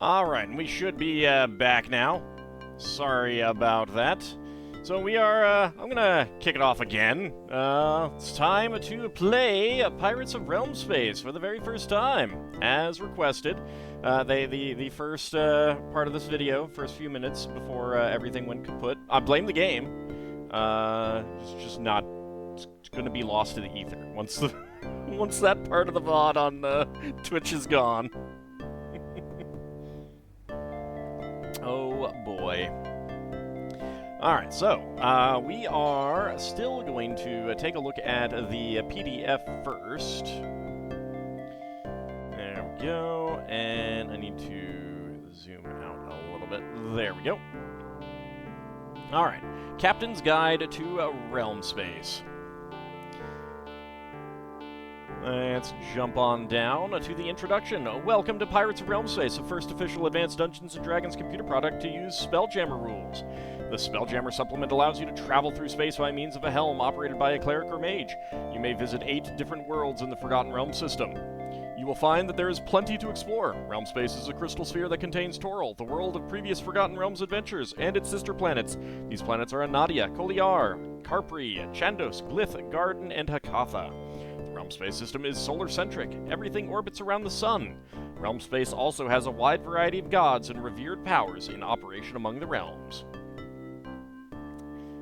Alright, we should be back now. Sorry about that. So we are, I'm gonna kick it off again. It's time to play Pirates of Realmspace for the very first time, as requested. The first part of this video, first few minutes before everything went kaput. I blame the game. It's just not, it's gonna be lost to the ether once the, once that part of the VOD on Twitch is gone. Oh boy. Alright, so, we are still going to take a look at the PDF first. There we go, and I need to zoom out a little bit. There we go. Alright, Captain's Guide to Realmspace. Let's jump on down to the introduction. Welcome to Pirates of Realmspace, the first official Advanced Dungeons Dragons computer product to use Spelljammer rules. The Spelljammer supplement allows you to travel through space by means of a helm operated by a cleric or mage. You may visit 8 different worlds in the Forgotten Realms system. You will find that there is plenty to explore. Realmspace is a crystal sphere that contains Toril, the world of previous Forgotten Realms adventures, and its sister planets. These planets are Anadia, Koliar, Carpri, Chandos, Glyph, Garden, and Hakatha. Realmspace system is solar-centric. Everything orbits around the sun. Realmspace also has a wide variety of gods and revered powers in operation among the realms.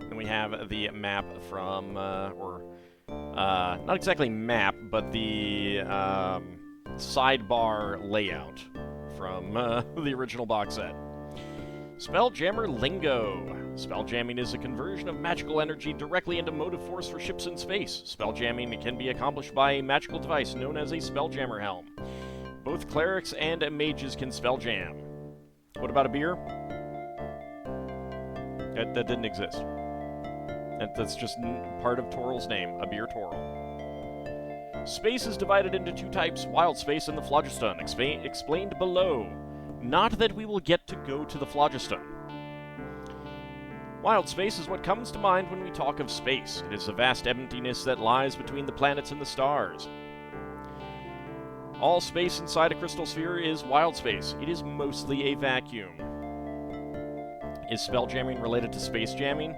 Then we have the map from, not exactly map, but the sidebar layout from the original box set. Spelljammer Lingo. Spelljamming is a conversion of magical energy directly into motive force for ships in space. Spelljamming can be accomplished by a magical device known as a Spelljammer Helm. Both clerics and mages can spelljam. What about a beer? That didn't exist. That's just part of Toril's name, a beer Toril. Space is divided into 2 types, wild space and the phlogiston, explained below. Not that we will get to go to the phlogiston. Wild space is what comes to mind when we talk of space. It is the vast emptiness that lies between the planets and the stars. All space inside a crystal sphere is wild space. It is mostly a vacuum. Is spelljamming related to space jamming?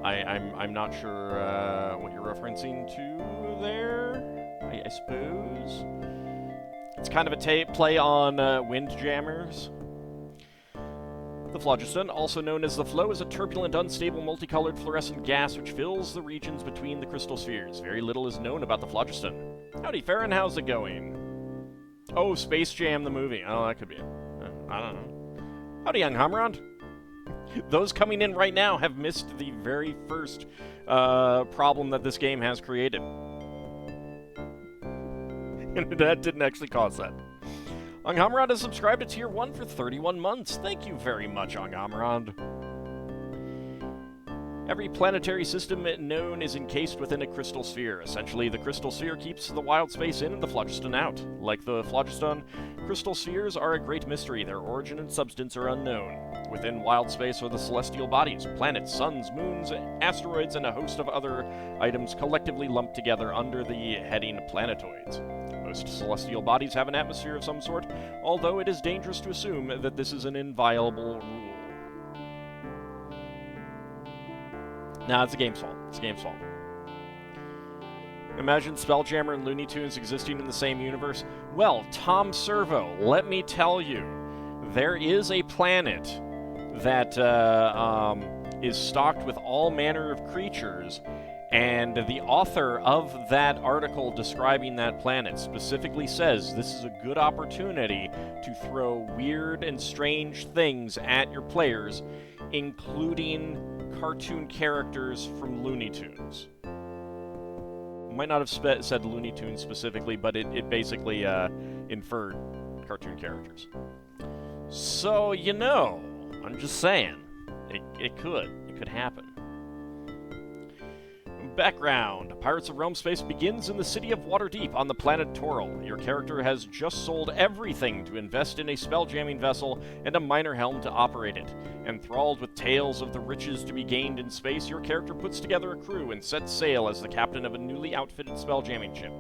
I'm not sure what you're referencing to there, I suppose. It's kind of a play on windjammers. The phlogiston, also known as the flow, is a turbulent, unstable, multicolored fluorescent gas which fills the regions between the crystal spheres. Very little is known about the phlogiston. Howdy, Farron, how's it going? Oh, Space Jam the movie. Oh, that could be it. I don't know. Howdy, young Hamrand. Those coming in right now have missed the very first problem that this game has created. And that didn't actually cause that. Anghamrand has subscribed to Tier 1 for 31 months. Thank you very much, Anghamrand. Every planetary system known is encased within a crystal sphere. Essentially, the crystal sphere keeps the wild space in and the phlogiston out. Like the phlogiston, crystal spheres are a great mystery. Their origin and substance are unknown. Within wild space are the celestial bodies, planets, suns, moons, asteroids, and a host of other items collectively lumped together under the heading planetoids. Most celestial bodies have an atmosphere of some sort, although it is dangerous to assume that this is an inviolable rule. Nah, it's the game's fault. It's the game's fault. Imagine Spelljammer and Looney Tunes existing in the same universe. Well, Tom Servo, let me tell you, there is a planet that is stocked with all manner of creatures, and the author of that article describing that planet specifically says this is a good opportunity to throw weird and strange things at your players, including cartoon characters from Looney Tunes. Might not have said Looney Tunes specifically, but it basically inferred cartoon characters. So, you know, I'm just saying, it could happen. Background. Pirates of Realmspace begins in the city of Waterdeep on the planet Toril. Your character has just sold everything to invest in a spelljamming vessel and a minor helm to operate it. Enthralled with tales of the riches to be gained in space, your character puts together a crew and sets sail as the captain of a newly outfitted spelljamming ship.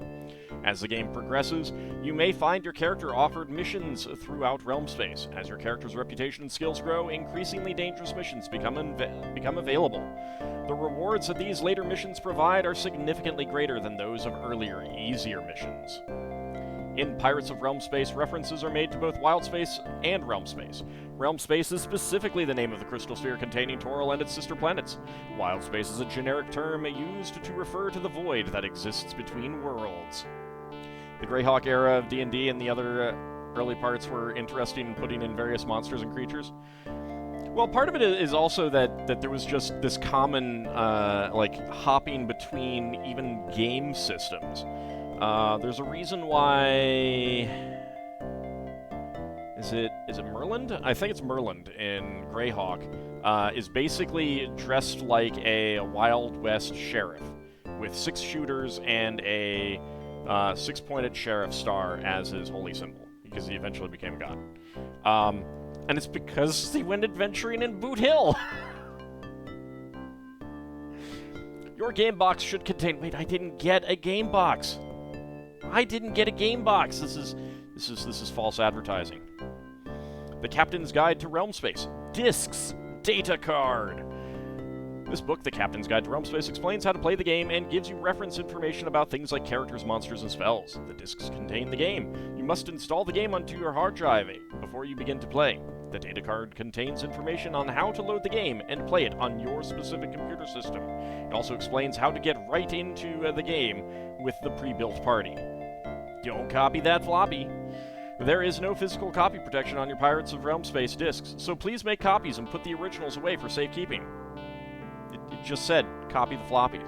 As the game progresses, you may find your character offered missions throughout Realmspace. As your character's reputation and skills grow, increasingly dangerous missions become available. The rewards that these later missions provide are significantly greater than those of earlier, easier missions. In Pirates of Realmspace, references are made to both Wildspace and Realmspace. Realmspace is specifically the name of the crystal sphere containing Toril and its sister planets. Wildspace is a generic term used to refer to the void that exists between worlds. The Greyhawk era of D&D and the other early parts were interesting in putting in various monsters and creatures. Well, part of it is also that there was just this common, hopping between even game systems. There's a reason why... Is it Merland? I think it's Merland in Greyhawk, is basically dressed like a Wild West sheriff, with 6 shooters and a 6-pointed sheriff star as his holy symbol, because he eventually became god. And it's because he went adventuring in Boot Hill! Your game box should contain... Wait, I didn't get a game box! I didn't get a game box! This is false advertising. The Captain's Guide to Realmspace. Discs. Data card. This book, The Captain's Guide to Realmspace, explains how to play the game and gives you reference information about things like characters, monsters, and spells. The discs contain the game. You must install the game onto your hard drive before you begin to play. The data card contains information on how to load the game and play it on your specific computer system. It also explains how to get right into the game with the pre-built party. Don't copy that floppy. There is no physical copy protection on your Pirates of Realmspace discs, so please make copies and put the originals away for safekeeping. It just said, copy the floppies.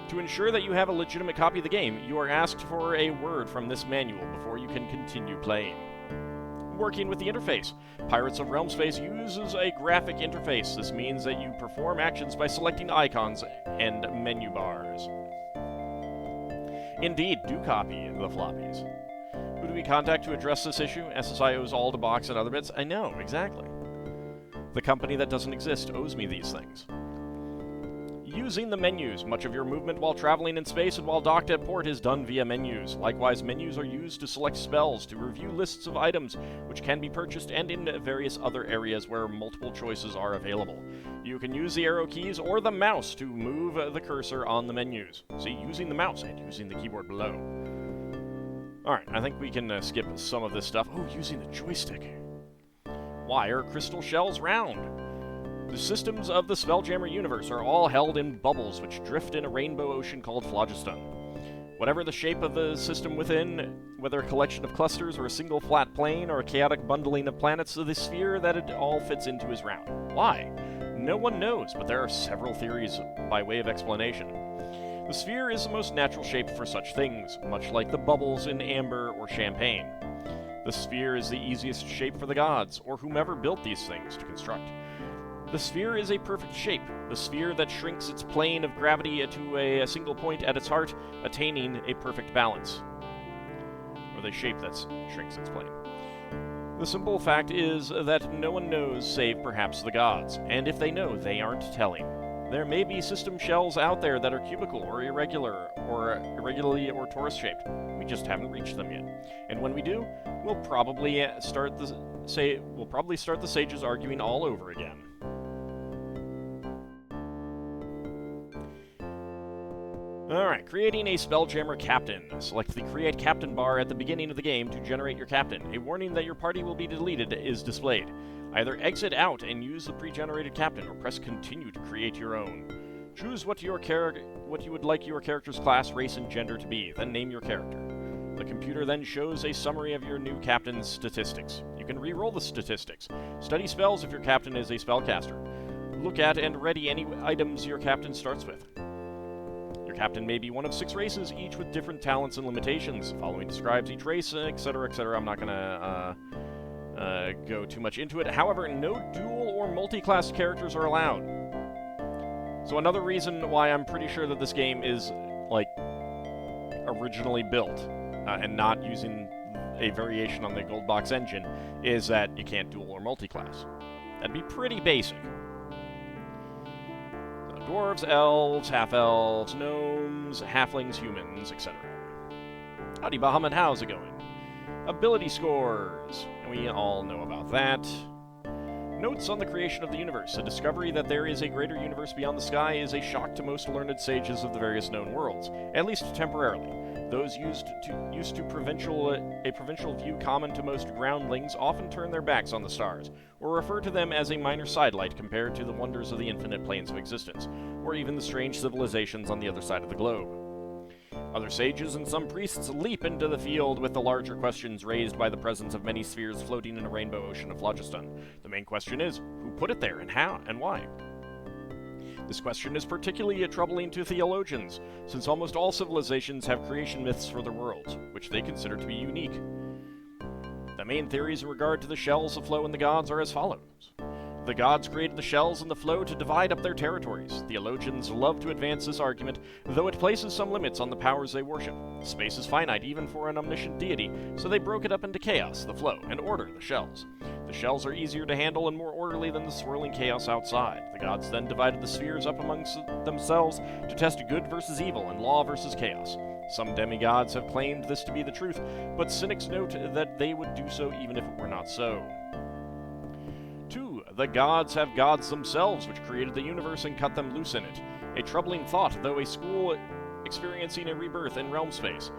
To ensure that you have a legitimate copy of the game, you are asked for a word from this manual before you can continue playing. Working with the interface. Pirates of Realmspace uses a graphic interface. This means that you perform actions by selecting icons and menu bars. Indeed, do copy the floppies. Who do we contact to address this issue? SSI owes all to Box and other bits? I know, exactly. The company that doesn't exist owes me these things. Using the menus. Much of your movement while traveling in space and while docked at port is done via menus. Likewise, menus are used to select spells, to review lists of items which can be purchased, and in various other areas where multiple choices are available. You can use the arrow keys or the mouse to move the cursor on the menus. See, using the mouse and using the keyboard below. Alright, I think we can skip some of this stuff. Oh, using the joystick. Why are crystal shells round? The systems of the Spelljammer universe are all held in bubbles which drift in a rainbow ocean called phlogiston. Whatever the shape of the system within, whether a collection of clusters or a single flat plane or a chaotic bundling of planets, the sphere that it all fits into is round. Why? No one knows, but there are several theories by way of explanation. The sphere is the most natural shape for such things, much like the bubbles in amber or champagne. The sphere is the easiest shape for the gods, or whomever built these things, to construct. The sphere is a perfect shape, the sphere that shrinks its plane of gravity to a single point at its heart, attaining a perfect balance. Or the shape that shrinks its plane. The simple fact is that no one knows save perhaps the gods, and if they know, they aren't telling. There may be system shells out there that are cubical or irregularly or torus-shaped. We just haven't reached them yet. And when we do, we'll probably start the sages arguing all over again. Alright, creating a Spelljammer Captain. Select the Create Captain bar at the beginning of the game to generate your captain. A warning that your party will be deleted is displayed. Either exit out and use the pre-generated captain, or press Continue to create your own. Choose what you would like your character's class, race, and gender to be, then name your character. The computer then shows a summary of your new captain's statistics. You can re-roll the statistics. Study spells if your captain is a spellcaster. Look at and ready any items your captain starts with. Your captain may be one of 6 races, each with different talents and limitations. Following describes each race, etc., etc. I'm not gonna go too much into it. However, no dual or multi-class characters are allowed. So another reason why I'm pretty sure that this game is, like, originally built, and not using a variation on the Gold Box engine, is that you can't dual or multi-class. That'd be pretty basic. dwarves, elves, half-elves, gnomes, halflings, humans, etc. Howdy, Bahamut, how's it going? Ability scores, and we all know about that. Notes on the creation of the universe. A discovery that there is a greater universe beyond the sky is a shock to most learned sages of the various known worlds, at least temporarily. Those used to a provincial view common to most groundlings often turn their backs on the stars, or refer to them as a minor sidelight compared to the wonders of the infinite planes of existence, or even the strange civilizations on the other side of the globe. Other sages and some priests leap into the field with the larger questions raised by the presence of many spheres floating in a rainbow ocean of phlogiston. The main question is, who put it there and how and why? This question is particularly troubling to theologians, since almost all civilizations have creation myths for their worlds, which they consider to be unique. The main theories in regard to the shells, the flow, and the gods are as follows. The gods created the shells and the flow to divide up their territories. Theologians love to advance this argument, though it places some limits on the powers they worship. Space is finite even for an omniscient deity, so they broke it up into chaos, the flow, and order, the shells. The shells are easier to handle and more orderly than the swirling chaos outside. The gods then divided the spheres up amongst themselves to test good versus evil and law versus chaos. Some demigods have claimed this to be the truth, but cynics note that they would do so even if it were not so. 2. The gods have gods themselves, which created the universe and cut them loose in it. A troubling thought, though a school experiencing a rebirth in Realmspace,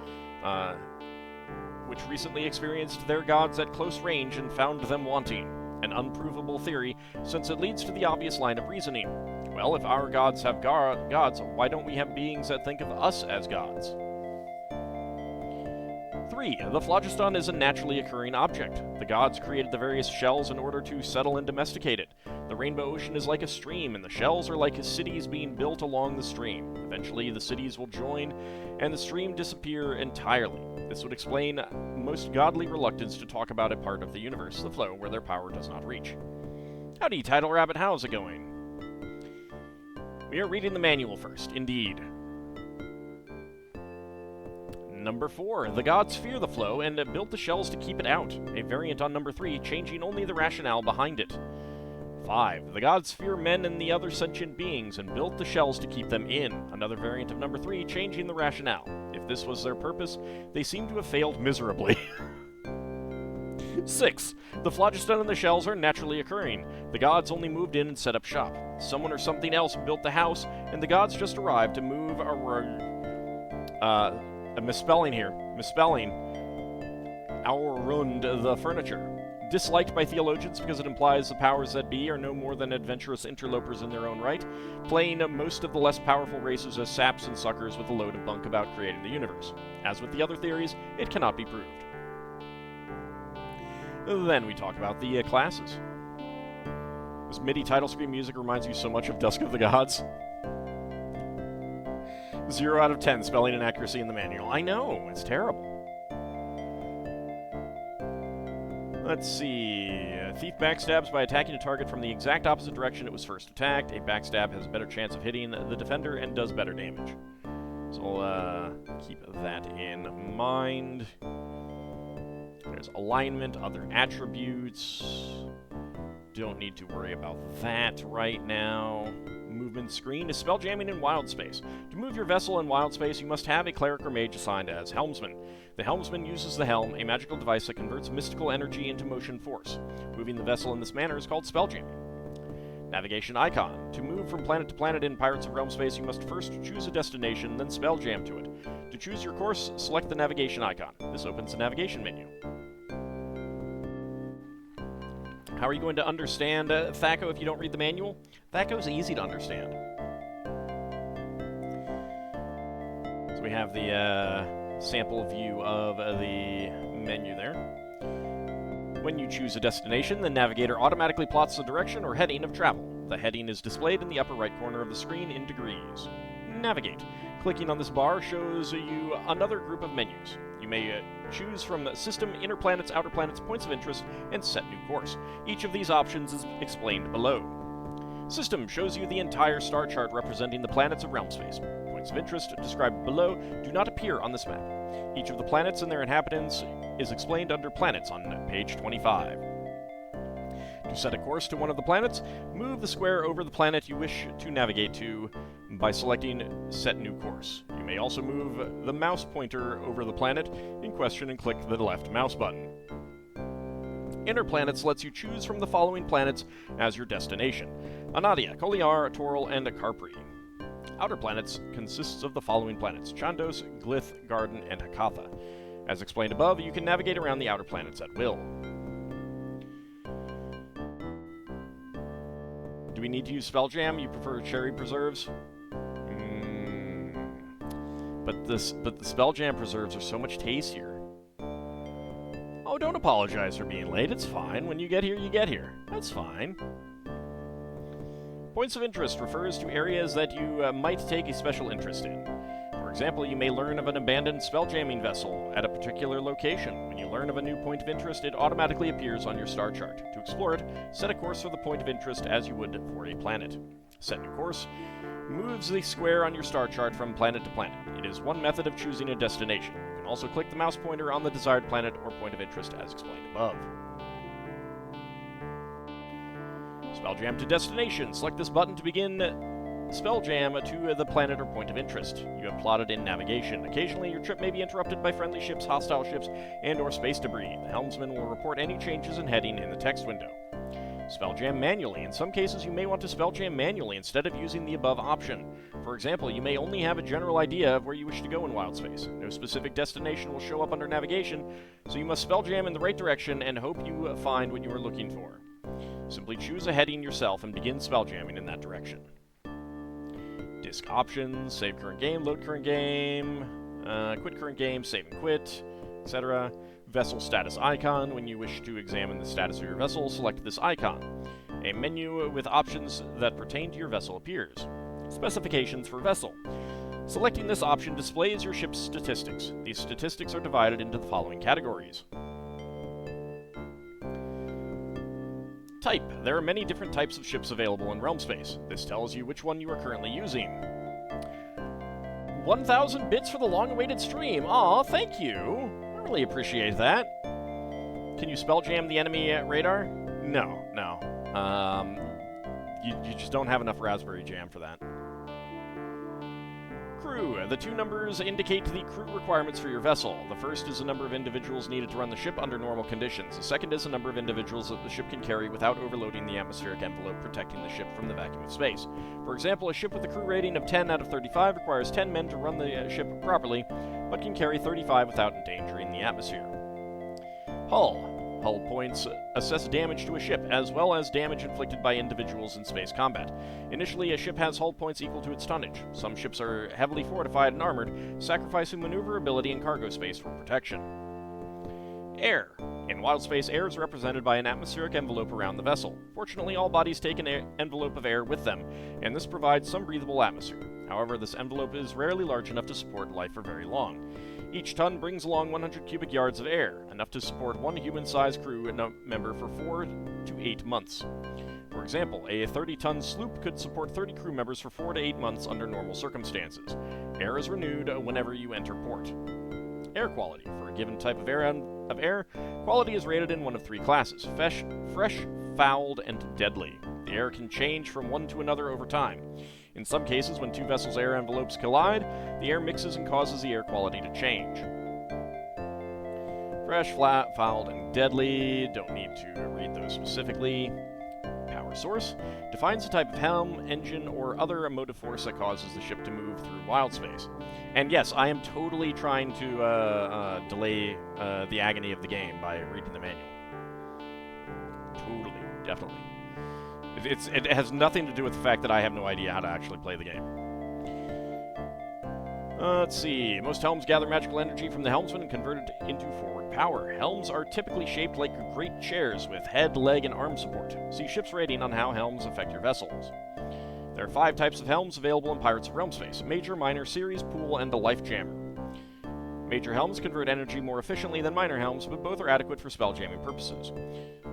which recently experienced their gods at close range and found them wanting. An unprovable theory, since it leads to the obvious line of reasoning. Well, if our gods have gods, why don't we have beings that think of us as gods? 3. The phlogiston is a naturally occurring object. The gods created the various shells in order to settle and domesticate it. The rainbow ocean is like a stream, and the shells are like cities being built along the stream. Eventually, the cities will join, and the stream disappear entirely. This would explain most godly reluctance to talk about a part of the universe, the flow, where their power does not reach. Howdy, Title Rabbit, how's it going? We are reading the manual first, indeed. Number 4. The gods fear the flow and built the shells to keep it out, a variant on number 3, changing only the rationale behind it. 5. The gods fear men and the other sentient beings and built the shells to keep them in, another variant of number 3, changing the rationale. If this was their purpose, they seem to have failed miserably. 6. The phlogiston and the shells are naturally occurring. The gods only moved in and set up shop. Someone or something else built the house, and the gods just arrived to move misspelling here. Misspelling. Aurund the furniture. Disliked by theologians because it implies the powers that be are no more than adventurous interlopers in their own right, playing most of the less powerful races as saps and suckers with a load of bunk about creating the universe. As with the other theories, it cannot be proved. Then we talk about the classes. This MIDI title screen music reminds you so much of Dusk of the Gods. 0 out of 10 spelling inaccuracy in the manual. I know, it's terrible. Let's see. A thief backstabs by attacking a target from the exact opposite direction it was first attacked. A backstab has a better chance of hitting the defender and does better damage. So we'll keep that in mind. There's alignment, other attributes. Don't need to worry about that right now. Movement screen is spelljamming in Wildspace. To move your vessel in Wildspace, you must have a cleric or mage assigned as helmsman. The helmsman uses the helm, a magical device that converts mystical energy into motion force. Moving the vessel in this manner is called spelljamming. Navigation icon. To move from planet to planet in Pirates of Realmspace, you must first choose a destination, then spelljam to it. To choose your course, select the navigation icon. This opens the navigation menu. How are you going to understand THAC0 if you don't read the manual? THAC0 is easy to understand. So we have the sample view of the menu there. When you choose a destination, the navigator automatically plots the direction or heading of travel. The heading is displayed in the upper right corner of the screen in degrees. Navigate. Clicking on this bar shows you another group of menus. You may choose from System, Inner Planets, Outer Planets, Points of Interest, and Set New Course. Each of these options is explained below. System shows you the entire star chart representing the planets of Realmspace. Points of Interest, described below, do not appear on this map. Each of the planets and their inhabitants is explained under Planets on page 25. To set a course to one of the planets, move the square over the planet you wish to navigate to by selecting Set New Course. You may also move the mouse pointer over the planet in question and click the left mouse button. Inner Planets lets you choose from the following planets as your destination: Anadia, Koliar, Toril, and Carpri. Outer Planets consists of the following planets: Chandos, Glyth, Garden, and Hakatha. As explained above, you can navigate around the Outer Planets at will. Do we need to use Spelljam? You prefer cherry preserves? But the Spelljam preserves are so much tastier. Oh, don't apologize for being late. It's fine. When you get here, you get here. That's fine. Points of interest refers to areas that you might take a special interest in. For example, you may learn of an abandoned spelljamming vessel at a particular location. When you learn of a new point of interest, it automatically appears on your star chart. To explore it, set a course for the point of interest as you would for a planet. Set new course moves the square on your star chart from planet to planet. It is one method of choosing a destination. You can also click the mouse pointer on the desired planet or point of interest as explained above. Spelljam to destination. Select this button to begin Spelljam to the planet or point of interest. You have plotted in navigation. Occasionally, your trip may be interrupted by friendly ships, hostile ships, and/or space debris. The helmsman will report any changes in heading in the text window. Spelljam manually. In some cases, you may want to spelljam manually instead of using the above option. For example, you may only have a general idea of where you wish to go in Wildspace. No specific destination will show up under navigation, so you must spelljam in the right direction and hope you find what you are looking for. Simply choose a heading yourself and begin spelljamming in that direction. Disk options: save current game, load current game, quit current game, save and quit, etc. Vessel status icon. When you wish to examine the status of your vessel, select this icon. A menu with options that pertain to your vessel appears. Specifications for vessel. Selecting this option displays your ship's statistics. These statistics are divided into the following categories. Type. There are many different types of ships available in Realmspace. This tells you which one you are currently using. 1,000 bits for the long-awaited stream. Aw, thank you. I really appreciate that. Can you spelljam the enemy radar? No. You just don't have enough raspberry jam for that. Crew. The two numbers indicate the crew requirements for your vessel. The first is the number of individuals needed to run the ship under normal conditions. The second is the number of individuals that the ship can carry without overloading the atmospheric envelope, protecting the ship from the vacuum of space. For example, a ship with a crew rating of 10 out of 35 requires 10 men to run the ship properly, but can carry 35 without endangering the atmosphere. Hull. Hull points assess damage to a ship, as well as damage inflicted by individuals in space combat. Initially, a ship has hull points equal to its tonnage. Some ships are heavily fortified and armored, sacrificing maneuverability and cargo space for protection. Air. In Wildspace, air is represented by an atmospheric envelope around the vessel. Fortunately, all bodies take an envelope of air with them, and this provides some breathable atmosphere. However, this envelope is rarely large enough to support life for very long. Each ton brings along 100 cubic yards of air, enough to support one human-sized crew member for 4 to 8 months. For example, a 30-ton sloop could support 30 crew members for 4 to 8 months under normal circumstances. Air is renewed whenever you enter port. Air quality. For a given type of air, quality is rated in one of 3 classes: fresh, fouled, and deadly. The air can change from one to another over time. In some cases, when 2 vessels' air envelopes collide, the air mixes and causes the air quality to change. Fresh, flat, fouled, and deadly. Don't need to read those specifically. Power source defines the type of helm, engine, or other motive force that causes the ship to move through Wildspace. And yes, I am totally trying to delay the agony of the game by reading the manual. Totally, definitely. It has nothing to do with the fact that I have no idea how to actually play the game. Let's see. Most helms gather magical energy from the helmsman and convert it into forward power. Helms are typically shaped like great chairs with head, leg, and arm support. See ship's rating on how helms affect your vessels. There are 5 types of helms available in Pirates of Realmspace: Major, Minor, Series, Pool, and the Life Jammer. Major helms convert energy more efficiently than minor helms, but both are adequate for spelljamming purposes.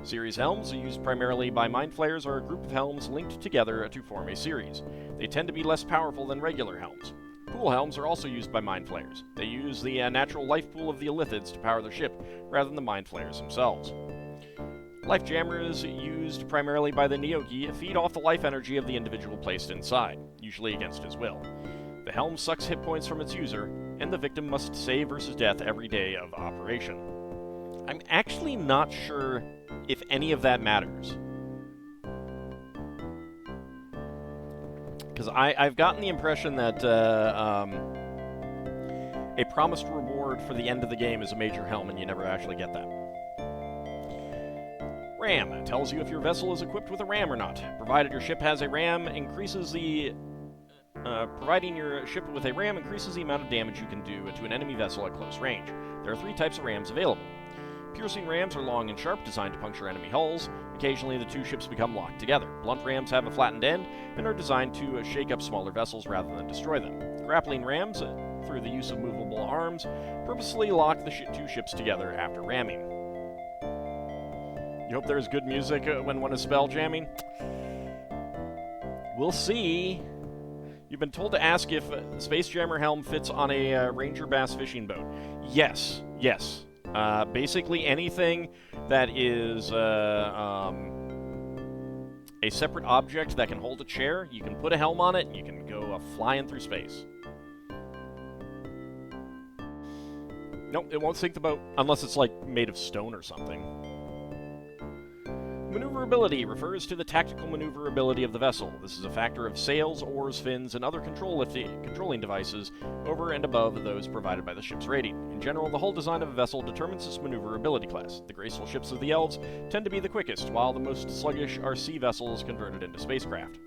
Series helms are used primarily by mind flayers or a group of helms linked together to form a series. They tend to be less powerful than regular helms. Pool helms are also used by mind flayers. They use the natural life pool of the Illithids to power their ship, rather than the mind flayers themselves. Life jammers, used primarily by the Neogi, feed off the life energy of the individual placed inside, usually against his will. The helm sucks hit points from its user, and the victim must save versus death every day of operation. I'm actually not sure if any of that matters. Because I've gotten the impression that a promised reward for the end of the game is a major helm, and you never actually get that. Ram tells you if your vessel is equipped with a ram or not. Provided your ship has a ram, providing your ship with a ram increases the amount of damage you can do to an enemy vessel at close range. There are 3 types of rams available. Piercing rams are long and sharp, designed to puncture enemy hulls. Occasionally, the 2 ships become locked together. Blunt rams have a flattened end and are designed to shake up smaller vessels rather than destroy them. Grappling rams, through the use of movable arms, purposely lock the 2 ships together after ramming. You hope there's good music when one is spell jamming? We'll see. You've been told to ask if Space Jammer Helm fits on a Ranger Bass fishing boat. Yes. Basically anything that is a separate object that can hold a chair, you can put a helm on it, and you can go flying through space. Nope, it won't sink the boat, unless it's, like, made of stone or something. Maneuverability refers to the tactical maneuverability of the vessel. This is a factor of sails, oars, fins, and other controlling devices over and above those provided by the ship's rating. In general, the hull design of a vessel determines its maneuverability class. The graceful ships of the elves tend to be the quickest, while the most sluggish are sea vessels converted into spacecraft.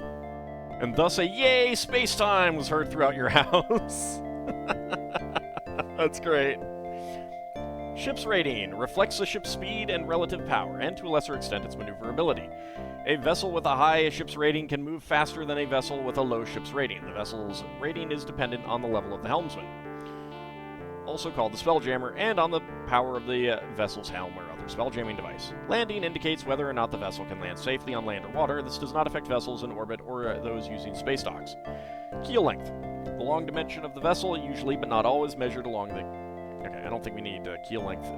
And thus a yay space-time was heard throughout your house. That's great. Ship's rating reflects the ship's speed and relative power, and to a lesser extent its maneuverability. A vessel with a high ship's rating can move faster than a vessel with a low ship's rating. The vessel's rating is dependent on the level of the helmsman, also called the spelljammer, and on the power of the vessel's helm or other spelljamming device. Landing indicates whether or not the vessel can land safely on land or water. This does not affect vessels in orbit or those using space docks. Keel length. The long dimension of the vessel, usually but not always, measured along the... Okay, I don't think we need keel length,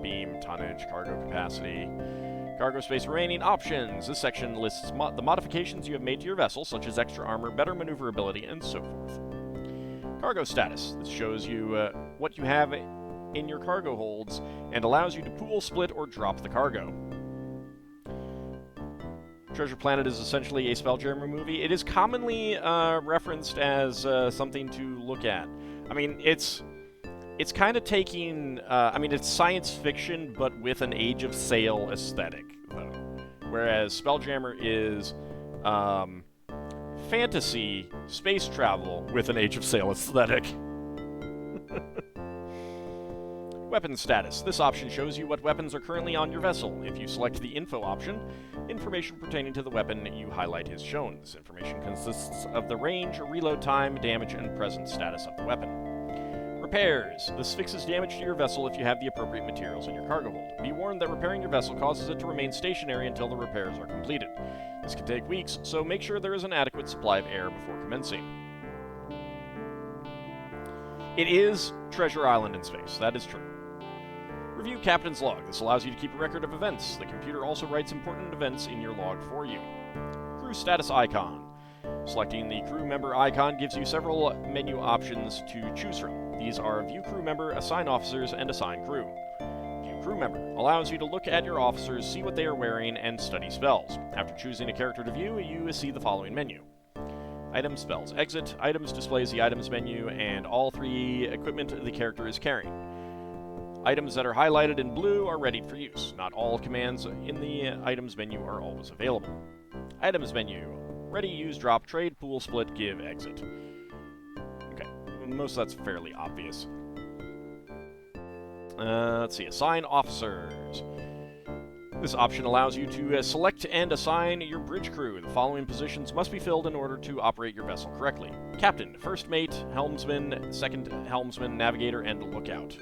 beam, tonnage, cargo capacity, cargo space remaining, options. This section lists the modifications you have made to your vessel, such as extra armor, better maneuverability, and so forth. Cargo status. This shows you what you have in your cargo holds and allows you to pool, split, or drop the cargo. Treasure Planet is essentially a Spelljammer movie. It is commonly referenced as something to look at. I mean, it's kind of taking, it's science fiction, but with an Age of Sail aesthetic, though. Whereas Spelljammer is fantasy space travel with an Age of Sail aesthetic. Weapon status. This option shows you what weapons are currently on your vessel. If you select the info option, information pertaining to the weapon you highlight is shown. This information consists of the range, reload time, damage, and present status of the weapon. Repairs. This fixes damage to your vessel if you have the appropriate materials in your cargo hold. Be warned that repairing your vessel causes it to remain stationary until the repairs are completed. This can take weeks, so make sure there is an adequate supply of air before commencing. It is Treasure Island in space, that is true. Review Captain's Log. This allows you to keep a record of events. The computer also writes important events in your log for you. Crew Status Icon. Selecting the crew member icon gives you several menu options to choose from. These are View Crew Member, Assign Officers, and Assign Crew. View Crew Member allows you to look at your officers, see what they are wearing, and study spells. After choosing a character to view, you see the following menu. Items, Spells, Exit. Items displays the items menu and all 3 equipment the character is carrying. Items that are highlighted in blue are ready for use. Not all commands in the items menu are always available. Items menu. Ready, use, drop, trade, pool, split, give, exit. Okay, most of that's fairly obvious. Let's see, assign officers. This option allows you to select and assign your bridge crew. The following positions must be filled in order to operate your vessel correctly. Captain, first mate, helmsman, second helmsman, navigator, and lookout.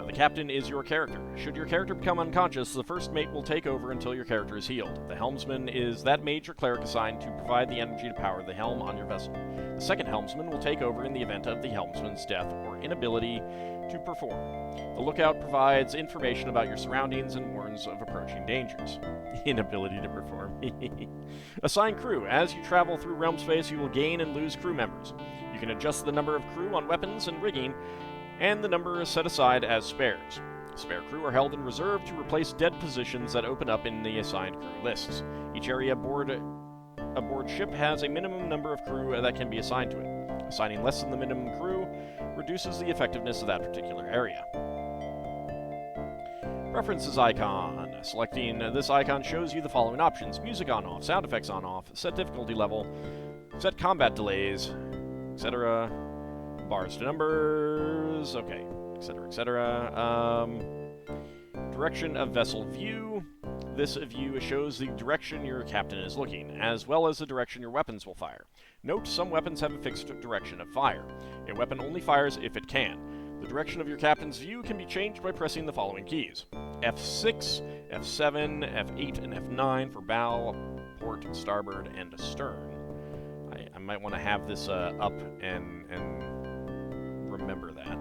The captain is your character. Should your character become unconscious, the first mate will take over until your character is healed. The helmsman is that mage or cleric assigned to provide the energy to power the helm on your vessel. The second helmsman will take over in the event of the helmsman's death or inability to perform. The lookout provides information about your surroundings and warns of approaching dangers. Inability to perform. Assign crew. As you travel through Realmspace, you will gain and lose crew members. You can adjust the number of crew on weapons and rigging, and the number is set aside as spares. Spare crew are held in reserve to replace dead positions that open up in the assigned crew lists. Each area aboard ship has a minimum number of crew that can be assigned to it. Assigning less than the minimum crew reduces the effectiveness of that particular area. Preferences icon. Selecting this icon shows you the following options: music on-off, sound effects on-off, set difficulty level, set combat delays, etc. Bars to numbers, okay, etc., etc. Direction of vessel view. This view shows the direction your captain is looking, as well as the direction your weapons will fire. Note, some weapons have a fixed direction of fire. A weapon only fires if it can. The direction of your captain's view can be changed by pressing the following keys: F6, F7, F8, and F9 for bow, port, starboard, and stern. I might want to have this up and remember that.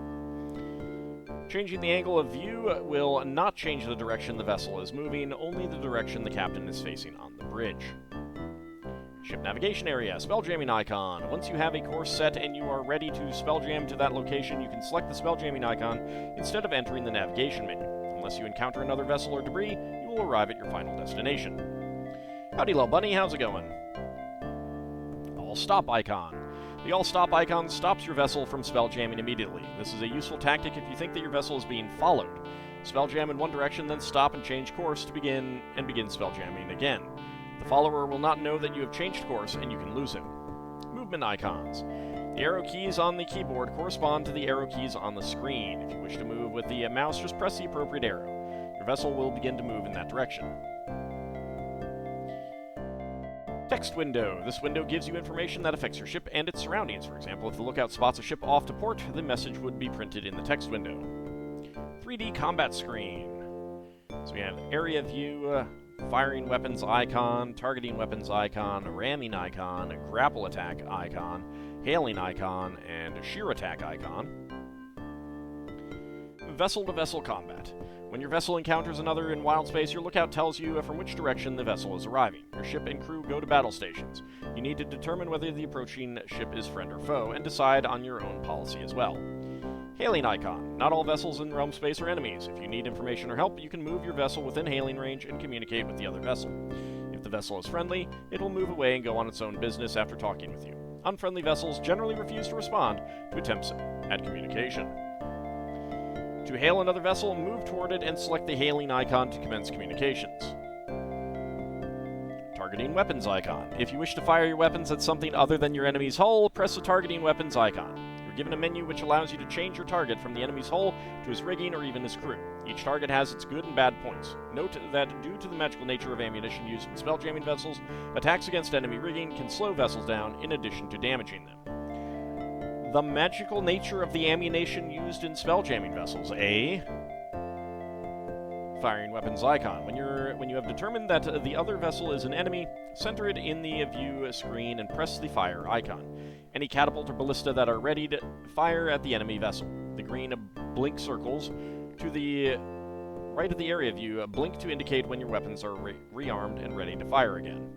Changing the angle of view will not change the direction the vessel is moving, only the direction the captain is facing on the bridge. Ship navigation area, spelljamming icon. Once you have a course set and you are ready to spelljam to that location, you can select the spelljamming icon instead of entering the navigation menu. Unless you encounter another vessel or debris, you will arrive at your final destination. Howdy, little bunny, how's it going? All stop icon. The all stop icon stops your vessel from spelljamming immediately. This is a useful tactic if you think that your vessel is being followed. Spelljam in one direction, then stop and change course to begin spelljamming again. The follower will not know that you have changed course, and you can lose him. Movement icons. The arrow keys on the keyboard correspond to the arrow keys on the screen. If you wish to move with the mouse, just press the appropriate arrow. Your vessel will begin to move in that direction. Text window. This window gives you information that affects your ship and its surroundings. For example, if the lookout spots a ship off to port, the message would be printed in the text window. 3D combat screen. So we have area view, firing weapons icon, targeting weapons icon, ramming icon, grapple attack icon, hailing icon, and sheer attack icon. Vessel-to-vessel combat. When your vessel encounters another in Wildspace, your lookout tells you from which direction the vessel is arriving. Your ship and crew go to battle stations. You need to determine whether the approaching ship is friend or foe, and decide on your own policy as well. Hailing icon. Not all vessels in Realmspace are enemies. If you need information or help, you can move your vessel within hailing range and communicate with the other vessel. If the vessel is friendly, it will move away and go on its own business after talking with you. Unfriendly vessels generally refuse to respond to attempts at communication. To hail another vessel, move toward it and select the hailing icon to commence communications. Targeting weapons icon. If you wish to fire your weapons at something other than your enemy's hull, press the targeting weapons icon. You're given a menu which allows you to change your target from the enemy's hull to his rigging or even his crew. Each target has its good and bad points. Note that due to the magical nature of ammunition used in spelljamming vessels, attacks against enemy rigging can slow vessels down in addition to damaging them. The magical nature of the ammunition used in spelljamming vessels. Firing weapons icon. When you have determined that the other vessel is an enemy, center it in the view screen and press the fire icon. Any catapult or ballista that are ready to fire at the enemy vessel. The green blink circles to the right of the area view blink to indicate when your weapons are rearmed and ready to fire again.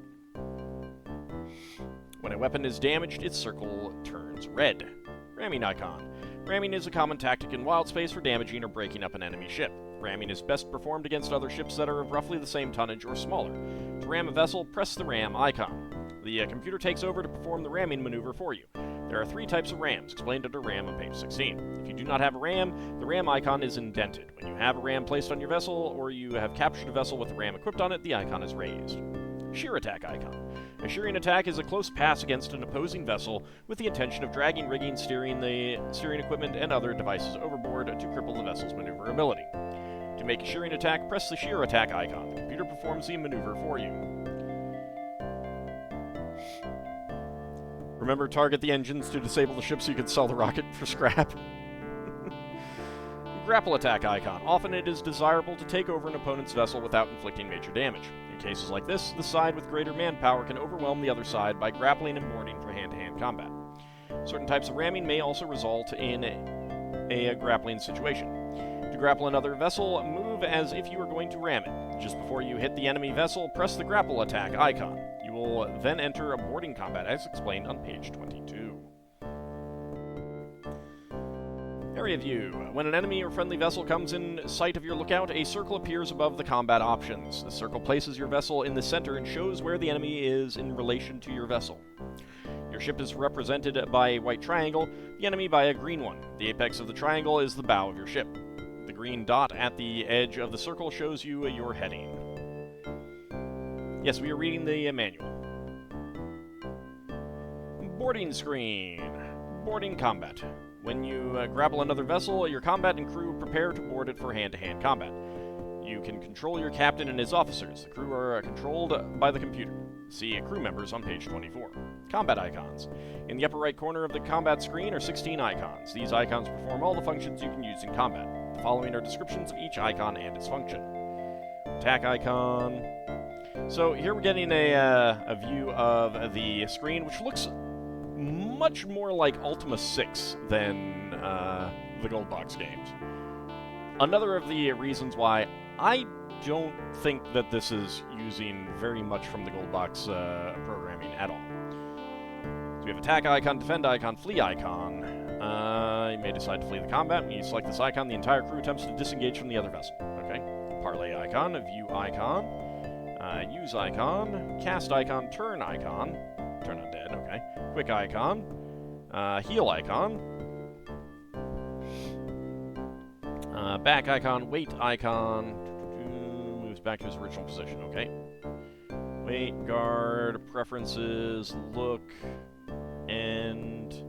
When a weapon is damaged, its circle turns red. Ramming icon. Ramming is a common tactic in Wildspace for damaging or breaking up an enemy ship. Ramming is best performed against other ships that are of roughly the same tonnage or smaller. To ram a vessel, press the ram icon. The computer takes over to perform the ramming maneuver for you. There are 3 types of rams, explained under RAM on page 16. If you do not have a ram, the ram icon is indented. When you have a ram placed on your vessel, or you have captured a vessel with a ram equipped on it, the icon is raised. Sheer attack icon. A shearing attack is a close pass against an opposing vessel with the intention of dragging rigging, steering equipment, and other devices overboard to cripple the vessel's maneuverability. To make a shearing attack, press the sheer attack icon. The computer performs the maneuver for you. Remember, target the engines to disable the ship so you can sell the rocket for scrap. grapple attack icon. Often it is desirable to take over an opponent's vessel without inflicting major damage. In cases like this, the side with greater manpower can overwhelm the other side by grappling and boarding for hand-to-hand combat. Certain types of ramming may also result in a grappling situation. To grapple another vessel, move as if you were going to ram it. Just before you hit the enemy vessel, press the grapple attack icon. You will then enter a boarding combat as explained on page 22. Area view. When an enemy or friendly vessel comes in sight of your lookout, a circle appears above the combat options. The circle places your vessel in the center and shows where the enemy is in relation to your vessel. Your ship is represented by a white triangle, the enemy by a green one. The apex of the triangle is the bow of your ship. The green dot at the edge of the circle shows you your heading. Yes, we are reading the manual. Boarding screen. Boarding combat. When you grapple another vessel, your combat and crew prepare to board it for hand-to-hand combat. You can control your captain and his officers. The crew are controlled by the computer. See crew members on page 24. Combat icons. In the upper right corner of the combat screen are 16 icons. These icons perform all the functions you can use in combat. The following are descriptions of each icon and its function. Attack icon. So here we're getting a view of the screen, which looks much more like Ultima 6 than the Gold Box games. Another of the reasons why I don't think that this is using very much from the Gold Box programming at all. So we have attack icon, defend icon, flee icon. You may decide to flee the combat. When you select this icon, the entire crew attempts to disengage from the other vessel. Okay. Parlay icon, view icon, use icon, cast icon, turn icon, turn undead, okay. Quick icon, heal icon, back icon, wait icon, moves back to his original position, okay. Wait, guard, preferences, look, and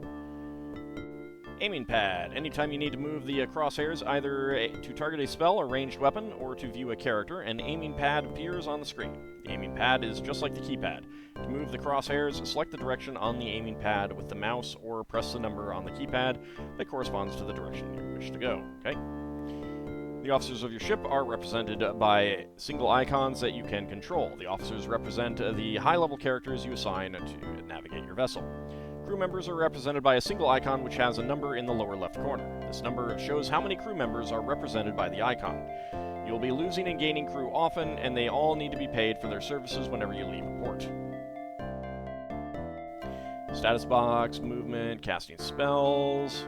aiming pad. Anytime you need to move the crosshairs, either to target a spell or ranged weapon, or to view a character, an aiming pad appears on the screen. The aiming pad is just like the keypad. To move the crosshairs, select the direction on the aiming pad with the mouse, or press the number on the keypad that corresponds to the direction you wish to go, okay? The officers of your ship are represented by single icons that you can control. The officers represent the high-level characters you assign to navigate your vessel. Crew members are represented by a single icon which has a number in the lower left corner. This number shows how many crew members are represented by the icon. You will be losing and gaining crew often, and they all need to be paid for their services whenever you leave a port. Status box, movement, casting spells.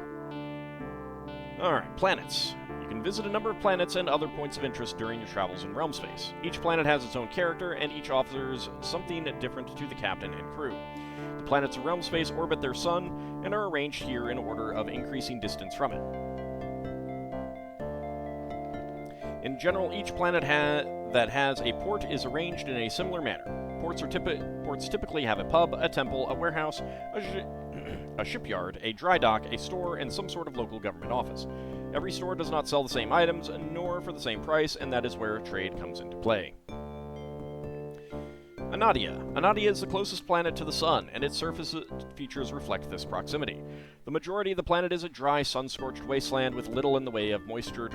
Alright, planets. You can visit a number of planets and other points of interest during your travels in Realmspace. Each planet has its own character, and each offers something different to the captain and crew. The planets of Realmspace orbit their sun and are arranged here in order of increasing distance from it. In general, each planet that has a port is arranged in a similar manner. Ports typically have a pub, a temple, a warehouse, a shipyard, a dry dock, a store, and some sort of local government office. Every store does not sell the same items, nor for the same price, and that is where trade comes into play. Anadia. Anadia is the closest planet to the sun, and its surface features reflect this proximity. The majority of the planet is a dry, sun-scorched wasteland with little in the way of moisture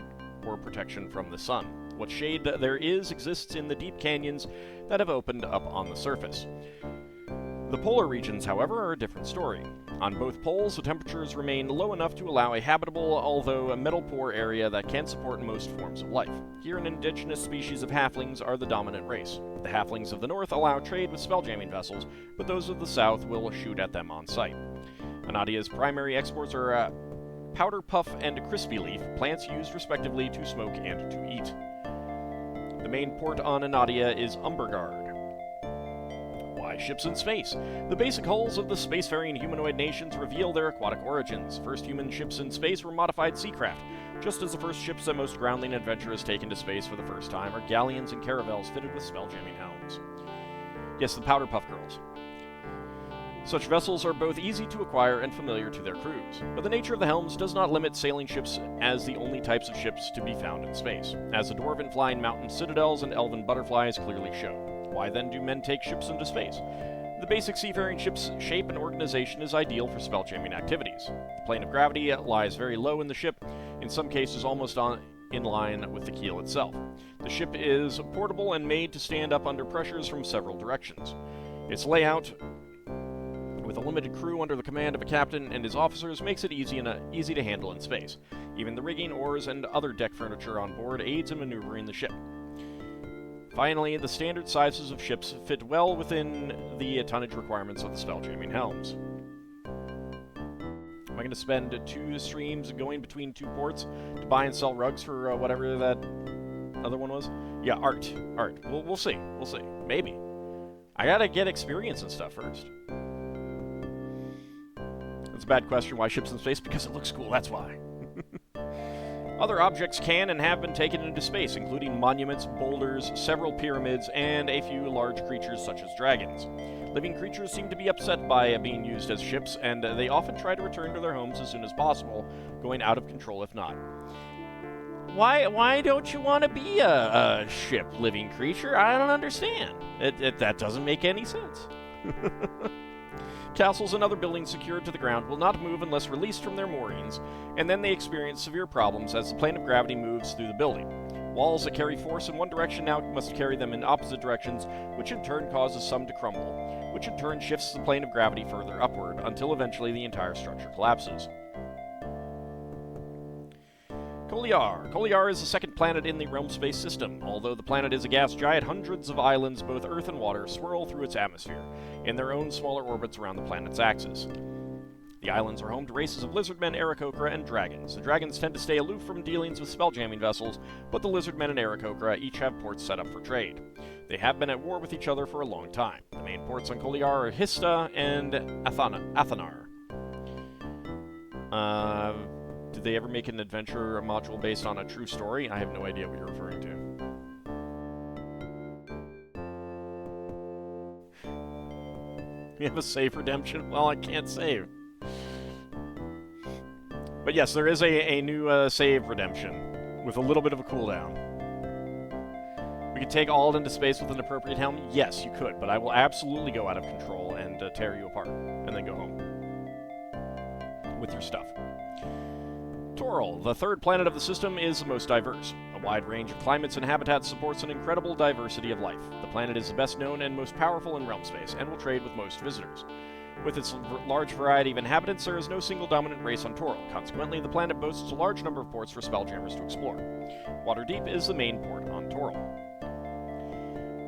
or protection from the sun. What shade there exists in the deep canyons that have opened up on the surface. The polar regions, however, are a different story. On both poles, the temperatures remain low enough to allow a habitable, although metal-poor area that can support most forms of life. Here, an indigenous species of halflings are the dominant race. The halflings of the north allow trade with spelljamming vessels, but those of the south will shoot at them on sight. Anadia's primary exports are powder puff and crispy leaf, plants used respectively to smoke and to eat. The main port on Anadia is Umbergard. Why ships in space? The basic hulls of the spacefaring humanoid nations reveal their aquatic origins. First human ships in space were modified seacraft, just as the first ships that most groundling adventurers take into space for the first time are galleons and caravels fitted with spelljamming helms. Yes, the powder puff girls. Such vessels are both easy to acquire and familiar to their crews, but the nature of the helms does not limit sailing ships as the only types of ships to be found in space, as the dwarven flying mountain citadels and elven butterflies clearly show. Why then do men take ships into space? The basic seafaring ship's shape and organization is ideal for spelljamming activities. The plane of gravity lies very low in the ship, in some cases almost in line with the keel itself. The ship is portable and made to stand up under pressures from several directions. Its layout, with a limited crew under the command of a captain and his officers, makes it easy to handle in space. Even the rigging, oars, and other deck furniture on board aids in maneuvering the ship. Finally, the standard sizes of ships fit well within the tonnage requirements of the spelljamming helms. Am I going to spend 2 streams going between 2 ports to buy and sell rugs for whatever that other one was? Yeah, art. We'll see. We'll see. Maybe. I gotta get experience and stuff first. That's a bad question. Why ships in space? Because it looks cool, that's why. Other objects can and have been taken into space, including monuments, boulders, several pyramids, and a few large creatures such as dragons. Living creatures seem to be upset by being used as ships, and they often try to return to their homes as soon as possible, going out of control if not. Why don't you want to be a ship, living creature? I don't understand. That doesn't make any sense. Castles and other buildings secured to the ground will not move unless released from their moorings, and then they experience severe problems as the plane of gravity moves through the building. Walls that carry force in one direction now must carry them in opposite directions, which in turn causes some to crumble, which in turn shifts the plane of gravity further upward, until eventually the entire structure collapses. Koliar. Koliar is the second planet in the Realmspace system. Although the planet is a gas giant, hundreds of islands, both earth and water, swirl through its atmosphere, in their own smaller orbits around the planet's axis. The islands are home to races of lizardmen, Aarakocra, and dragons. The dragons tend to stay aloof from dealings with spelljamming vessels, but the lizardmen and Aarakocra each have ports set up for trade. They have been at war with each other for a long time. The main ports on Koliar are Hista and Athanar. Did they ever make an adventure module based on a true story? I have no idea what you're referring to. You have a save redemption? Well, I can't save. But yes, there is a new save redemption with a little bit of a cooldown. We could take Ald into space with an appropriate helm? Yes, you could, but I will absolutely go out of control and tear you apart, and then go home with your stuff. Toril, the third planet of the system, is the most diverse. A wide range of climates and habitats supports an incredible diversity of life. The planet is the best known and most powerful in Realmspace, and will trade with most visitors. With its large variety of inhabitants, there is no single dominant race on Toril. Consequently, the planet boasts a large number of ports for spelljammers to explore. Waterdeep is the main port on Toril.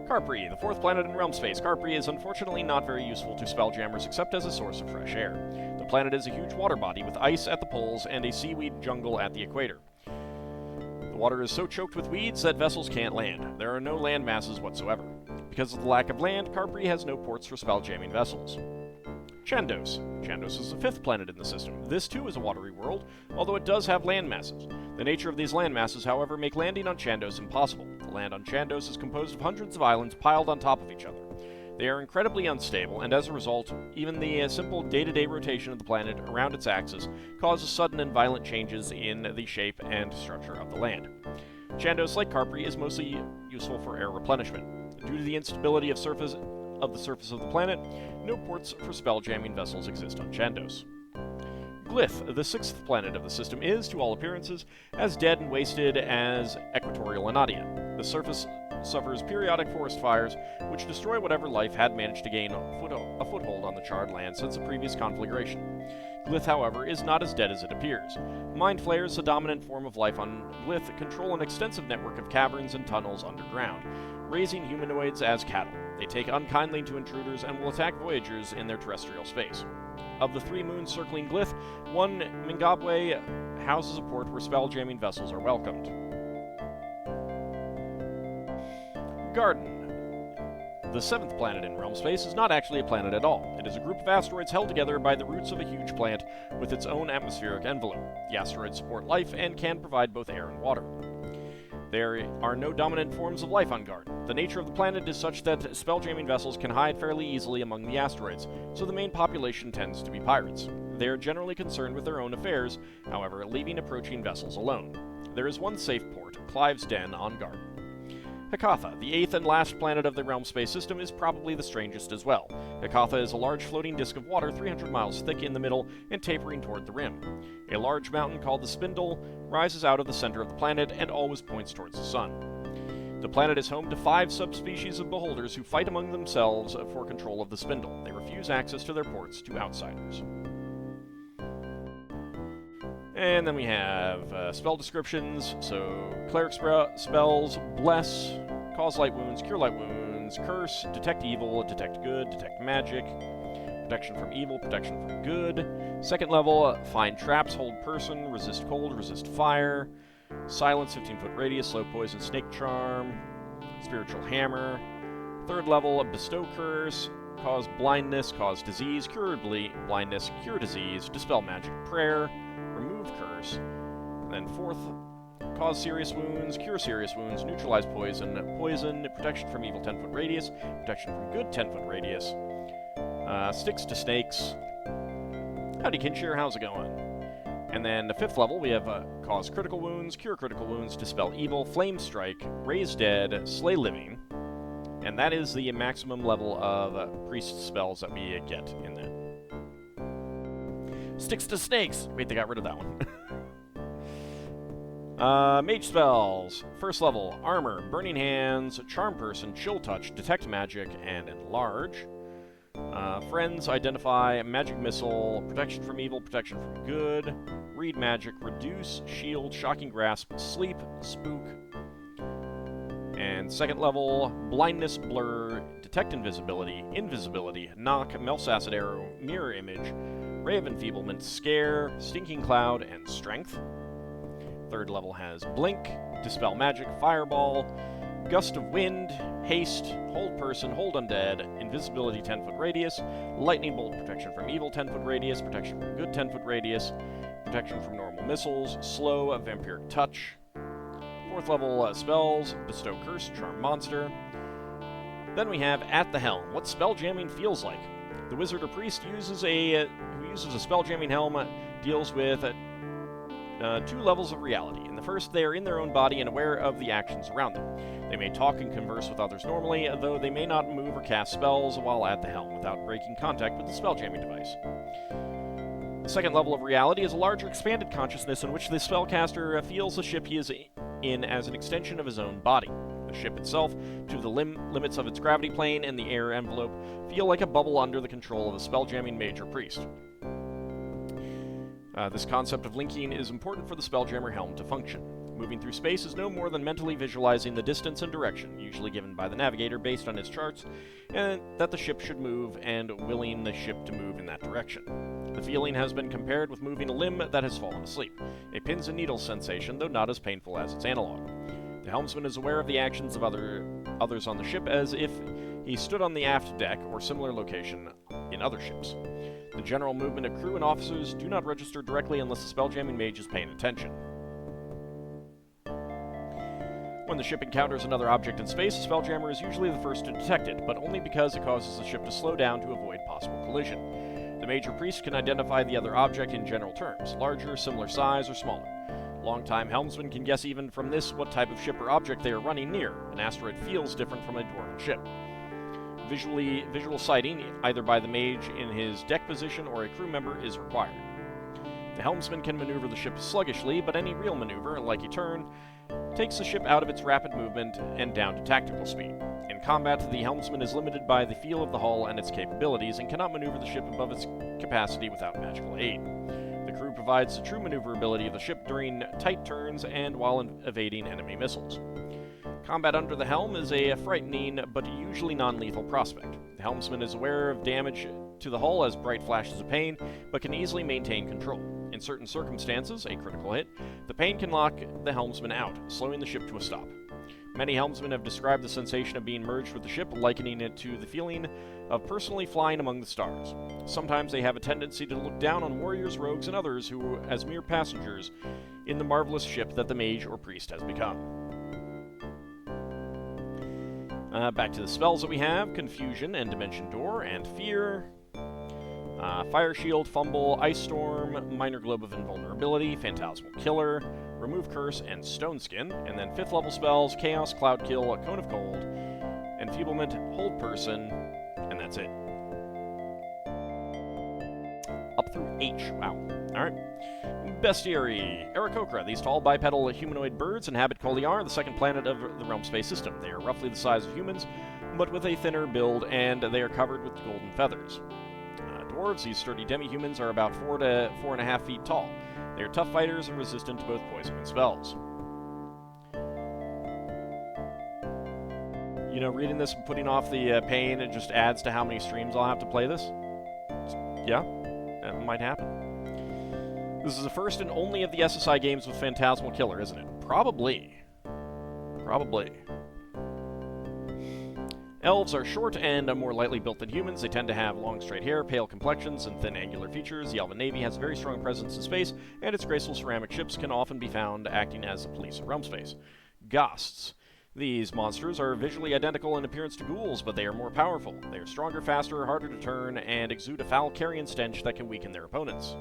Carpri, the fourth planet in Realmspace. Carpri is unfortunately not very useful to spelljammers except as a source of fresh air. The planet is a huge water body with ice at the poles and a seaweed jungle at the equator. The water is so choked with weeds that vessels can't land. There are no land masses whatsoever. Because of the lack of land, Carpri has no ports for spelljamming vessels. Chandos. Chandos is the fifth planet in the system. This too is a watery world, although it does have land masses. The nature of these land masses, however, make landing on Chandos impossible. The land on Chandos is composed of hundreds of islands piled on top of each other. They are incredibly unstable, and as a result, even the simple day-to-day rotation of the planet around its axis causes sudden and violent changes in the shape and structure of the land. Chandos, like Carpri, is mostly useful for air replenishment. Due to the instability of the surface of the planet, no ports for spelljamming vessels exist on Chandos. Glyph, the sixth planet of the system, is, to all appearances, as dead and wasted as equatorial Anadia. The surface suffers periodic forest fires, which destroy whatever life had managed to gain a foothold on the charred land since the previous conflagration. Glyph, however, is not as dead as it appears. Mind flayers, the dominant form of life on Glyph, control an extensive network of caverns and tunnels underground, raising humanoids as cattle. They take unkindly to intruders and will attack voyagers in their terrestrial space. Of the 3 moons circling Glyph, one, Mingabwe, houses a port where spelljamming vessels are welcomed. Garden. The 7th planet in Realmspace is not actually a planet at all. It is a group of asteroids held together by the roots of a huge plant with its own atmospheric envelope. The asteroids support life and can provide both air and water. There are no dominant forms of life on Garden. The nature of the planet is such that spelljamming vessels can hide fairly easily among the asteroids, so the main population tends to be pirates. They are generally concerned with their own affairs, however, leaving approaching vessels alone. There is one safe port, Clive's Den, on Garden. Hecatha, the 8th and last planet of the Realmspace system, is probably the strangest as well. Hecatha is a large floating disk of water 300 miles thick in the middle and tapering toward the rim. A large mountain called the Spindle rises out of the center of the planet and always points towards the sun. The planet is home to 5 subspecies of beholders who fight among themselves for control of the Spindle. They refuse access to their ports to outsiders. And then we have spell descriptions. So, cleric spells: Bless, Cause Light Wounds, Cure Light Wounds, Curse, Detect Evil, Detect Good, Detect Magic, Protection from Evil, Protection from Good. Second level, Find Traps, Hold Person, Resist Cold, Resist Fire, Silence, 15-foot radius, Slow Poison, Snake Charm, Spiritual Hammer. Third level, Bestow Curse, Cause Blindness, Cause Disease, Cure Blindness, Cure Disease, Dispel Magic Prayer, Remove Curse. And then fourth, Cause Serious Wounds, Cure Serious Wounds, Neutralize Poison, Poison, Protection from Evil 10-foot radius, Protection from Good 10-foot radius, Sticks to Snakes. Howdy Kinshire, how's it going? And then the fifth level, we have Cause Critical Wounds, Cure Critical Wounds, Dispel Evil, Flame Strike, Raise Dead, Slay Living. And that is the maximum level of priest spells that we get in that. Sticks to Snakes! Wait, they got rid of that one. Mage spells. First level, Armor, Burning Hands, Charm Person, Chill Touch, Detect Magic, and Enlarge. Friends, Identify, Magic Missile, Protection from Evil, Protection from Good, Read Magic, Reduce, Shield, Shocking Grasp, Sleep, Spook. And second level, Blindness, Blur, Detect Invisibility, Invisibility, Knock, Mel's Acid Arrow, Mirror Image, Ray of Enfeeblement, Scare, Stinking Cloud, and Strength. Third level has Blink, Dispel Magic, Fireball, Gust of Wind, Haste, Hold Person, Hold Undead, Invisibility 10-foot radius, Lightning Bolt, Protection from Evil 10-foot radius, Protection from Good 10-foot radius, Protection from Normal Missiles, Slow, Vampiric Touch. Fourth level spells, Bestow Curse, Charm Monster. Then we have At the Helm, what spell jamming feels like. The wizard or priest who uses a spell jamming helm deals with 2 levels of reality. In the first, they are in their own body and aware of the actions around them. They may talk and converse with others normally, though they may not move or cast spells while at the helm without breaking contact with the spell jamming device. The second level of reality is a larger expanded consciousness in which the spellcaster feels the ship he is in as an extension of his own body. The ship itself, to the limits of its gravity plane and the air envelope, feel like a bubble under the control of a spell-jamming mage or priest. This concept of linking is important for the Spelljammer helm to function. Moving through space is no more than mentally visualizing the distance and direction, usually given by the navigator based on his charts, and that the ship should move, and willing the ship to move in that direction. The feeling has been compared with moving a limb that has fallen asleep, a pins and needles sensation, though not as painful as its analog. The helmsman is aware of the actions of others on the ship as if he stood on the aft deck or similar location in other ships. The general movement of crew and officers do not register directly unless the spelljamming mage is paying attention. When the ship encounters another object in space, the spelljammer is usually the first to detect it, but only because it causes the ship to slow down to avoid possible collision. The mage or priest can identify the other object in general terms, larger, similar size, or smaller. Longtime helmsmen can guess even from this what type of ship or object they are running near. An asteroid feels different from a dwarven ship. Visual sighting, either by the mage in his deck position or a crew member, is required. The helmsman can maneuver the ship sluggishly, but any real maneuver, like a turn, takes the ship out of its rapid movement and down to tactical speed. In combat, the helmsman is limited by the feel of the hull and its capabilities, and cannot maneuver the ship above its capacity without magical aid. The crew provides the true maneuverability of the ship during tight turns and while evading enemy missiles. Combat under the helm is a frightening but usually non-lethal prospect. The helmsman is aware of damage to the hull as bright flashes of pain, but can easily maintain control. In certain circumstances, a critical hit, the pain can lock the helmsman out, slowing the ship to a stop. Many helmsmen have described the sensation of being merged with the ship, likening it to the feeling of personally flying among the stars. Sometimes they have a tendency to look down on warriors, rogues, and others who as mere passengers in the marvelous ship that the mage or priest has become. Back to the spells that we have: Confusion and Dimension Door and Fear. Fire Shield, Fumble, Ice Storm, Minor Globe of Invulnerability, Phantasmal Killer, Remove Curse, and Stone Skin. And then 5th level spells, Chaos, Cloud Kill, Cone of Cold, Enfeeblement, Hold Person, and that's it. Up through H. Wow. Alright. Bestiary. Aarakocra. These tall bipedal humanoid birds inhabit Koliar, the second planet of the Realmspace system. They are roughly the size of humans, but with a thinner build, and they are covered with golden feathers. Dwarves. These sturdy demi-humans are about 4 to 4.5 feet tall. They are tough fighters and resistant to both poison and spells. You know, reading this and putting off the pain, it just adds to how many streams I'll have to play this. Yeah, that might happen. This is the first and only of the SSI games with Phantasmal Killer, isn't it? Probably. Probably. Elves are short and more lightly built than humans. They tend to have long straight hair, pale complexions, and thin angular features. The Elven Navy has a very strong presence in space, and its graceful ceramic ships can often be found acting as the police of Realmspace. Ghasts. These monsters are visually identical in appearance to ghouls, but they are more powerful. They are stronger, faster, harder to turn, and exude a foul carrion stench that can weaken their opponents.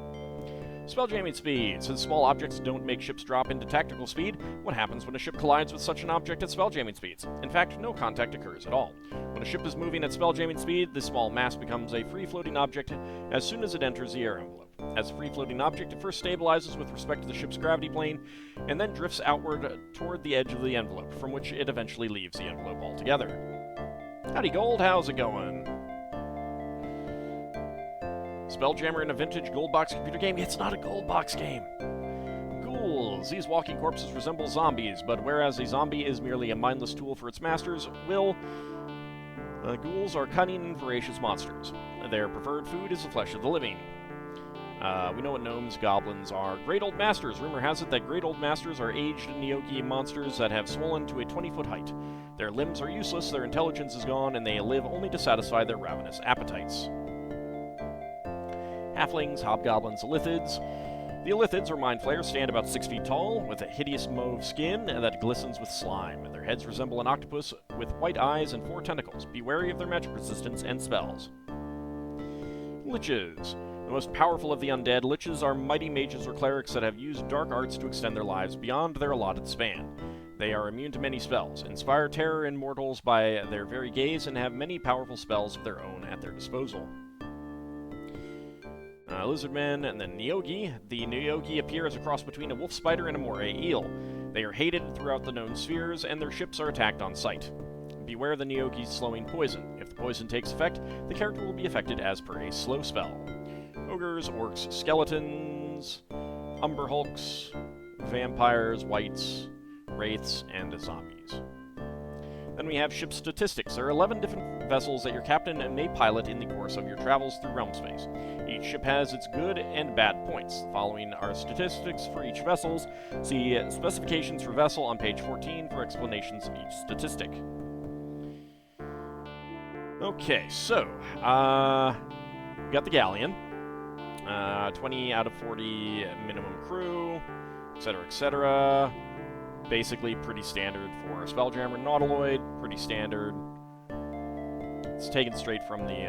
Spelljamming speed. Since small objects don't make ships drop into tactical speed, what happens when a ship collides with such an object at spelljamming speeds? In fact, no contact occurs at all. When a ship is moving at spelljamming speed, this small mass becomes a free-floating object as soon as it enters the air envelope. As a free-floating object, it first stabilizes with respect to the ship's gravity plane, and then drifts outward toward the edge of the envelope, from which it eventually leaves the envelope altogether. Howdy Gold, how's it going? Spelljammer in a vintage gold box computer game? It's not a gold box game! Ghouls. These walking corpses resemble zombies, but whereas a zombie is merely a mindless tool for its masters, ghouls are cunning and voracious monsters. Their preferred food is the flesh of the living. We know what gnomes, goblins are. Great Old Masters. Rumor has it that Great Old Masters are aged Nyogi monsters that have swollen to a 20-foot height. Their limbs are useless, their intelligence is gone, and they live only to satisfy their ravenous appetites. Halflings, hobgoblins, illithids. The illithids, or mind flayers, stand about 6 feet tall, with a hideous mauve skin that glistens with slime. Their heads resemble an octopus with white eyes and 4 tentacles. Be wary of their magic resistance and spells. Liches. The most powerful of the undead, liches are mighty mages or clerics that have used dark arts to extend their lives beyond their allotted span. They are immune to many spells, inspire terror in mortals by their very gaze, and have many powerful spells of their own at their disposal. Lizardmen, and then Nyogi. The Nyogi appear as a cross between a wolf spider and a moray eel. They are hated throughout the known spheres, and their ships are attacked on sight. Beware the Nyogi's slowing poison. If the poison takes effect, the character will be affected as per a slow spell. Ogres, orcs, skeletons, umber hulks, vampires, wights, wraiths, and zombies. Then we have ship statistics. There are 11 different vessels that your captain may pilot in the course of your travels through Realmspace. Each ship has its good and bad points. The following are statistics for each vessel. See specifications for vessel on page 14 for explanations of each statistic. Okay, so, we got the galleon. 20 out of 40 minimum crew, etc., etc. Basically pretty standard for a Spelljammer Nautiloid, pretty standard. It's taken straight from the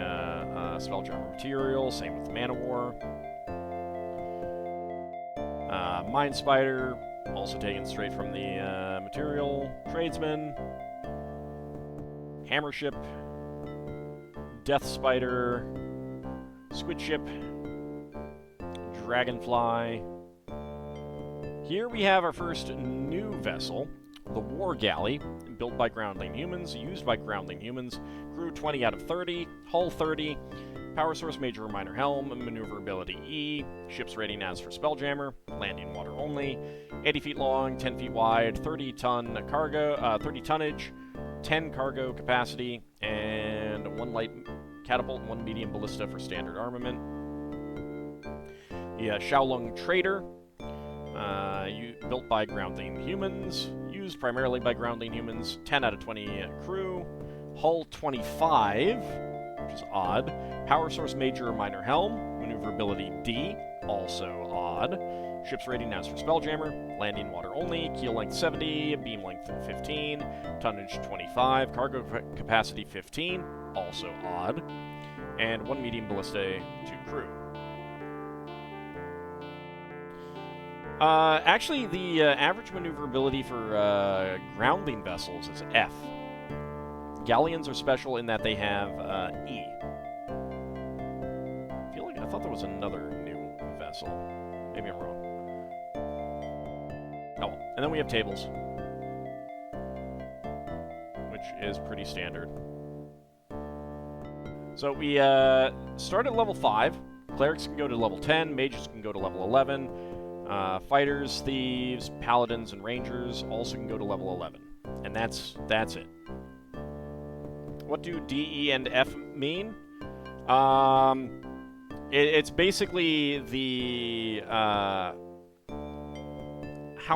Spelljammer material, same with Man-O-War. Mind Spider, also taken straight from the material. Tradesman. Hammer Ship. Death Spider. Squid Ship. Dragonfly. Here we have our first new vessel, the War Galley, built by groundling humans, used by groundling humans, crew 20 out of 30, hull 30, power source major or minor helm, maneuverability E, ship's rating as for Spelljammer, landing water only, 80 feet long, 10 feet wide, 30 tonnage, 10 cargo capacity, and 1 light catapult and 1 medium ballista for standard armament. The Shaolong Trader, built by groundling humans, used primarily by groundling humans, 10 out of 20 crew, hull 25, which is odd, power source major or minor helm, maneuverability D, also odd, ship's rating as for Spelljammer, landing water only, keel length 70, beam length 15, tonnage 25, cargo capacity 15, also odd, and 1 medium ballista to crew. Actually, the average maneuverability for grounding vessels is F. Galleons are special in that they have E. I thought there was another new vessel. Maybe I'm wrong. Oh, and then we have tables, which is pretty standard. So we start at level 5. Clerics can go to level 10. Mages can go to level 11. Fighters, thieves, paladins, and rangers also can go to level 11. And that's it. What do D, E, and F mean? It's basically the how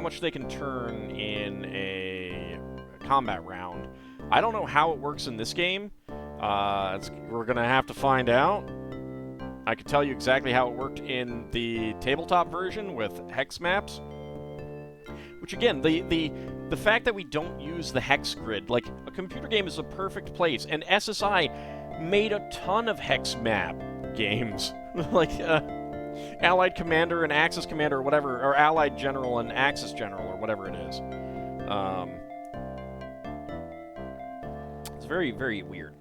much they can turn in a combat round. I don't know how it works in this game. We're gonna have to find out. I can tell you exactly how it worked in the tabletop version with hex maps. Which again, the fact that we don't use the hex grid, like a computer game is a perfect place, and SSI made a ton of hex map games, like Allied Commander and Axis Commander or whatever, or Allied General and Axis General or whatever it is. It's very, very weird.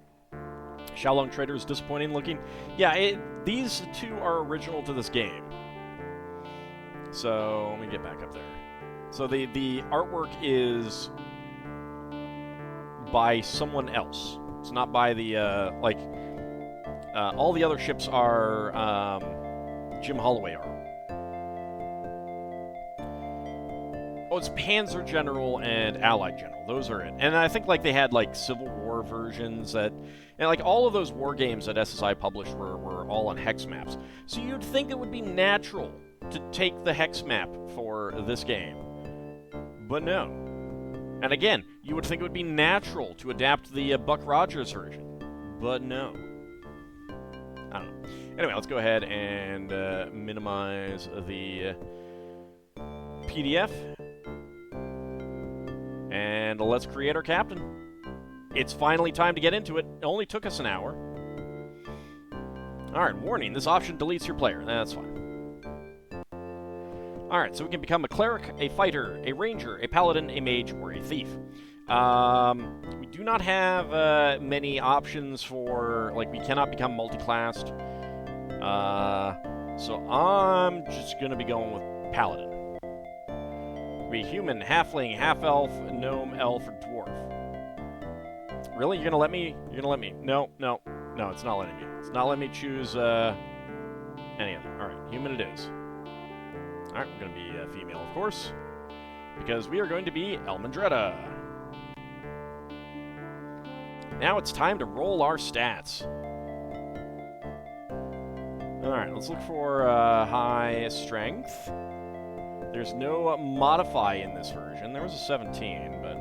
Xiaolong Trader is disappointing looking. Yeah, these two are original to this game. So, let me get back up there. So the artwork is by someone else. It's not by the, all the other ships are Jim Holloway art. Oh, it's Panzer General and Allied General. Those are it. And I think like they had like Civil War versions that, and like all of those war games that SSI published were all on hex maps. So you'd think it would be natural to take the hex map for this game. But no. And again, you would think it would be natural to adapt the Buck Rogers version. But no. I don't know. Anyway, let's go ahead and minimize the PDF. And let's create our captain. It's finally time to get into it. It only took us an hour. Alright, warning, this option deletes your player. That's fine. Alright, so we can become a cleric, a fighter, a ranger, a paladin, a mage, or a thief. We do not have many options for, like, we cannot become multi-classed. So I'm just going to be going with paladin. Be human, halfling, half-elf, gnome, elf, or dwarf. Really? You're gonna let me? You're gonna let me? No, no, no, it's not letting me. It's not letting me choose, any of them. Alright, human it is. Alright, we're gonna be female, of course. Because we are going to be Elmandretta. Now it's time to roll our stats. Alright, let's look for, high strength. There's no modify in this version. There was a 17, but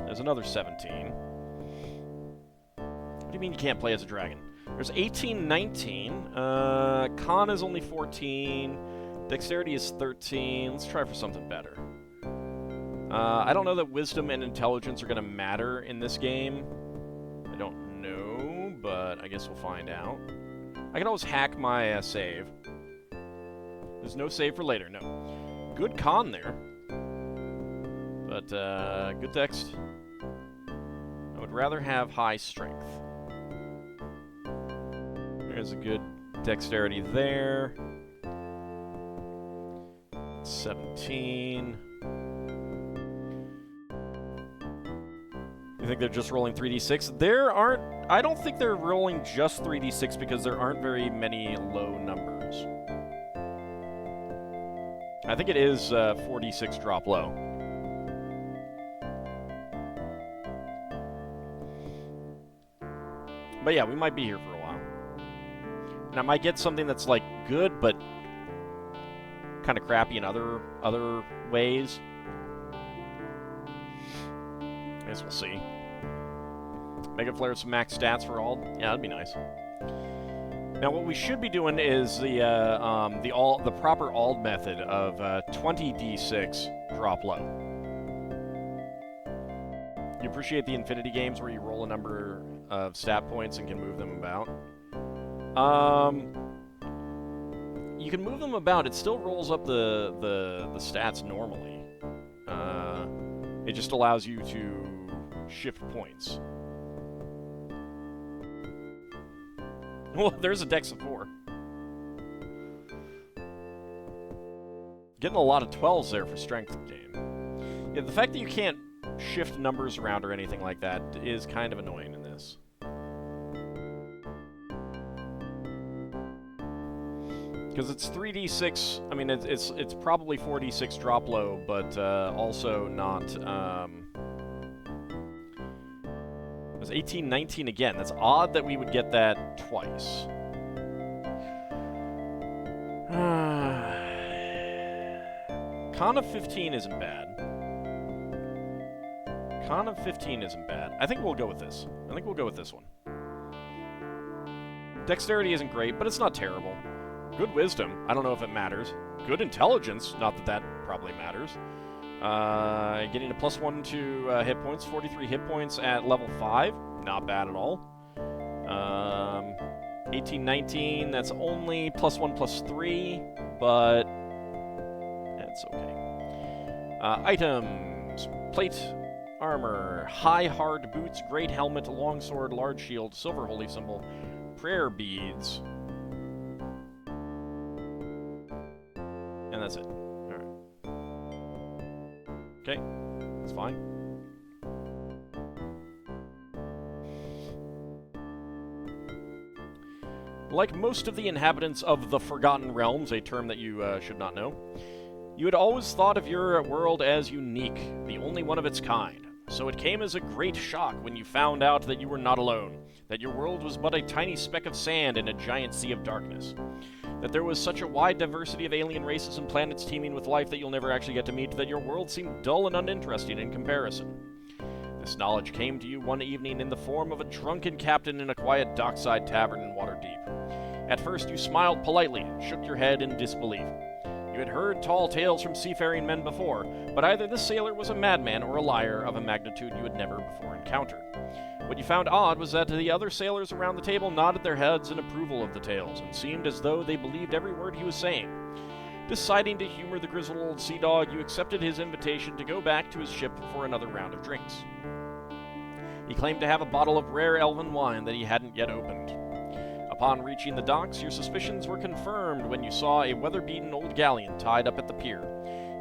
there's another 17. What do you mean you can't play as a dragon? There's 18, 19. Con is only 14. Dexterity is 13. Let's try for something better. I don't know that wisdom and intelligence are going to matter in this game. I don't know, but I guess we'll find out. I can always hack my save. There's no save for later, no. Good con there. But, good dex. I would rather have high strength. There's a good dexterity there. 17. You think they're just rolling 3d6? I don't think they're rolling just 3d6 because there aren't very many low numbers. I think it is 4d6 drop low. But yeah, we might be here for a while. And I might get something that's like good, but kind of crappy in other ways. I guess we'll see. Mega Flare some max stats for all. Yeah, that'd be nice. Now, what we should be doing is the proper AuldDragon method of 20d6 drop low. You appreciate the Infinity games where you roll a number of stat points and can move them about? you can move them about. It still rolls up the stats normally. It just allows you to shift points. Well, there's a dex of 4. Getting a lot of 12s there for strength game. Yeah, the fact that you can't shift numbers around or anything like that is kind of annoying in this. Because it's 3d6, I mean, it's probably 4d6 drop low, but also not, it was 18, 19 again. That's odd that we would get that twice. Con of 15 isn't bad. Con of 15 isn't bad. I think we'll go with this. I think we'll go with this one. Dexterity isn't great, but it's not terrible. Good wisdom. I don't know if it matters. Good intelligence. Not that that probably matters. Getting a +1 to hit points. 43 hit points at level 5. Not bad at all. 18, 19. That's only +1/+3, but that's okay. Items. Plate. Armor. High hard boots. Great helmet. Longsword. Large shield. Silver holy symbol. Prayer beads. And that's it. Alright. Okay. That's fine. Like most of the inhabitants of the Forgotten Realms, a term that you should not know, you had always thought of your world as unique, the only one of its kind. So it came as a great shock when you found out that you were not alone, that your world was but a tiny speck of sand in a giant sea of darkness. That there was such a wide diversity of alien races and planets teeming with life that you'll never actually get to meet, that your world seemed dull and uninteresting in comparison. This knowledge came to you one evening in the form of a drunken captain in a quiet dockside tavern in Waterdeep. At first you smiled politely and shook your head in disbelief. You had heard tall tales from seafaring men before, but either this sailor was a madman or a liar of a magnitude you had never before encountered. What you found odd was that the other sailors around the table nodded their heads in approval of the tales, and seemed as though they believed every word he was saying. Deciding to humor the grizzled old sea dog, you accepted his invitation to go back to his ship for another round of drinks. He claimed to have a bottle of rare elven wine that he hadn't yet opened. Upon reaching the docks, your suspicions were confirmed when you saw a weather-beaten old galleon tied up at the pier.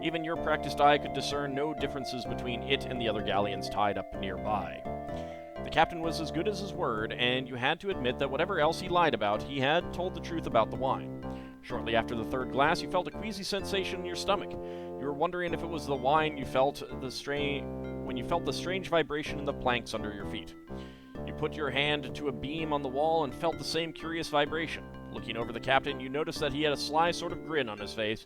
Even your practiced eye could discern no differences between it and the other galleons tied up nearby. The captain was as good as his word, and you had to admit that whatever else he lied about, he had told the truth about the wine. Shortly after the third glass, you felt a queasy sensation in your stomach. You were wondering if it was the wine you felt when you felt the strange vibration in the planks under your feet. You put your hand to a beam on the wall and felt the same curious vibration. Looking over the captain, you noticed that he had a sly sort of grin on his face,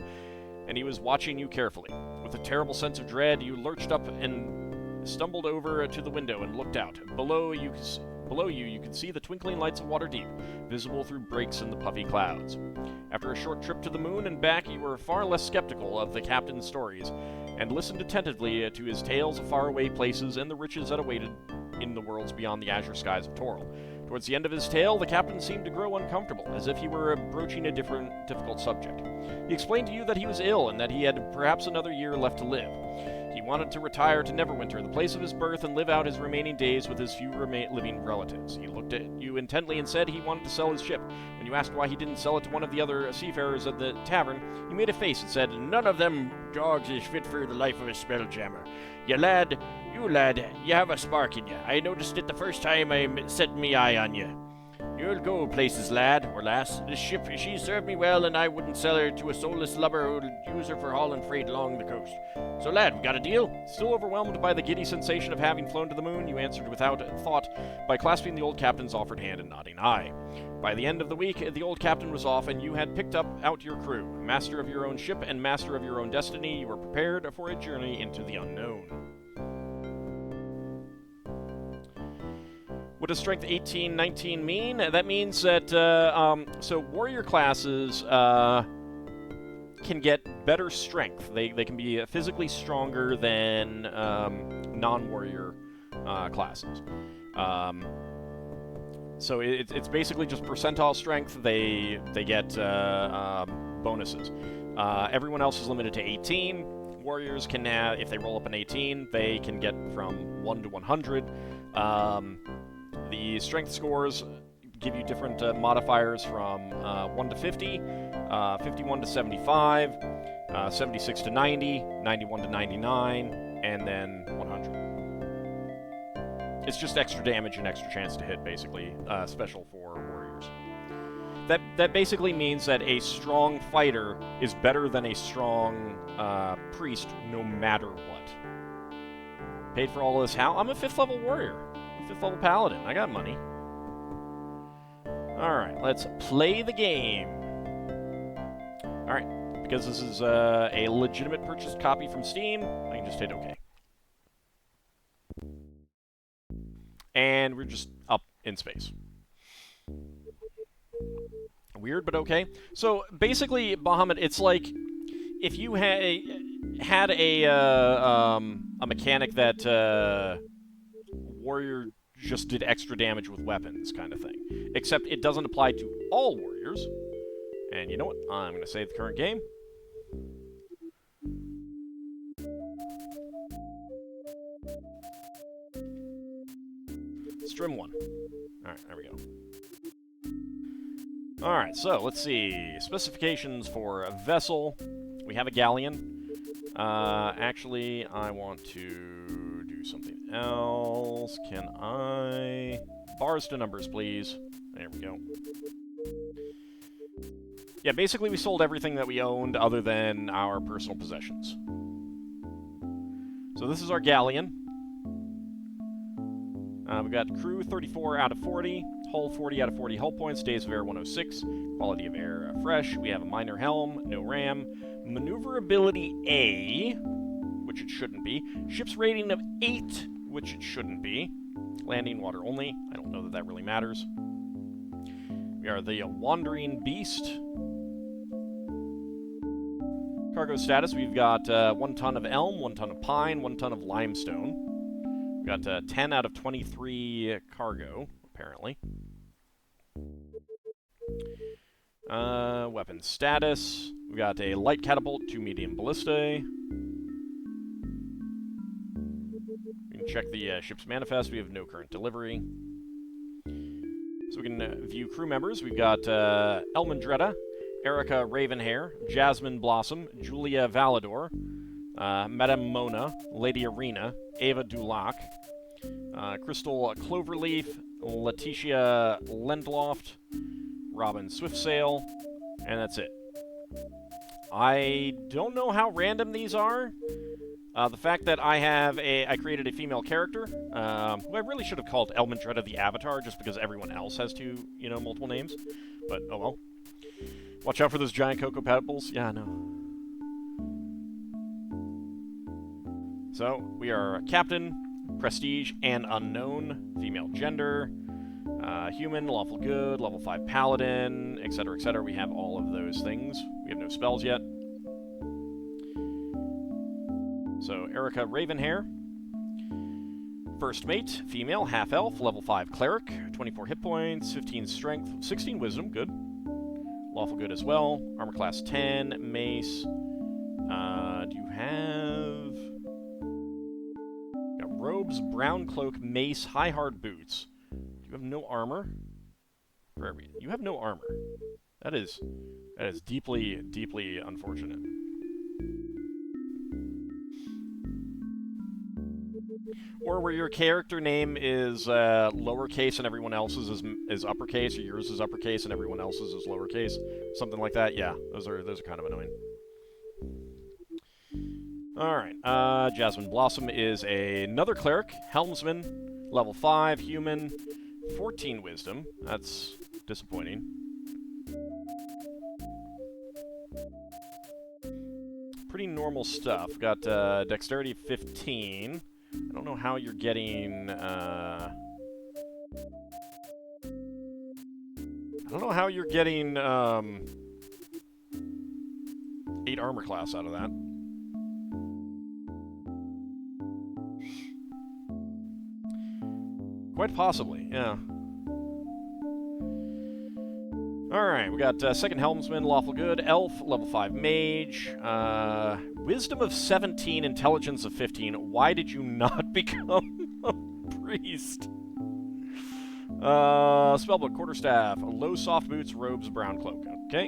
and he was watching you carefully. With a terrible sense of dread, you lurched up and stumbled over to the window and looked out. Below you, you could see the twinkling lights of Waterdeep, visible through breaks in the puffy clouds. After a short trip to the moon and back, you were far less skeptical of the captain's stories, and listened attentively to his tales of faraway places and the riches that awaited in the worlds beyond the azure skies of Toril. Towards the end of his tale, the captain seemed to grow uncomfortable, as if he were broaching a difficult subject. He explained to you that he was ill and that he had perhaps another year left to live. He wanted to retire to Neverwinter, the place of his birth, and live out his remaining days with his few living relatives. He looked at you intently and said he wanted to sell his ship. When you asked why he didn't sell it to one of the other seafarers at the tavern, he made a face and said, "None of them dogs is fit for the life of a spelljammer. You lad, you have a spark in you. I noticed it the first time I set me eye on you. You'll go places, lad, or lass. This ship, she served me well, and I wouldn't sell her to a soulless lubber who'd use her for hauling freight along the coast. So, lad, we got a deal?" Still overwhelmed by the giddy sensation of having flown to the moon, you answered without thought by clasping the old captain's offered hand and nodding aye. By the end of the week, the old captain was off, and you had picked out your crew. Master of your own ship and master of your own destiny, you were prepared for a journey into the unknown. What does strength 18, 19 mean? That means that, so warrior classes can get better strength. They can be physically stronger than non-warrior classes. So it's basically just percentile strength. They get bonuses. Everyone else is limited to 18. Warriors can have, if they roll up an 18, they can get from 1 to 100. The strength scores give you different modifiers from 1 to 50, 51 to 75, 76 to 90, 91 to 99, and then 100. It's just extra damage and extra chance to hit, basically, special for warriors. That basically means that a strong fighter is better than a strong priest, no matter what. Paid for all this how? I'm a 5th level warrior. I'm a 5th level paladin. I got money. Alright, let's play the game. Alright, because this is a legitimate purchased copy from Steam, I can just hit OK. And we're just up in space. Weird, but okay. So, basically, Bahamut, it's like if you had a mechanic that warrior just did extra damage with weapons kind of thing. Except it doesn't apply to all warriors. And you know what? I'm going to save the current game. Strim 1. Alright, there we go. Alright, so let's see. Specifications for a vessel. We have a galleon. Actually, I want to do something else. Can I... Bars to numbers, please. There we go. Yeah, basically we sold everything that we owned other than our personal possessions. So this is our galleon. We've got crew 34 out of 40, hull 40 out of 40 hull points, days of air 106, quality of air fresh. We have a minor helm, no ram, maneuverability A, which it shouldn't be, ship's rating of 8, which it shouldn't be, landing water only. I don't know that that really matters. We are the Wandering Beast. Cargo status, we've got 1 ton of elm, 1 ton of pine, 1 ton of limestone. We've got 10 out of 23 cargo, apparently. Weapon status, we've got a light catapult, 2 medium ballistae. We can check the ship's manifest, we have no current delivery. So we can view crew members, we've got Elmandretta, Erica Ravenhair, Jasmine Blossom, Julia Valador, Madame Mona, Lady Arena, Ava Dulac, Crystal Cloverleaf, Letitia Lendloft, Robin Swiftsail, and that's it. I don't know how random these are. The fact that I created a female character, who I really should have called Elmandretta the Avatar, just because everyone else has multiple names. But, oh well. Watch out for those giant cocoa pebbles. Yeah, I know. So, we are Captain, Prestige, and Unknown, female gender, human, lawful good, level 5 paladin, etc., etc. We have all of those things. We have no spells yet. So, Erica Ravenhair. First mate, female, half-elf, level 5 cleric, 24 hit points, 15 strength, 16 wisdom, good. Lawful good as well. Armor class 10, mace. Do you have... Got robes, brown cloak, mace, high hard boots. Do you have no armor? You have no armor. That is deeply, deeply unfortunate. Or where your character name is lowercase and everyone else's is uppercase, or yours is uppercase and everyone else's is lowercase, something like that. Yeah, those are kind of annoying. All right, Jasmine Blossom is another cleric, helmsman, level 5, human, 14 wisdom. That's disappointing. Pretty normal stuff. Got dexterity 15. I don't know how you're getting, I don't know how you're getting, 8 armor class out of that. Quite possibly, yeah. Alright, we got second helmsman, lawful good, elf, level 5 mage, wisdom of 17, intelligence of 15. Why did you not become a priest? Spellbook, quarterstaff, low soft boots, robes, brown cloak. Okay.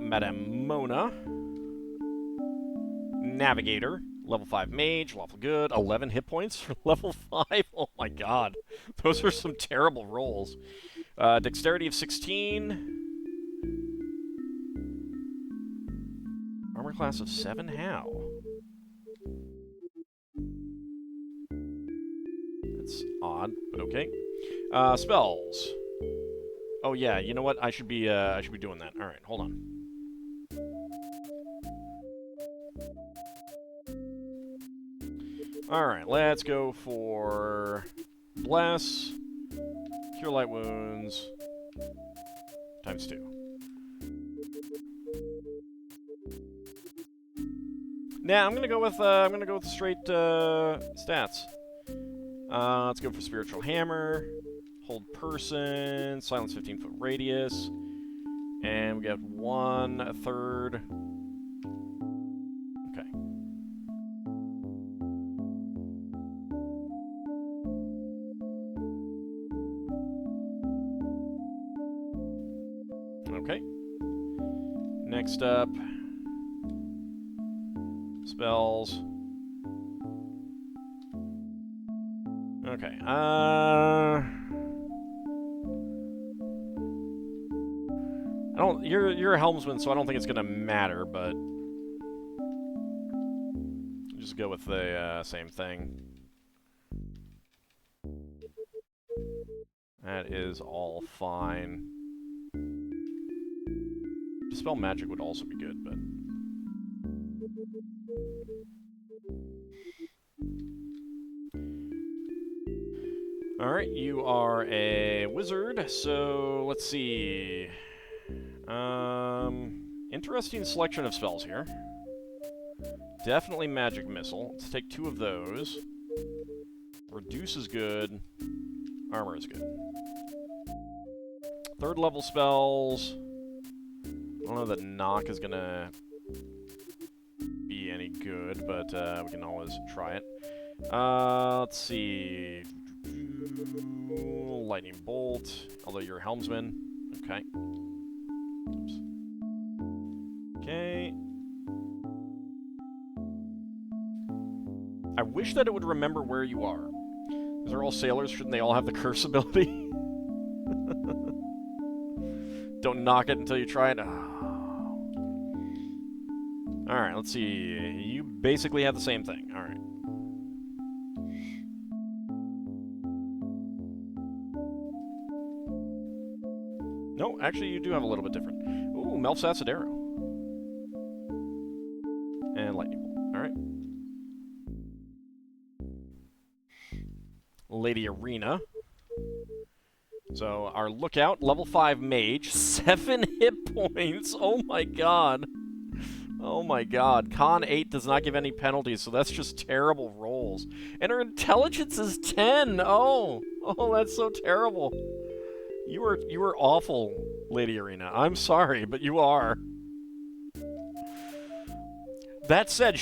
Madame Mona. Navigator, level 5 mage, lawful good, 11 hit points for level 5. Oh my god. Those are some terrible rolls. Dexterity of 16. Armor class of 7, how? That's odd, but okay. Spells. Oh yeah, you know what? I should be doing that. All right, hold on. All right, let's go for bless, cure light wounds, times 2. Nah, I'm gonna go with straight stats. Let's go for spiritual hammer. Hold person, silence 15-foot radius, and we got 1/3. Okay. Okay. Next up, spells. Okay. You're a helmsman, so I don't think it's gonna matter, but just go with the same thing. That is all fine. Dispel magic would also be good, but alright, you are a wizard, so let's see. Interesting selection of spells here. Definitely magic missile. Let's take 2 of those. Reduce is good. Armor is good. 3rd level spells. I don't know that knock is gonna be any good, but we can always try it. Let's see. Lightning bolt, although you're a helmsman. Okay. Oops. Okay. I wish that it would remember where you are. These are all sailors. Shouldn't they all have the curse ability? Don't knock it until you try it. Oh. Alright, let's see. You basically have the same thing. Alright. No, actually, you do have a little bit different. Ooh, Melf's Acid Arrow. And Lightning Bolt. Alright. Lady Arena. So, our lookout, level 5 mage, 7 hit points. Oh my god. Oh my god. Con 8 does not give any penalties, so that's just terrible rolls. And her intelligence is 10. Oh, that's so terrible. You were awful, Lady Arena. I'm sorry, but you are. That said,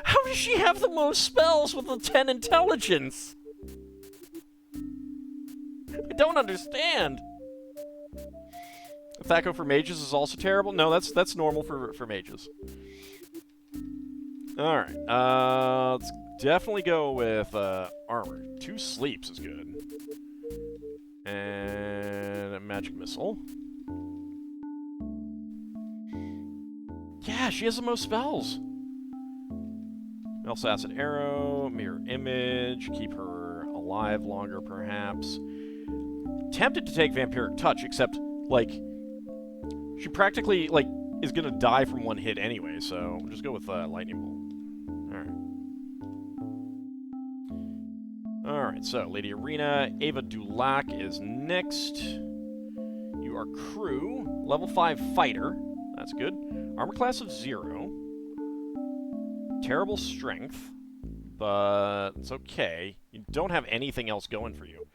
how does she have the most spells with a 10 intelligence? I don't understand. Thaco for mages is also terrible? No, that's normal for mages. Alright, let's definitely go with armor. 2 sleeps is good. And a magic missile. Yeah, she has the most spells. Melf's Acid Arrow, Mirror Image, keep her alive longer perhaps. Tempted to take Vampiric Touch, except, like, she practically, like, is gonna die from 1 hit anyway, so we'll just go with Lightning Bolt. Alright, so Lady Arena, Ava Dulac is next. You are crew, level 5 fighter, that's good. Armor class of 0. Terrible strength, but it's okay. You don't have anything else going for you.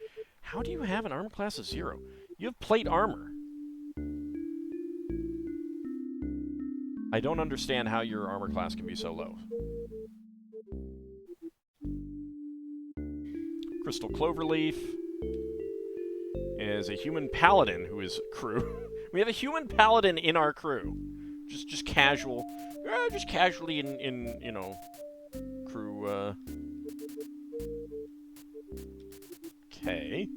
How do you have an armor class of 0? You have plate armor. I don't understand how your armor class can be so low. Crystal Cloverleaf is a human paladin who is crew. We have a human paladin in our crew. Just casual. Just casually in you know, crew, Okay.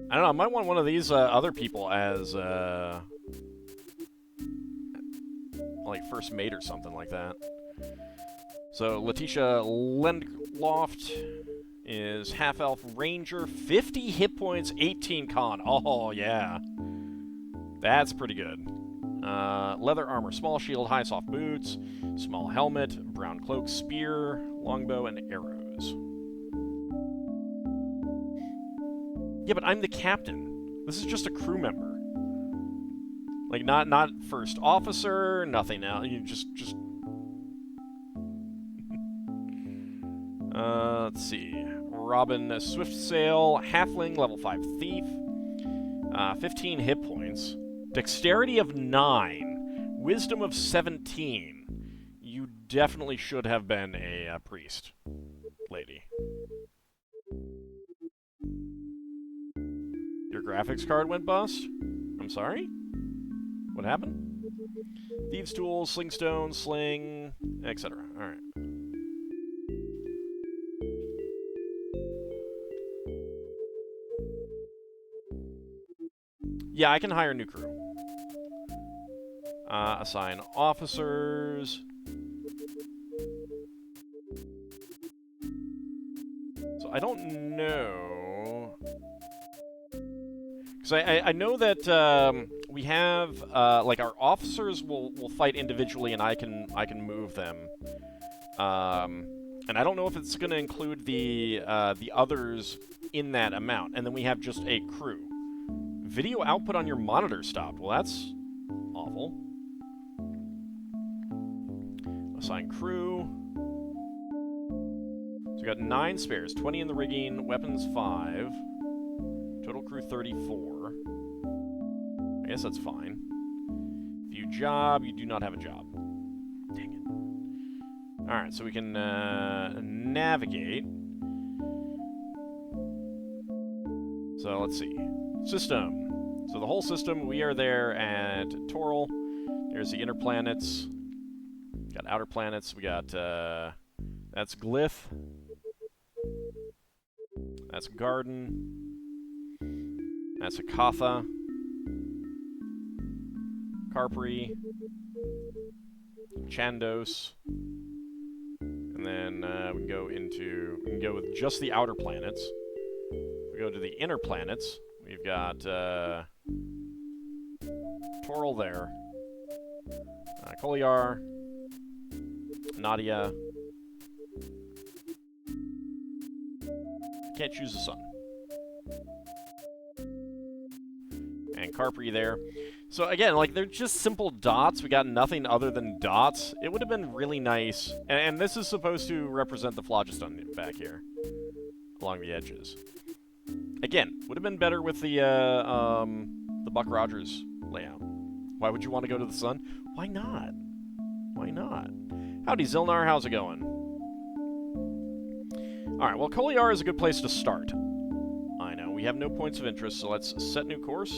I don't know, I might want one of these other people as, like, first mate or something like that. So, Letitia Lendloft is half-elf ranger, 50 hit points, 18 con. Oh, yeah. That's pretty good. Leather armor, small shield, high soft boots, small helmet, brown cloak, spear, longbow, and arrows. Yeah, but I'm the captain. This is just a crew member. Like, not first officer, nothing else. You just... let's see. Robin Swiftsail, halfling, level 5 thief. 15 hit points. Dexterity of 9. Wisdom of 17. You definitely should have been a priest, lady. Your graphics card went bust? I'm sorry? What happened? Thieves' tools, slingstone, sling, etc. Alright. Yeah, I can hire a new crew. Assign officers. So I don't know... Because I know that we have, like, our officers will fight individually and I can move them. And I don't know if it's going to include the others in that amount. And then we have just a crew. Video output on your monitor stopped. Well, that's awful. Assign crew. So we got 9 spares, 20 in the rigging, weapons 5. Total crew 34. I guess that's fine. View job, you do not have a job. Dang it. Alright, so we can navigate. So let's see. System. So the whole system, we are there at Toril. There's the inner planets. Got outer planets. We got, that's Glyph. That's Garden. That's Akatha. Carpri. Chandos. And then we can go with just the outer planets. If we go to the inner planets, we've got Toril there. Koliar. Anadia. Can't choose the sun. And Carpri there. So again, like, they're just simple dots. We got nothing other than dots. It would have been really nice. And this is supposed to represent the phlogiston back here. Along the edges. Again, would have been better with the Buck Rogers layout. Why would you want to go to the sun? Why not? Why not? Howdy, Zilnar. How's it going? Alright, well, Koliar is a good place to start. I know, we have no points of interest, so let's set new course.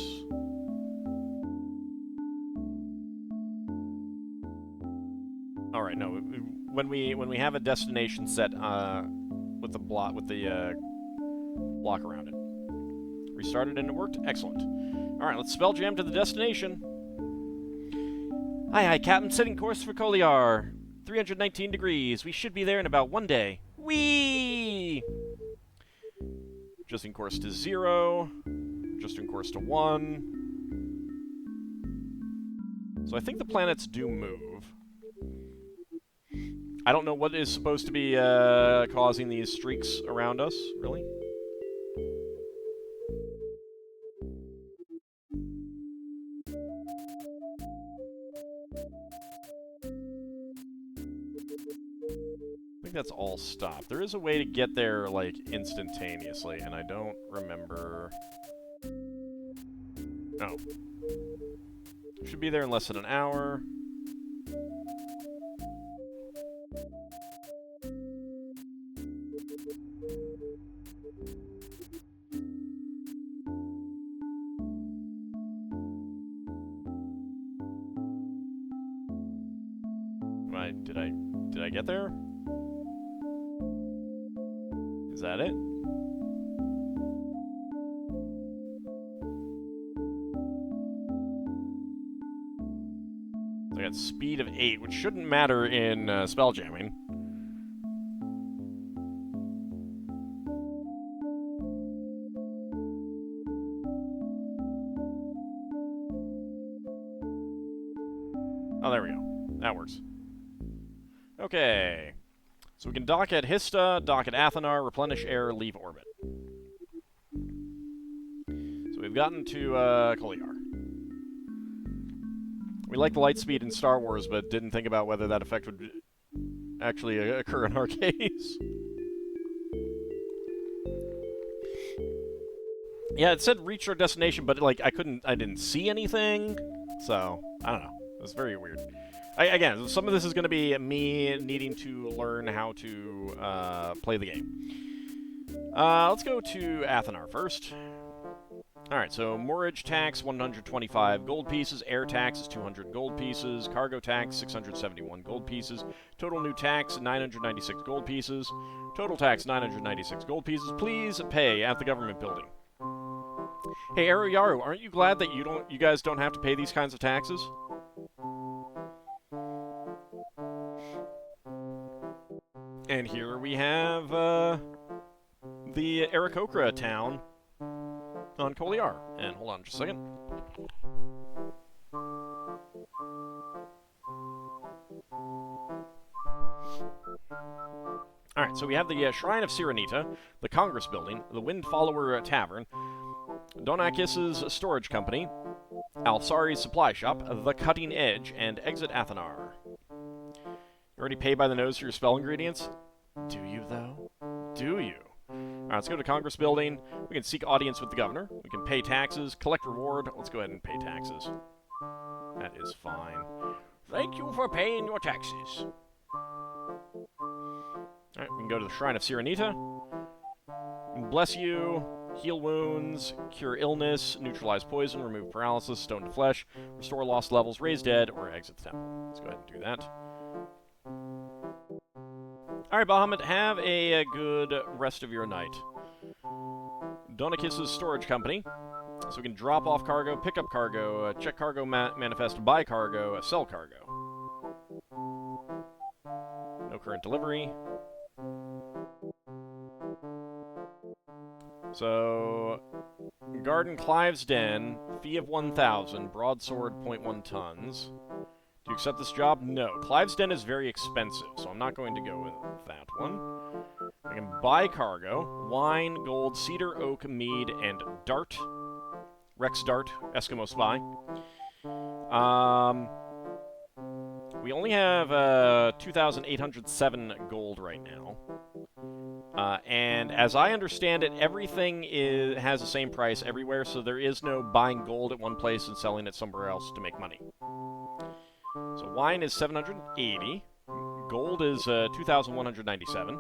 Alright, no, when we have a destination set with the block around it. Restarted and it worked? Excellent. Alright, let's spell jam to the destination. Aye, Captain. Setting course for Koliar. 319 degrees. We should be there in about 1 day. Whee! Adjusting course to 0. Adjusting course to 1. So I think the planets do move. I don't know what is supposed to be causing these streaks around us, really. think that's all stopped. There is a way to get there, like, instantaneously, and I don't remember... Oh. Should be there in less than an hour. Did I get there? Is that it? So I got speed of 8, which shouldn't matter in spelljamming. Oh, there we go. That works. Okay. So we can dock at Hista, dock at Athanar, replenish air, leave orbit. So we've gotten to Koliar. We like the light speed in Star Wars, but didn't think about whether that effect would actually occur in our case. Yeah, it said reach our destination, but like I didn't see anything. So, I don't know. It was very weird. Again, some of this is going to be me needing to learn how to play the game. Let's go to Athanar first. Alright, so moorage tax, 125 gold pieces. Air tax is 200 gold pieces. Cargo tax, 671 gold pieces. Total new tax, 996 gold pieces. Total tax, 996 gold pieces. Please pay at the government building. Hey, Yaru, aren't you glad that you guys don't have to pay these kinds of taxes? And here we have the Aarakocra town on Koliar. And hold on just a second. Alright, so we have the Shrine of Sirenita, the Congress Building, the Windfollower Tavern, Donakis's Storage Company, Alsari's Supply Shop, the Cutting Edge, and Exit Athanar. You already pay by the nose for your spell ingredients? Do you, though? Do you? Alright, let's go to Congress Building. We can seek audience with the governor. We can pay taxes, collect reward. Let's go ahead and pay taxes. That is fine. Thank you for paying your taxes. Alright, we can go to the Shrine of Sirenita. Bless you, heal wounds, cure illness, neutralize poison, remove paralysis, stone to flesh, restore lost levels, raise dead, or exit the temple. Let's go ahead and do that. Alright, Bahamut, have a good rest of your night. Donakis's Storage Company. So we can drop off cargo, pick up cargo, check cargo manifest, buy cargo, sell cargo. No current delivery. So, Garden Clive's Den, fee of 1,000, broadsword 0.1 tons. Do you accept this job? No. Clive's Den is very expensive, so I'm not going to go with that one. I can buy cargo, wine, gold, cedar, oak, mead, and dart. Rex Dart, Eskimo Spy. We only have 2,807 gold right now. And as I understand it, everything has the same price everywhere, so there is no buying gold at one place and selling it somewhere else to make money. So wine is 780, gold is 2,197,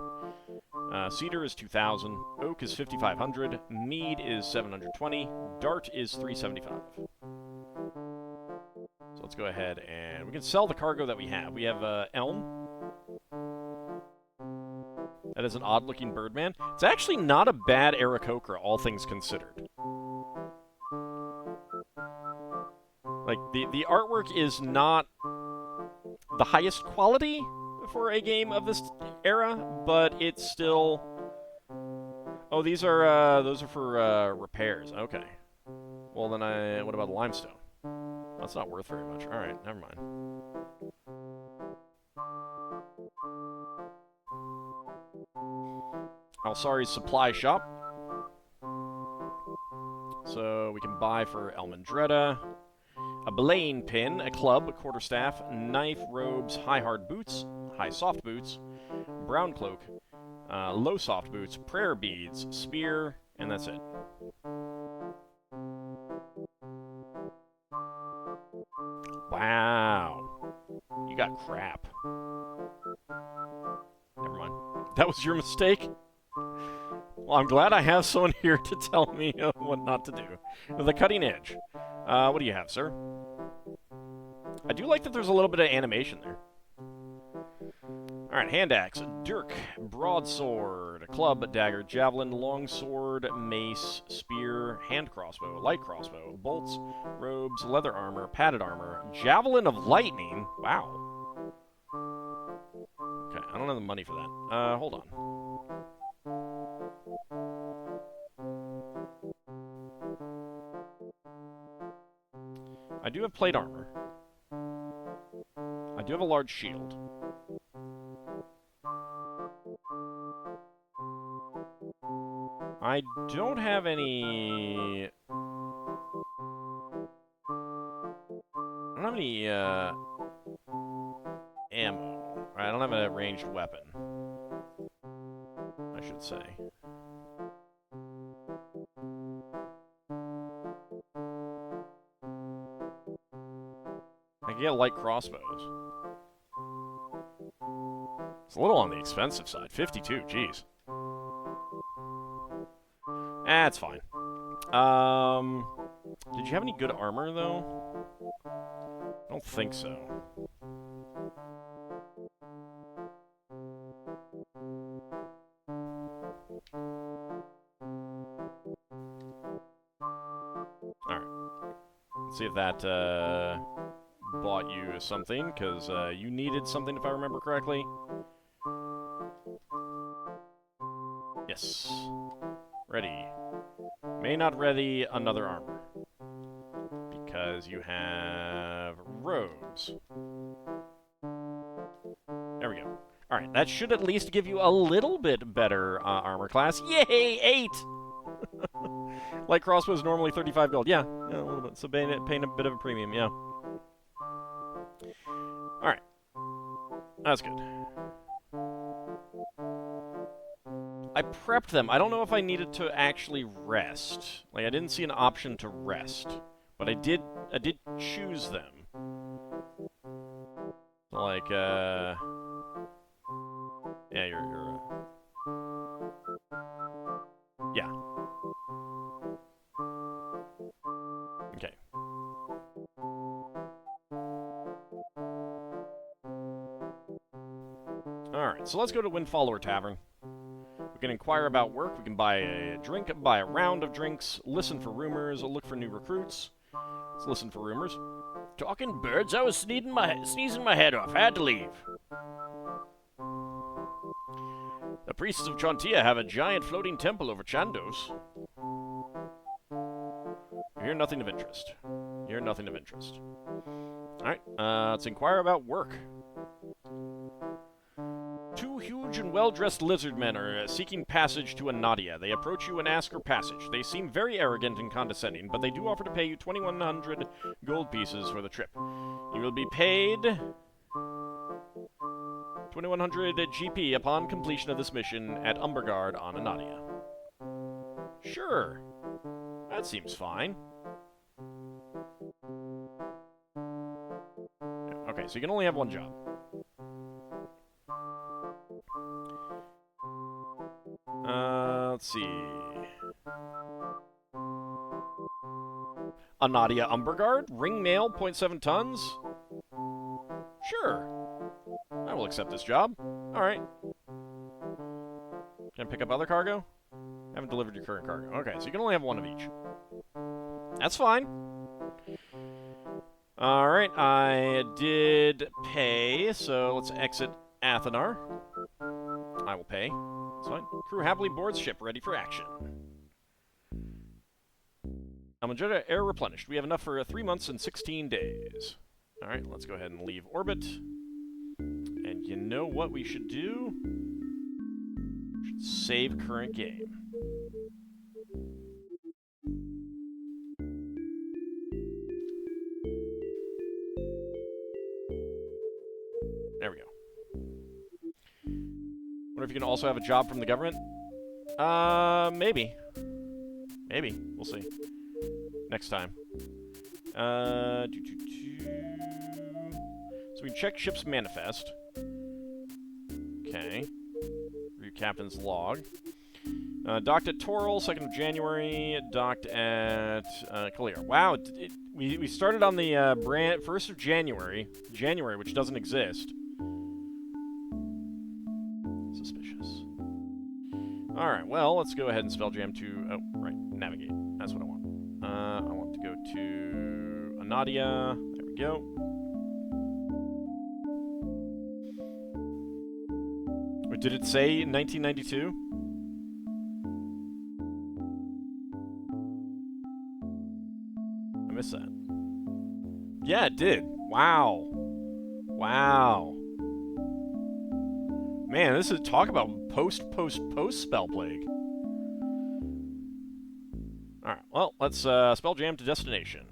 cedar is 2,000, oak is 5,500, mead is 720, dart is 375. So let's go ahead and we can sell the cargo that we have. We have elm. That is an odd-looking birdman. It's actually not a bad Aarakocra, all things considered. Like, the artwork is not the highest quality for a game of this era, but it's still... Oh, those are for repairs. Okay. Well, then what about the limestone? That's not worth very much. Alright, never mind. Alsari's Supply Shop. So we can buy for Elmandretta. A belaying pin, a club, a quarterstaff, knife, robes, high hard boots, high soft boots, brown cloak, low soft boots, prayer beads, spear, and that's it. Wow. You got crap. Never mind. That was your mistake? Well, I'm glad I have someone here to tell me what not to do. The cutting edge. What do you have, sir? I do like that there's a little bit of animation there. Alright, hand axe, dirk, broadsword, club, dagger, javelin, longsword, mace, spear, hand crossbow, light crossbow, bolts, robes, leather armor, padded armor, javelin of lightning. Wow. Okay, I don't have the money for that. Hold on. I do have plate armor. I do have a large shield. I don't have any... I don't have any, ammo. I don't have a ranged weapon, I should say. I can get light crossbows. It's a little on the expensive side. 52, jeez. That's fine. Did you have any good armor, though? I don't think so. Alright. Let's see if that, bought you something, because, you needed something, if I remember correctly. Yes. Ready. May not ready another armor. Because you have robes. There we go. Alright, that should at least give you a little bit better armor class. Yay! 8! Light crossbow is normally 35 gold. Yeah, a little bit. So paying a bit of a premium, yeah. Alright. That's good. I prepped them. I don't know if I needed to actually rest. Like, I didn't see an option to rest. But I did choose them. Like, yeah, you're yeah. Okay. Alright, so let's go to Windfollower Tavern. We can inquire about work, we can buy a drink, buy a round of drinks, listen for rumors, look for new recruits. Let's listen for rumors. Talking birds, I was sneezing my head off. I had to leave. The priests of Chontia have a giant floating temple over Chandos. You hear nothing of interest. You hear nothing of interest. Alright, let's inquire about work. Two huge and well-dressed lizard men are seeking passage to Anadia. They approach you and ask for passage. They seem very arrogant and condescending, but they do offer to pay you 2,100 gold pieces for the trip. You will be paid 2,100 GP upon completion of this mission at Umbergard on Anadia. Sure. That seems fine. Okay, so you can only have one job. Let's see. Anadia Umbergard, ring mail, 0.7 tons. Sure. I will accept this job. Alright. Can I pick up other cargo? Haven't delivered your current cargo. Okay, so you can only have one of each. That's fine. Alright, I did pay, so let's exit Athenar. I will pay. That's fine. Crew happily boards ship, ready for action. Amajota air replenished. We have enough for 3 months and 16 days. Alright, let's go ahead and leave orbit. And you know what we should do? We should save current game. There we go. if you can also have a job from the government. Maybe. Maybe. We'll see. Next time. So we can check ship's manifest. Okay. Review captain's log. Docked at Toril, 2nd of January. Docked at Kalir. Wow, we started on the 1st of January, which doesn't exist. Suspicious. Alright, well, let's go ahead and spelljam to... Oh, right, navigate. That's what I want. I want to go to Anadia. There we go. Wait, did it say 1992? I missed that. Yeah, it did. Wow. Wow. Man, this is talk about post spell plague. Alright, well, let's spell jam to destination.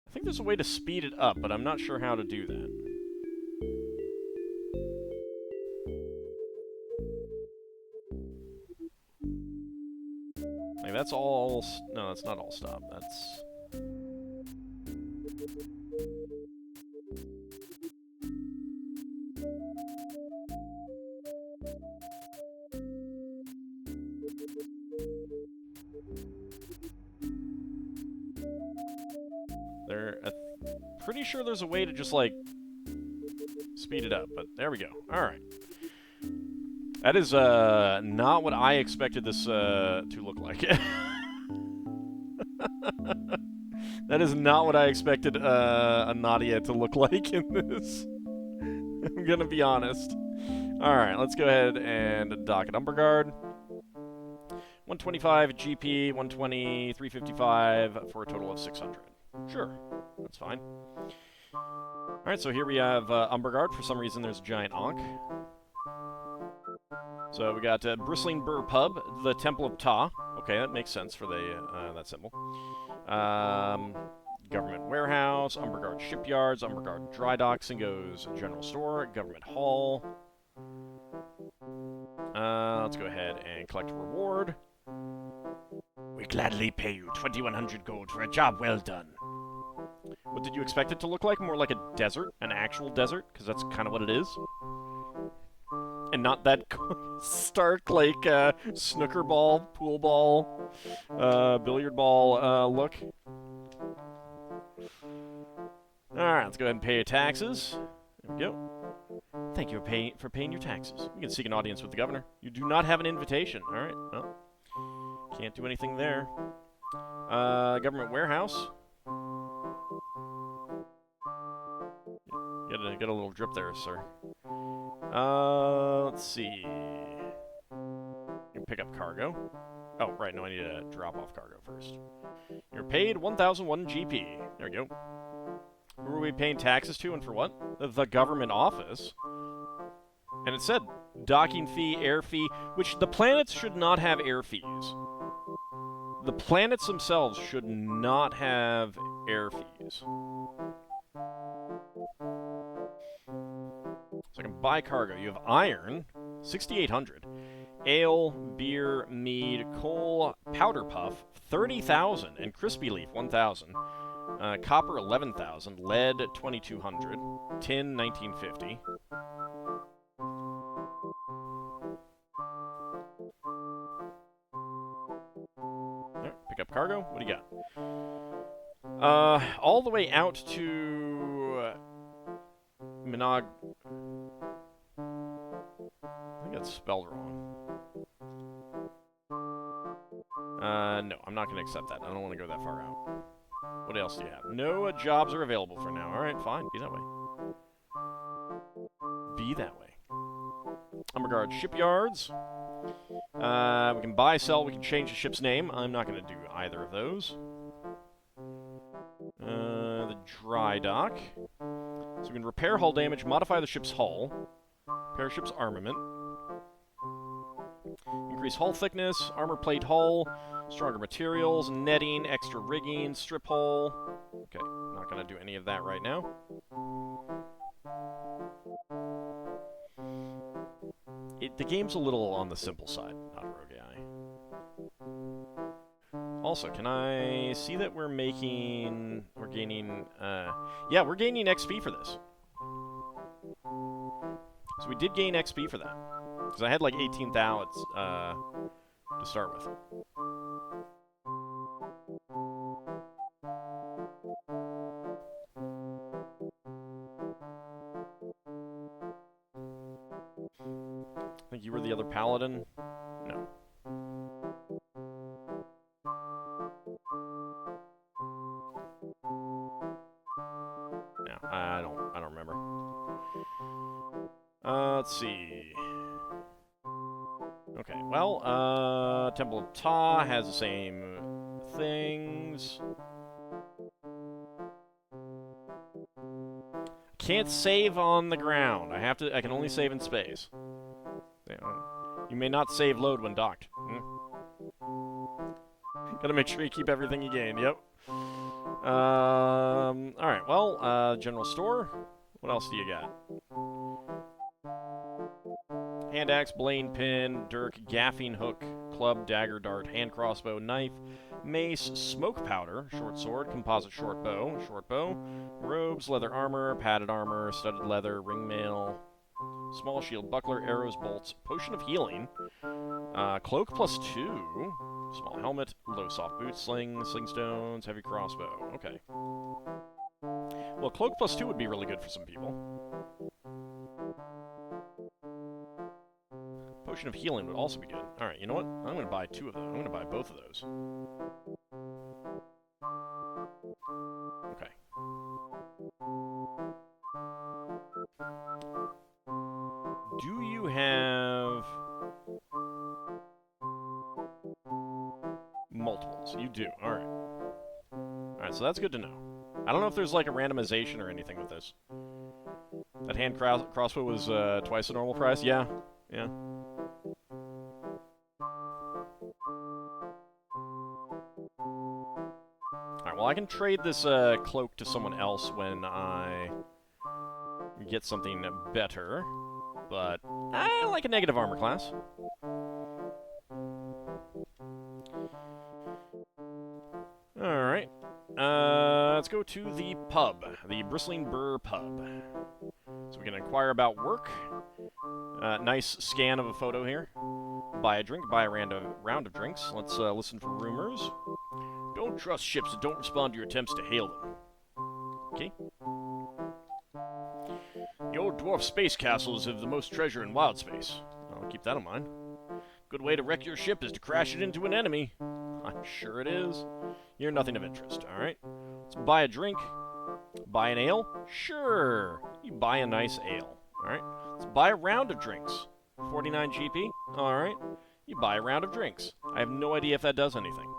I think there's a way to speed it up, but I'm not sure how to do that. Like, that's all... No, that's not all stop. That's... Pretty sure there's a way to just, like, speed it up, but there we go. Alright. That is, not what I expected this, to look like. That is not what I expected, Anadia to look like in this. I'm gonna be honest. Alright, let's go ahead and dock at Umberguard. 125 GP, 120, 355, for a total of 600. Sure, that's fine. Alright, so here we have Umberguard. For some reason, there's a giant Ankh. So we got Bristling Burr Pub, the Temple of Ta. Okay, that makes sense for the that symbol. Government Warehouse, Umberguard Shipyards, Umberguard Dry Dock, Singo's General Store, Government Hall. Let's go ahead and collect a reward. We gladly pay you 2,100 gold for a job well done. What did you expect it to look like? More like a desert? An actual desert? Because that's kind of what it is. And not that stark, like, snooker ball, pool ball, billiard ball look. Alright, let's go ahead and pay your taxes. There we go. Thank you for paying your taxes. You can seek an audience with the governor. You do not have an invitation. Alright, well, can't do anything there. Government warehouse. Get a little drip there, sir. Let's see. You can pick up cargo. Oh, right, no, I need to drop off cargo first. You're paid 1,001 GP. There we go. Who are we paying taxes to and for what? The government office. And it said docking fee, air fee, which the planets should not have air fees. The planets themselves should not have air fees. So I can buy cargo. You have iron, 6,800. Ale, beer, mead, coal, powder puff, 30,000. And crispy leaf, 1,000. Copper, 11,000. Lead, 2,200. Tin, 1,950. Right, pick up cargo. What do you got? All the way out to... Minog... I think that's spelled wrong. No, I'm not going to accept that. I don't want to go that far out. What else do you have? No jobs are available for now. Alright, fine. Be that way. Be that way. Umberguard Shipyards. We can buy, sell, we can change the ship's name. I'm not going to do either of those. The dry dock. So we can repair hull damage, modify the ship's hull, repair ship's armament, increase hull thickness, armor plate hull, stronger materials, netting, extra rigging, strip hull. Okay, not going to do any of that right now. The game's a little on the simple side, not Rogue AI. Also, can I see that we're gaining, yeah, we're gaining XP for this. So we did gain XP for that. Because I had like 18,000 to start with. I think you were the other paladin? No. No, I don't remember. Let's see. Okay, well, Temple of Ta has the same things. Can't save on the ground. I can only save in space. You may not save load when docked. Gotta make sure you keep everything you gain, yep. Alright, well, general store. What else do you got? Hand axe, blade pin, dirk, gaffing hook, club, dagger, dart, hand crossbow, knife, mace, smoke powder, short sword, composite short bow, robes, leather armor, padded armor, studded leather, ring mail, small shield, buckler, arrows, bolts, potion of healing, cloak +2, small helmet, low soft boots, sling stones, heavy crossbow. Okay. Well, cloak +2 would be really good for some people. Potion of healing would also be good. Alright, you know what? I'm going to buy 2 of those. I'm going to buy both of those. Okay. Do you have multiples? You do. Alright. Alright, so that's good to know. I don't know if there's like a randomization or anything with this. That hand crossbow was twice the normal price? Yeah. Yeah. Alright, well I can trade this cloak to someone else when I get something better. But I like a negative armor class. Alright. Let's go to the pub. The Bristling Burr Pub. So we can inquire about work. Nice scan of a photo here. Buy a drink, buy a round of drinks. Let's listen for rumors. Don't trust ships that don't respond to your attempts to hail them. Okay. The old dwarf space castles have the most treasure in wild space. I'll keep that in mind. Good way to wreck your ship is to crash it into an enemy. I'm sure it is. You're nothing of interest, alright? Let's buy a drink. Buy an ale? Sure. You buy a nice ale, alright? Let's buy a round of drinks. 49 GP? Alright. You buy a round of drinks. I have no idea if that does anything.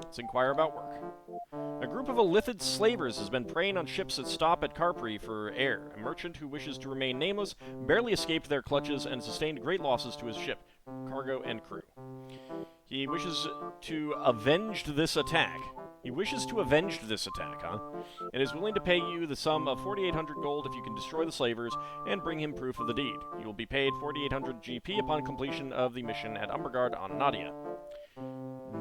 Let's inquire about work. A group of Illithid slavers has been preying on ships that stop at Carpri for air. A merchant who wishes to remain nameless barely escaped their clutches and sustained great losses to his ship, cargo, and crew. He wishes to avenge this attack. And is willing to pay you the sum of 4,800 gold if you can destroy the slavers and bring him proof of the deed. You will be paid 4,800 GP upon completion of the mission at Umbergard on Anadia.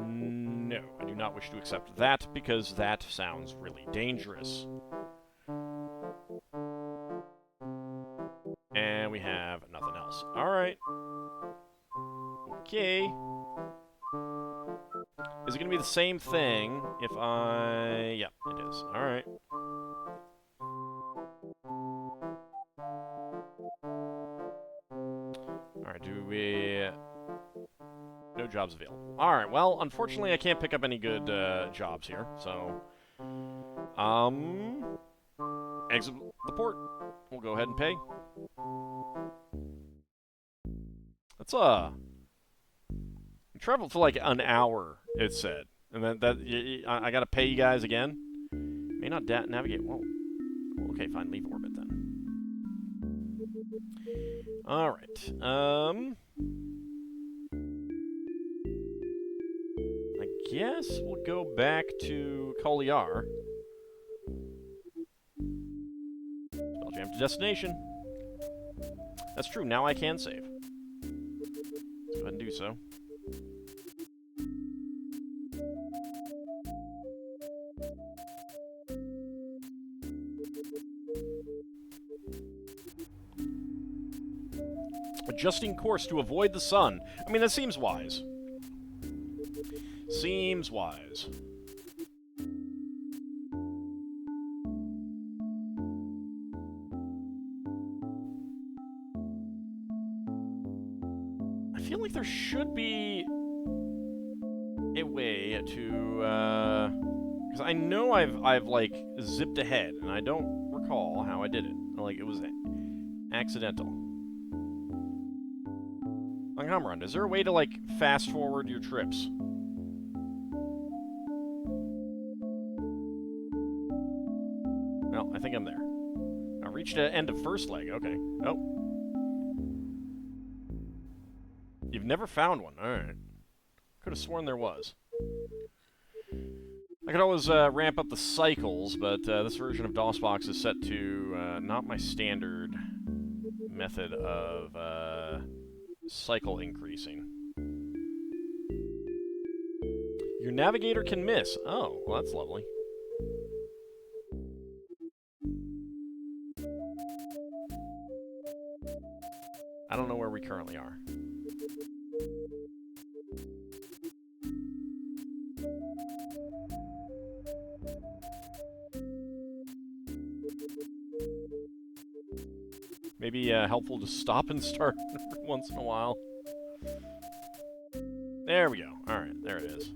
No, I do not wish to accept that because that sounds really dangerous. And we have nothing else. Alright. Okay. Is it going to be the same thing if I... Yeah, it is. Alright. Alright, do we... No jobs available. Alright, well, unfortunately I can't pick up any good jobs here, so... Exit the port. We'll go ahead and pay. That's we traveled for like an hour, it said. And then I gotta pay you guys again? May not navigate. Whoa. Okay, fine, leave orbit then. Alright, guess we'll go back to Koliar. Spelljam to destination. That's true, now I can save. Let's go ahead and do so. Adjusting course to avoid the sun. I mean, that seems wise. Seems wise. I feel like there should be a way to, because I know I've like zipped ahead, and I don't recall how I did it. Like, it was accidental. Langhamrund, is there a way to, like, fast forward your trips? Well, I think I'm there. I reached the end of first leg, okay. Oh. You've never found one, alright. Could have sworn there was. I could always ramp up the cycles, but this version of DOSBox is set to not my standard method of cycle increasing. Your navigator can miss. Oh, well, that's lovely. I don't know where we currently are. Maybe helpful to stop and start once in a while. There we go. Alright, there it is.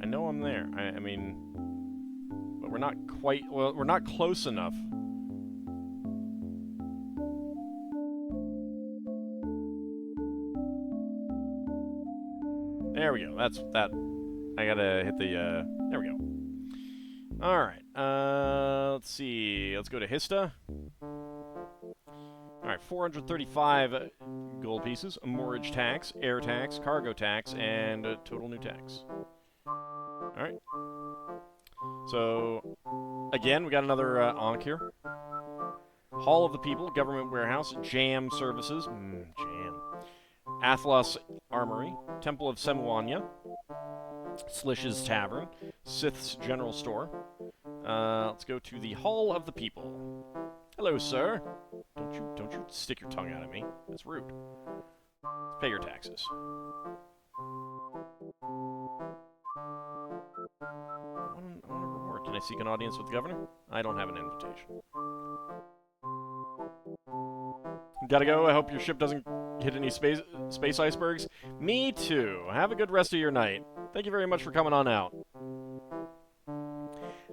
I know I'm there. I mean, but we're not quite, well, we're not close enough. There we go. That's that. I gotta hit the, there we go. Alright, let's see. Let's go to Hista. Alright, 435 gold pieces, a mortgage tax, air tax, cargo tax, and a total new tax. Alright. So, again, we got another Ankh here. Hall of the People, Government Warehouse, Jam Services, Jam. Athlos Armory, Temple of Semuanya, Slish's Tavern, Sith's General Store. Let's go to the Hall of the People. Hello, sir. Don't you stick your tongue out at me. That's rude. Let's pay your taxes. I want a reward. Can I seek an audience with the governor? I don't have an invitation. Gotta go. I hope your ship doesn't hit any space icebergs. Me too. Have a good rest of your night. Thank you very much for coming on out.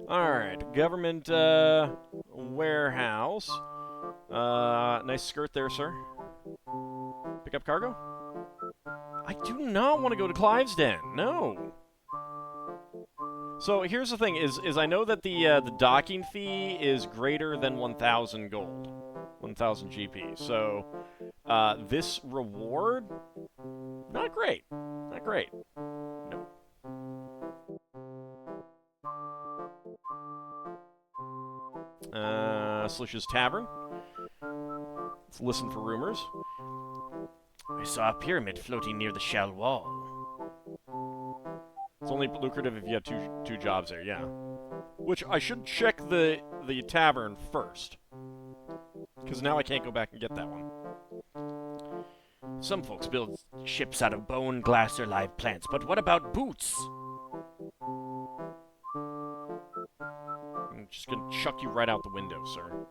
Alright, government warehouse. Nice skirt there, sir. Pick up cargo? I do not want to go to Clive's Den. No. So here's the thing: is I know that the docking fee is greater than 1,000 gold, 1,000 GP. So this reward, not great, not great. No. Slish's Tavern. Let's listen for rumors. I saw a pyramid floating near the shell wall. It's only lucrative if you have two jobs there, yeah. Which I should check the tavern first, because now I can't go back and get that one. Some folks build ships out of bone, glass, or live plants, but what about boots? I'm just gonna chuck you right out the window, sir.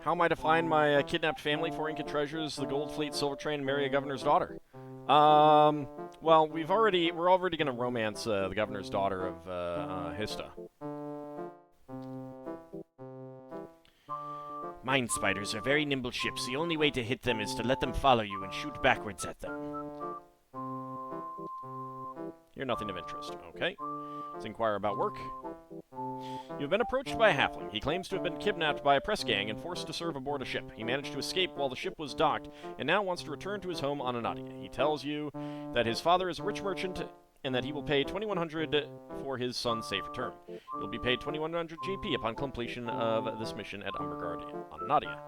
How am I to find my kidnapped family, 4 Inca treasures, the Gold Fleet, Silver Train, and marry a governor's daughter? Well, we're already gonna romance the governor's daughter of Hista. Mind spiders are very nimble ships. The only way to hit them is to let them follow you and shoot backwards at them. You're nothing of interest. Okay. Let's inquire about work. You have been approached by a halfling. He claims to have been kidnapped by a press gang and forced to serve aboard a ship. He managed to escape while the ship was docked, and now wants to return to his home on Anadia. He tells you that his father is a rich merchant, and that he will pay 2,100 for his son's safe return. You'll be paid 2,100 GP upon completion of this mission at Anadia.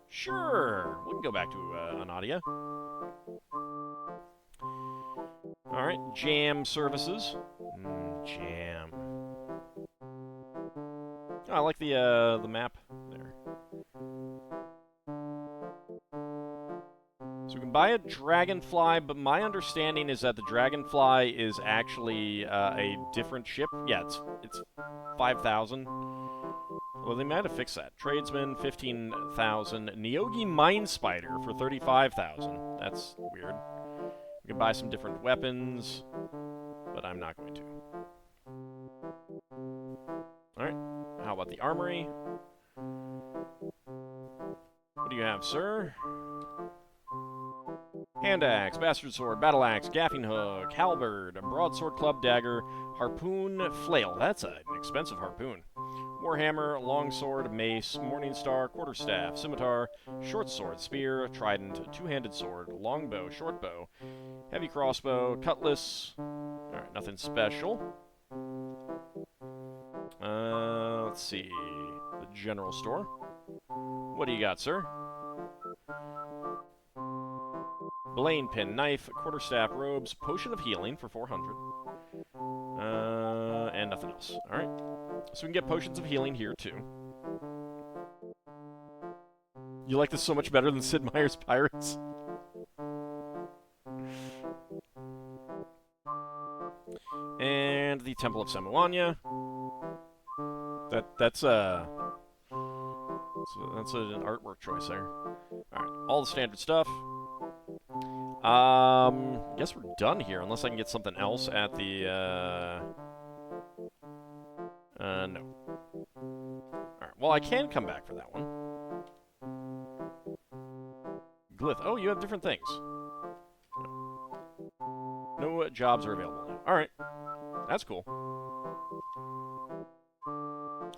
Sure! We can go back to Anadia. Alright, jam services. Jam. Oh, I like the map there. So we can buy a dragonfly, but my understanding is that the dragonfly is actually a different ship. Yeah, it's 5,000. Well, they might have fixed that. Tradesman, 15,000. Neogi Mine Spider for 35,000. That's weird. We can buy some different weapons, but I'm not going to. Alright, how about the armory? What do you have, sir? Hand axe, bastard sword, battle axe, gaffing hook, halberd, broadsword, club dagger, harpoon, flail. That's an expensive harpoon. Warhammer, longsword, mace, morningstar, quarterstaff, scimitar, short sword, spear, trident, two-handed sword, longbow, short bow, heavy crossbow, cutlass. Alright, nothing special. Let's see. The general store. What do you got, sir? Blane pin, knife, quarterstaff, robes, potion of healing for 400. And nothing else. Alright. So we can get potions of healing here, too. You like this so much better than Sid Meier's Pirates? And the Temple of Samuanya. That's an artwork choice there. Alright, all the standard stuff. Guess we're done here, unless I can get something else at the, no. Alright, well, I can come back for that one. Glyph. Oh, you have different things. No jobs are available now. Alright. That's cool.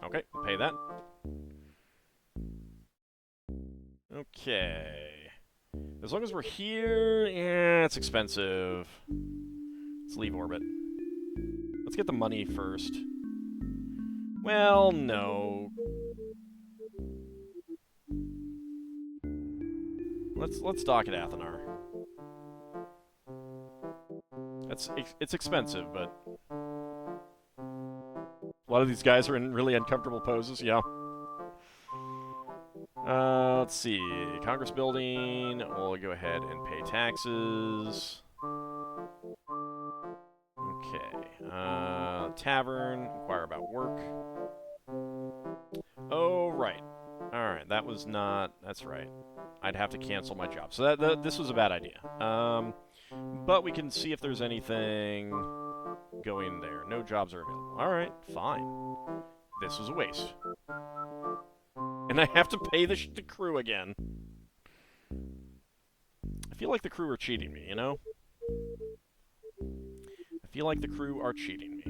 Okay, we'll pay that. Okay. As long as we're here, yeah, it's expensive. Let's leave orbit. Let's get the money first. Well, no. Let's dock at Athanar. It's expensive, but a lot of these guys are in really uncomfortable poses. Yeah. Let's see. Congress building. We'll go ahead and pay taxes. Okay. Tavern. Inquire about work. Oh, right. Alright, that was not... That's right. I'd have to cancel my job. So this was a bad idea. But we can see if there's anything going there. No jobs are available. Alright, fine. This was a waste. And I have to pay the crew again. I feel like the crew are cheating me, you know? I feel like the crew are cheating me.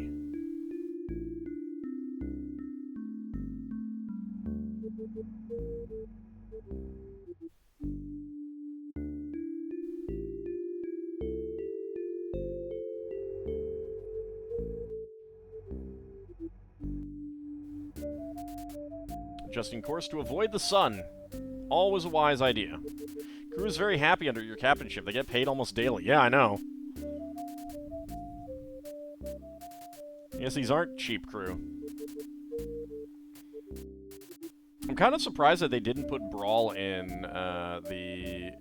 Adjusting course to avoid the sun. Always a wise idea. Crew is very happy under your captainship. They get paid almost daily. Yeah, I know. I guess these aren't cheap crew. I'm kind of surprised that they didn't put Brawl in the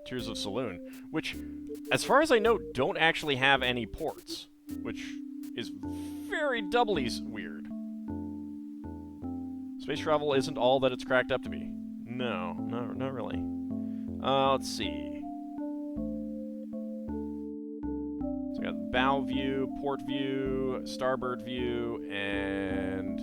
Tears of Saloon, which, as far as I know, don't actually have any ports, which is very doubly weird. Space travel isn't all that it's cracked up to be. No, not really. Let's see. So we got bow view, port view, starboard view, and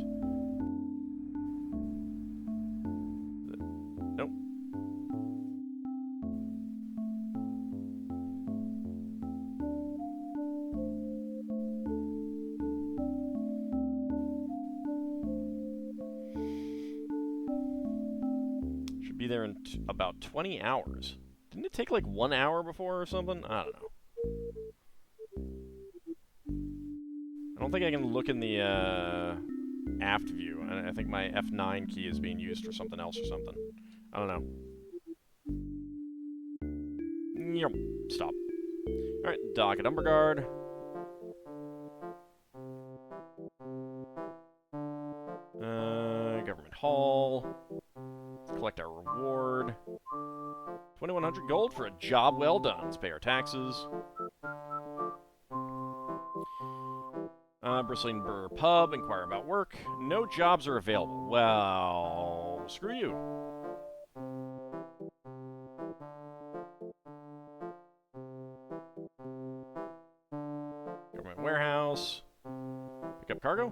there in about 20 hours. Didn't it take like 1 hour before or something? I don't know. I don't think I can look in the aft view. I think my F9 key is being used for something else or something. I don't know. Yep. Stop. Alright, dock at Umberguard. Government Hall. Collect our reward. 2,100 gold for a job well done. Let's pay our taxes. Bristling Burr Pub. Inquire about work. No jobs are available. Well, screw you. Government Warehouse. Pick up cargo?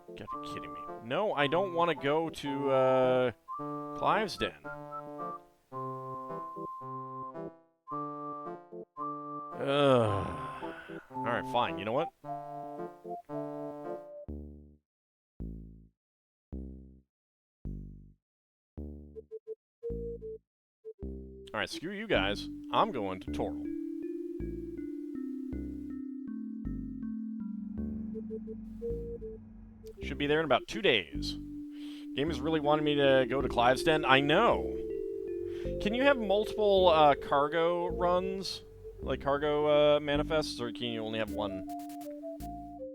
You gotta be kidding me. No, I don't want to go to, Clive's Den. Ugh. Alright, fine. You know what? Alright, screw you guys. I'm going to Toril. Should be there in about 2 days. Game is really wanting me to go to Clive's Den. I know. Can you have multiple cargo runs? Like cargo manifests? Or can you only have one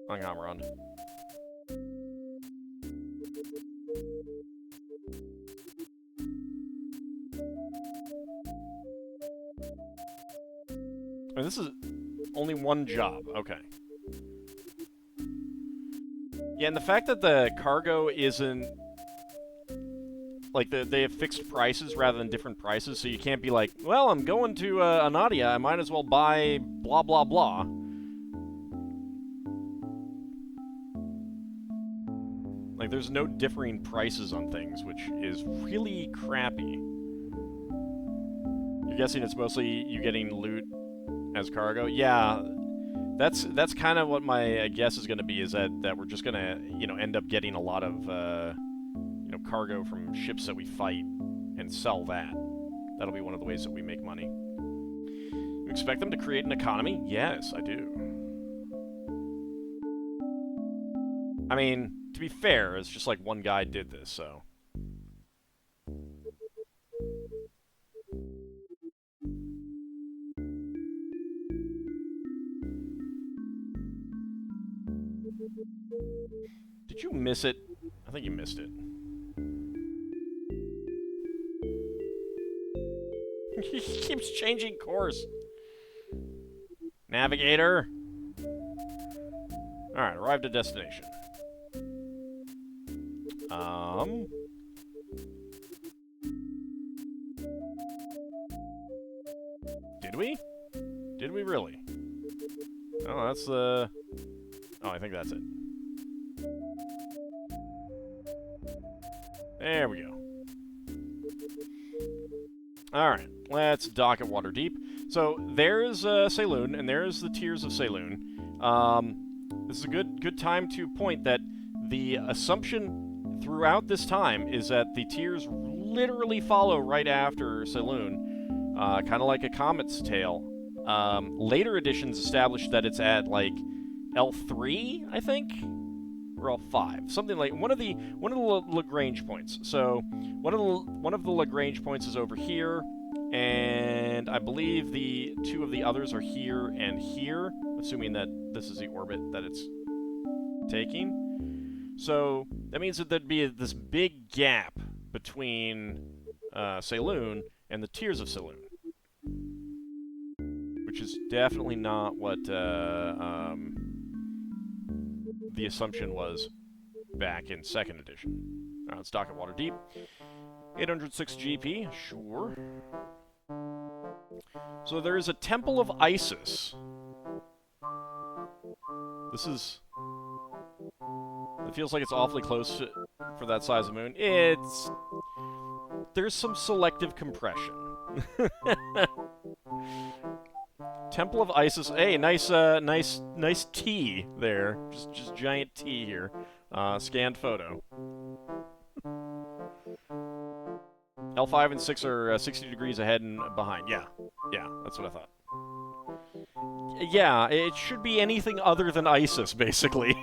uncommon run? Oh, this is only one job. Okay. Yeah, and the fact that the cargo isn't... Like, they have fixed prices rather than different prices, so you can't be like, well, I'm going to Anadia, I might as well buy blah blah blah. Like, there's no differing prices on things, which is really crappy. You're guessing it's mostly you getting loot as cargo? Yeah, that's kind of what my guess is going to be, is that we're just going to, you know, end up getting a lot of, you know, cargo from ships that we fight and sell that. That'll be one of the ways that we make money. You expect them to create an economy? Yes, I do. I mean, to be fair, it's just like one guy did this, so... Did you miss it? I think you missed it. He keeps changing course. Navigator. Alright, arrived at destination. Did we? Did we really? Oh, that's the... Oh, I think that's it. There we go. Alright, let's dock at Waterdeep. So, there's Saloon, and there's the Tears of Saloon. This is a good time to point that the assumption throughout this time is that the Tears literally follow right after Saloon, kind of like a comet's tail. Later editions established that it's at, like, L3, I think? Or L5, something like one of the Lagrange points. So one of the Lagrange points is over here, and I believe the two of the others are here and here, assuming that this is the orbit that it's taking. So that means that there'd be this big gap between Saloon and the Tears of Saloon, which is definitely not what the assumption was back in 2nd edition. Alright, let's dock at Waterdeep. 806 GP, sure. So there is a Temple of Isis. This is... It feels like it's awfully close for that size of moon. It's... There's some selective compression. Temple of Isis. Hey, nice T there. Just giant T here. Scanned photo. L5 and 6 are 60 degrees ahead and behind. Yeah. Yeah, that's what I thought. Yeah, it should be anything other than ISIS, basically.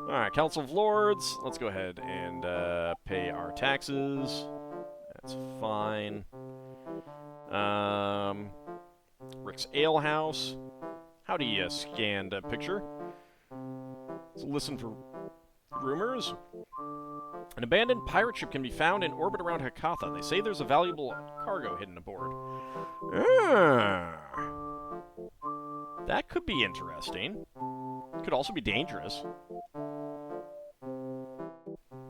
Alright, Council of Lords. Let's go ahead and pay our taxes. That's fine. Rick's Ale House. Howdy, scanned picture. Let's listen for rumors. An abandoned pirate ship can be found in orbit around Hakatha. They say there's a valuable cargo hidden aboard. That could be interesting. Could also be dangerous.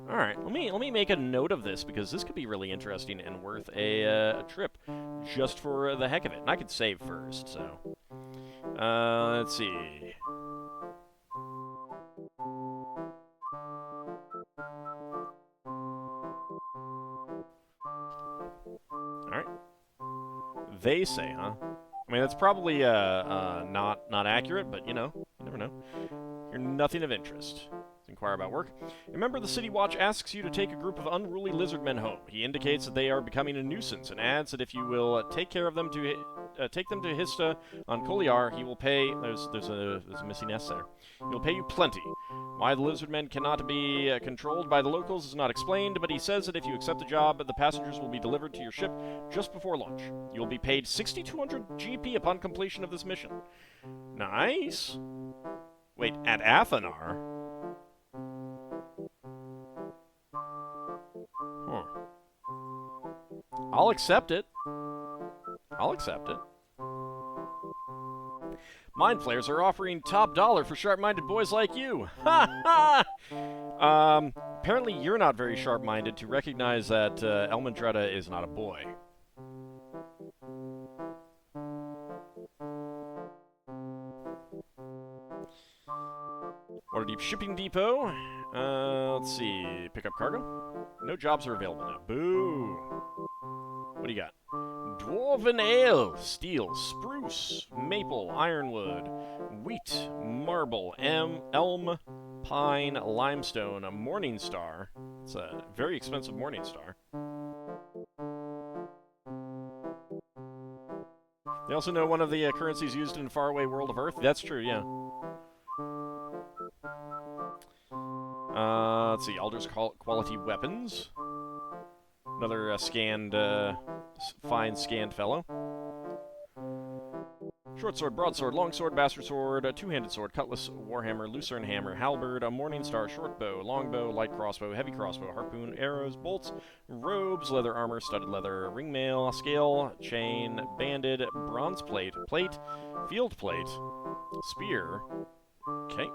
Alright, let me make a note of this, because this could be really interesting and worth a trip, just for the heck of it. And I could save first, so... let's see... Alright. They say, huh? I mean, that's probably not accurate, but, you know, you never know. Hear nothing of interest. Inquire about work. A member of the City Watch asks you to take a group of unruly lizardmen home. He indicates that they are becoming a nuisance and adds that if you will take care of them to take them to Hista on Koliar, he will pay. There's a missing S there. He will pay you plenty. Why the lizardmen cannot be controlled by the locals is not explained, but he says that if you accept the job, the passengers will be delivered to your ship just before lunch. You will be paid 6,200 GP upon completion of this mission. Nice. Wait, at Athanar? I'll accept it. I'll accept it. Mind Flayers are offering top dollar for sharp-minded boys like you. Ha ha! Apparently you're not very sharp-minded to recognize that Elmandretta is not a boy. Waterdeep Shipping Depot. Let's see. Pick up cargo. No jobs are available now. Boo. What do you got? Dwarven ale, steel, spruce, maple, ironwood, wheat, marble, elm, pine, limestone, a morning star. It's a very expensive morning star. They also know one of the currencies used in the faraway world of Earth. That's true, yeah. Let's see, Elder's quality weapons. Another scanned, fine scanned fellow. Short sword, broadsword, longsword, bastard sword, a two-handed sword, cutlass, warhammer, lucerne hammer, halberd, a morning star, short bow, longbow, light crossbow, heavy crossbow, harpoon, arrows, bolts, robes, leather armor, studded leather, ringmail, scale, chain, banded, bronze plate, plate, field plate, spear. Okay.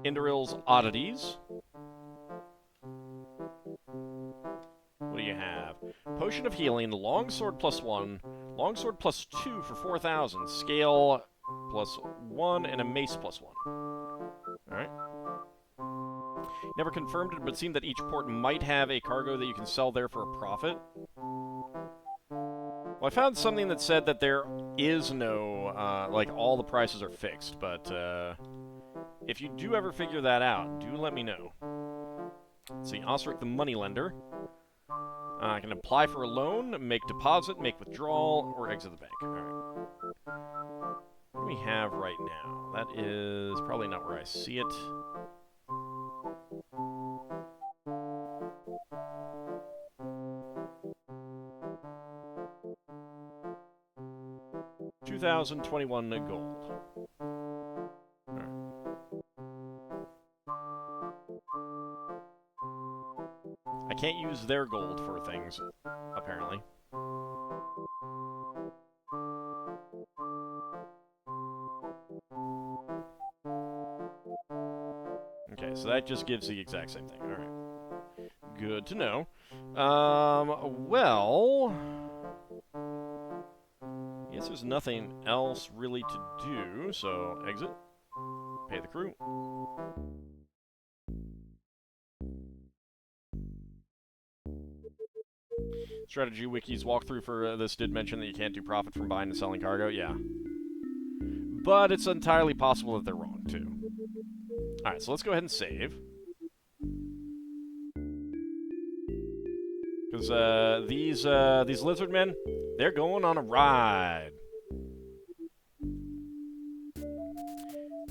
Indaril's oddities. What do you have? Potion of healing, longsword +1, longsword +2 for 4,000, scale +1, and a mace +1. Alright. Never confirmed it, but seemed that each port might have a cargo that you can sell there for a profit. Well, I found something that said that there is no, like, all the prices are fixed, but, if you do ever figure that out, do let me know. Let's see, Osric the Moneylender. I can apply for a loan, make deposit, make withdrawal, or exit the bank. Alright. What do we have right now? That is probably not where I see it. $2,021 gold. I can't use their gold for things, apparently. Okay, so that just gives the exact same thing. Alright. Good to know. Well... I guess there's nothing else really to do, so exit. Pay the crew. Strategy Wiki's walkthrough for this did mention that you can't do profit from buying and selling cargo. Yeah. but it's entirely possible that they're wrong, too. Alright, so let's go ahead and save. Because these lizard men, they're going on a ride.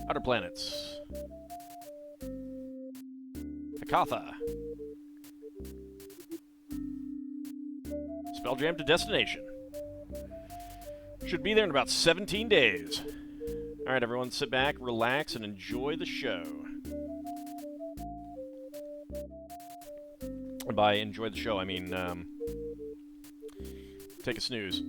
Outer planets. Hakatha. Spelljam to destination. Should be there in about 17 days. Alright, everyone, sit back, relax, and enjoy the show. And by enjoy the show, I mean, take a snooze.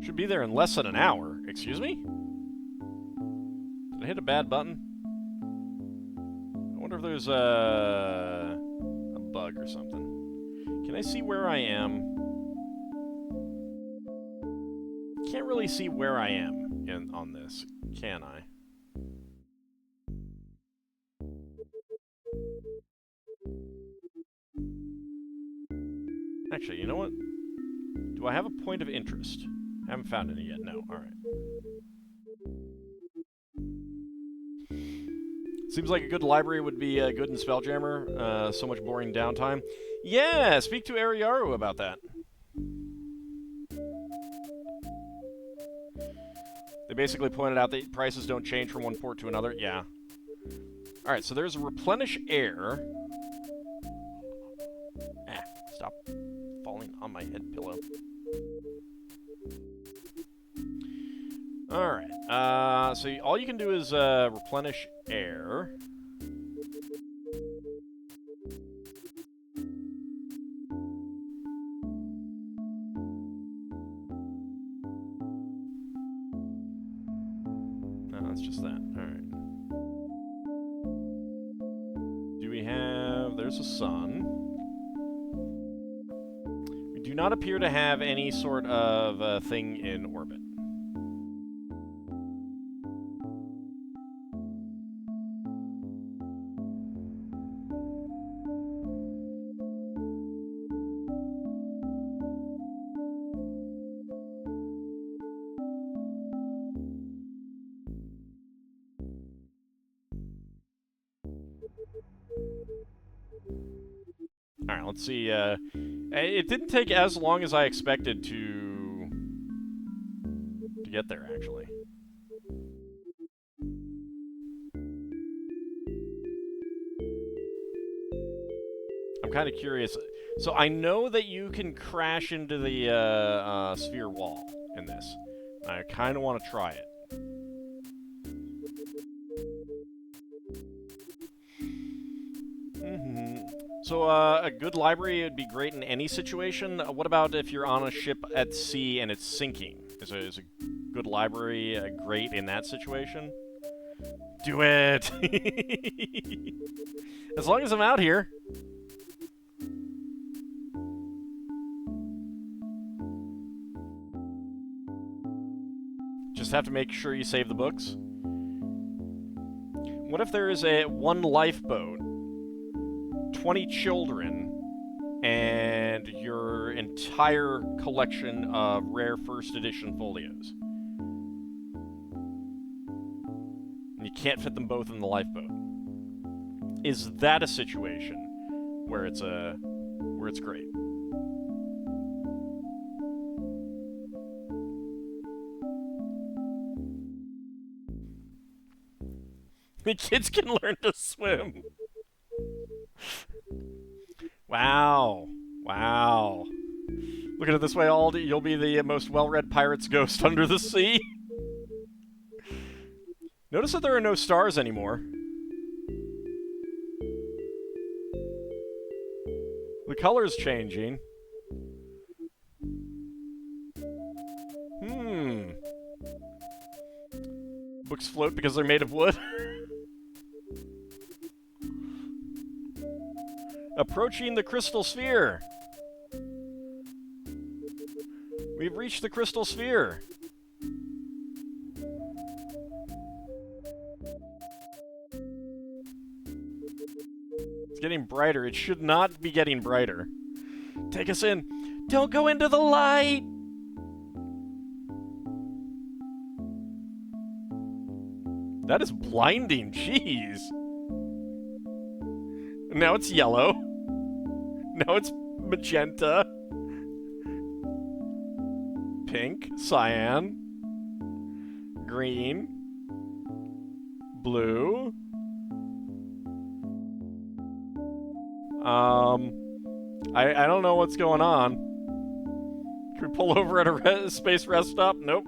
Should be there in less than an hour. Excuse me? Did I hit a bad button? I wonder if there's a bug or something. Can I see where I am? Can't really see where I am on this, can I? Actually, you know what? Do I have a point of interest? I haven't found any yet. No. Alright. Seems like a good library would be good in Spelljammer. So much boring downtime. Yeah! Speak to Ariaru about that. They basically pointed out that prices don't change from one port to another. Yeah. Alright, so there's a replenish air. Ah, stop falling on my head pillow. Alright, so all you can do is replenish air. No, it's just that. Alright. Do we have... There's a sun. We do not appear to have any sort of thing in orbit. Alright, let's see. It didn't take as long as I expected to get there, actually. I'm kind of curious. So I know that you can crash into the sphere wall in this. I kind of want to try it. So, a good library would be great in any situation. What about if you're on a ship at sea and it's sinking? Is a good library great in that situation? Do it! As long as I'm out here. Just have to make sure you save the books. What if there is one lifeboat, 20 children, and your entire collection of rare first edition folios? And you can't fit them both in the lifeboat. Is that a situation where it's great? The kids can learn to swim. Wow. Wow. Look at it this way, Aldi. You'll be the most well-read pirate's ghost under the sea. Notice that there are no stars anymore. The color's changing. Books float because they're made of wood. Approaching the crystal sphere. We've reached the crystal sphere. It's getting brighter. It should not be getting brighter. Take us in. Don't go into the light! That is blinding. Jeez. Now it's yellow. Now it's magenta. Pink. Cyan. Green. Blue. I don't know what's going on. Can we pull over at a space rest stop? Nope.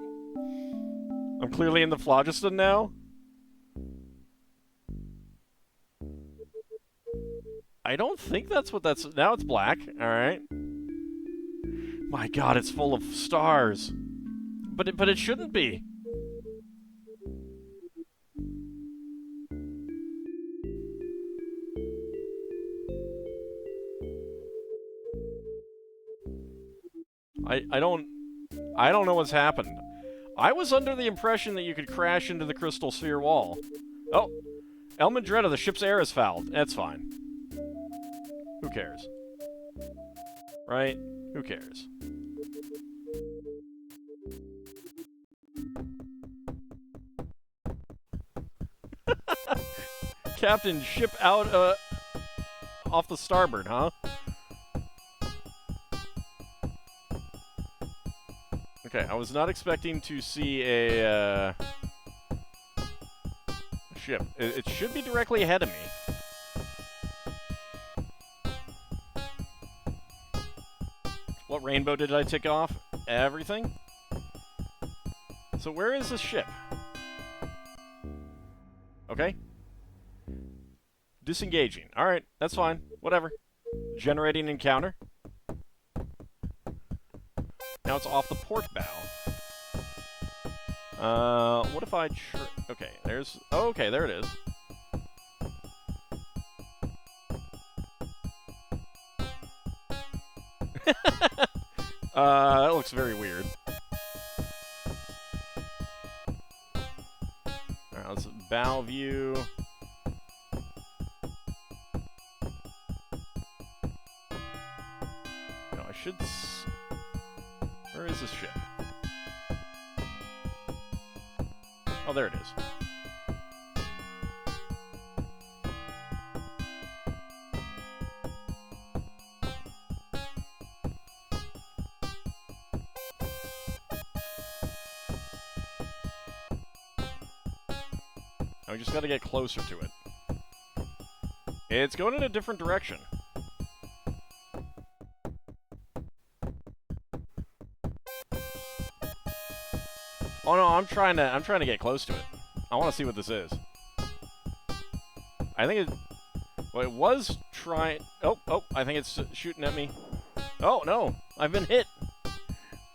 I'm clearly in the phlogiston now. I don't think that's what that's... Now it's black. Alright. My god, it's full of stars. But it shouldn't be. I don't know what's happened. I was under the impression that you could crash into the crystal sphere wall. Oh, Elmandretta, the ship's air is fouled. That's fine. Who cares? Right? Who cares? Captain, ship out off the starboard, huh? Okay, I was not expecting to see a ship. It should be directly ahead of me. What rainbow did I tick off? Everything? So where is this ship? Okay. Disengaging. Alright, that's fine. Whatever. Generating encounter. Now it's off the port bow. What if I... okay, there's... oh, okay, there it is. That looks very weird. Alright, let's bow view. No, I should... where is this ship? Oh, there it is. I just gotta get closer to it. It's going in a different direction. Oh no, I'm trying to get close to it. I want to see what this is. I think it... well, it was trying... oh, I think it's shooting at me. Oh, no. I've been hit.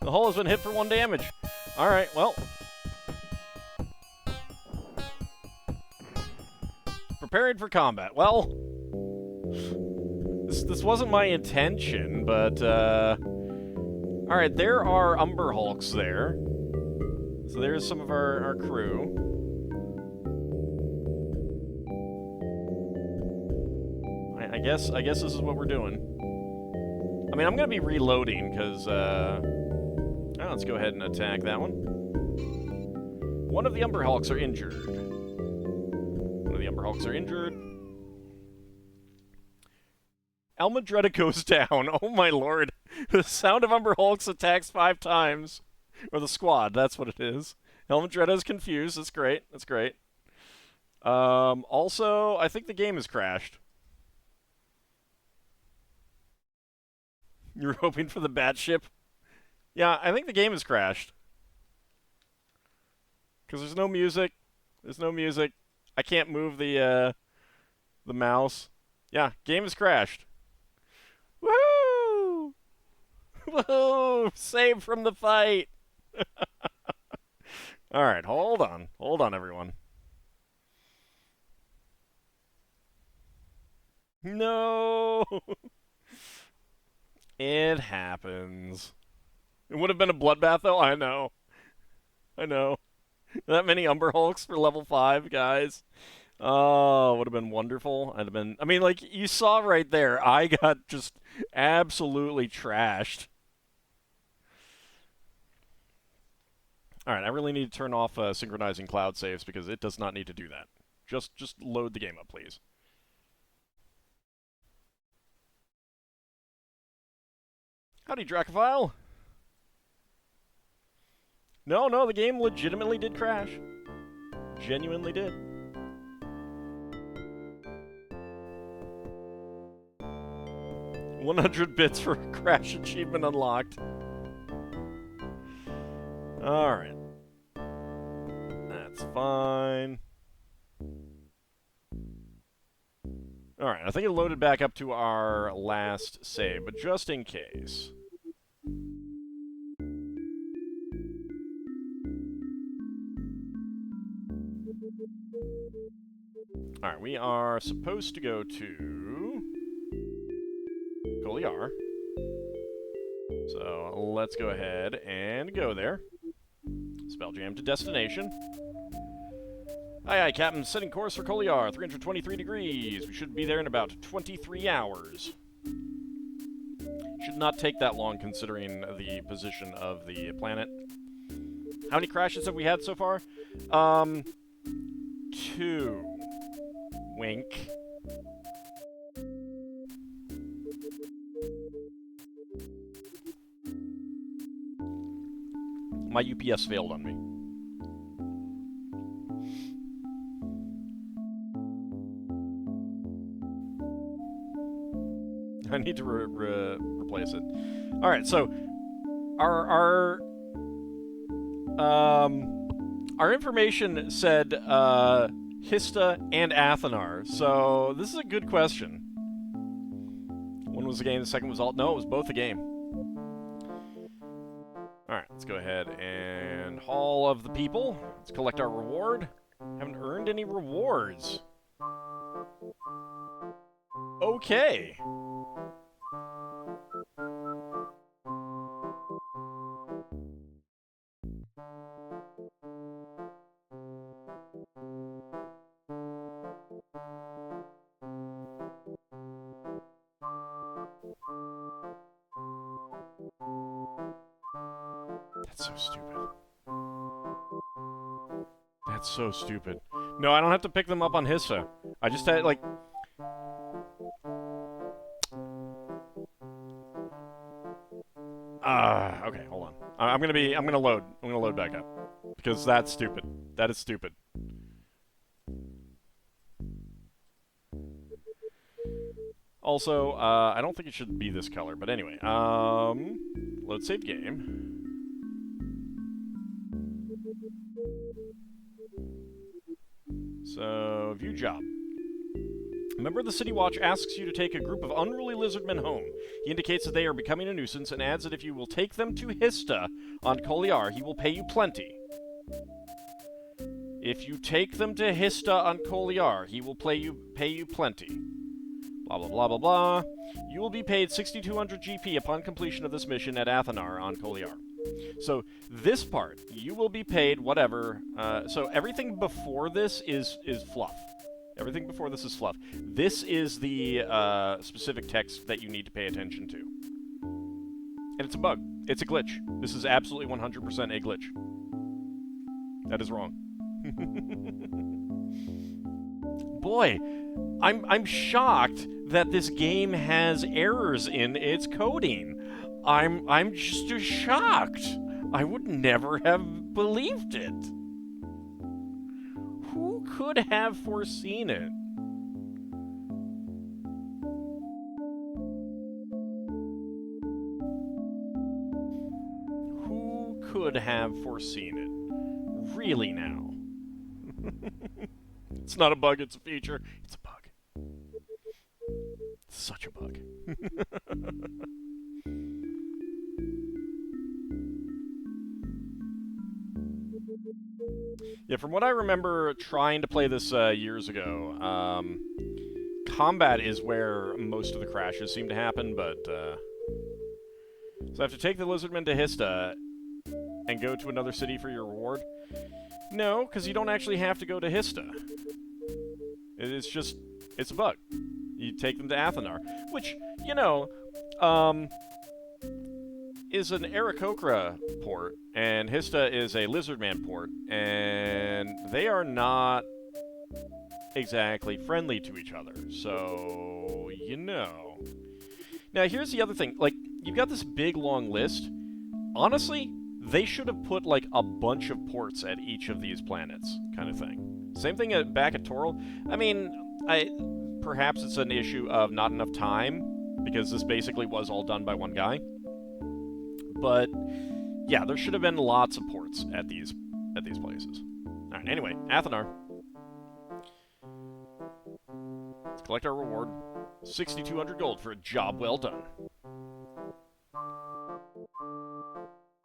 The hull has been hit for 1 damage. Alright, well... preparing for combat. Well... This wasn't my intention, but, alright, there are Umber Hulks there. So there's some of our crew. I guess this is what we're doing. I mean, I'm gonna be reloading because let's go ahead and attack that one. One of the Umber Hulks are injured. Elmandretta goes down. Oh my lord! The sound of Umber Hulks attacks 5 times. Or the squad, that's what it is. Elmandretta is confused. That's great. That's great. Also, I think the game has crashed. You were hoping for the Batship? Yeah, I think the game has crashed. Because there's no music. There's no music. I can't move the mouse. Yeah, game has crashed. Woohoo! Woohoo! Saved from the fight! Alright, hold on. Hold on, everyone. No! It happens. It would have been a bloodbath, though. I know. I know. That many Umber Hulks for level 5, guys. Oh, would have been wonderful. I'd have been... I mean, like, you saw right there, I got just absolutely trashed. Alright, I really need to turn off synchronizing cloud saves because it does not need to do that. Just load the game up, please. Howdy, Dracophile. No, the game legitimately did crash. Genuinely did. $100 bits for crash achievement unlocked. Alright. That's fine. Alright, I think it loaded back up to our last save, but just in case. Alright, we are supposed to go to Goliar. So let's go ahead and go there. Spelljam to destination. Aye, Captain. Setting course for Goliar, 323 degrees. We should be there in about 23 hours. Should not take that long considering the position of the planet. How many crashes have we had so far? 2. Wink. My UPS failed on me. I need to replace it. All right, so our information said Hista and Athanar. So this is a good question. One was the game, the second was alt. No, it was both the game. Alright, let's go ahead and haul of the people. Let's collect our reward. Haven't earned any rewards. Okay. That's so stupid. That's so stupid. No, I don't have to pick them up on Hissa. I just had, like... okay, hold on. I'm gonna load back up. Because that's stupid. That is stupid. Also, I don't think it should be this color, but anyway, load save game. So, view job. A member of the City Watch asks you to take a group of unruly lizardmen home. He indicates that they are becoming a nuisance and adds that if you will take them to Hista on Koliar, he will pay you plenty. If you take them to Hista on Koliar, he will pay you plenty. Blah, blah, blah, blah, blah. You will be paid 6,200 GP upon completion of this mission at Athanar on Koliar. So, this part, you will be paid whatever. So, everything before this is fluff. Everything before this is fluff. This is the specific text that you need to pay attention to. And it's a bug. It's a glitch. This is absolutely 100% a glitch. That is wrong. Boy, I'm shocked that this game has errors in its coding. I'm just shocked. I would never have believed it. Who could have foreseen it? Who could have foreseen it? Really now? It's not a bug, it's a feature. It's a bug. It's such a bug. Yeah, from what I remember trying to play this years ago, combat is where most of the crashes seem to happen, but So I have to take the lizardmen to Hista and go to another city for your reward? No, because you don't actually have to go to Hista. It's just, it's a bug. You take them to Athanar, which, you know, is an Aarakocra port, and Hista is a Lizardman port, and they are not exactly friendly to each other, so, you know. Now, here's the other thing. Like, you've got this big, long list. Honestly, they should have put, like, a bunch of ports at each of these planets, kind of thing. Same thing back at Toril. I mean, perhaps it's an issue of not enough time, because this basically was all done by one guy. But, yeah, there should have been lots of ports at these places. Alright, anyway, Athanar. Let's collect our reward. 6,200 gold for a job well done.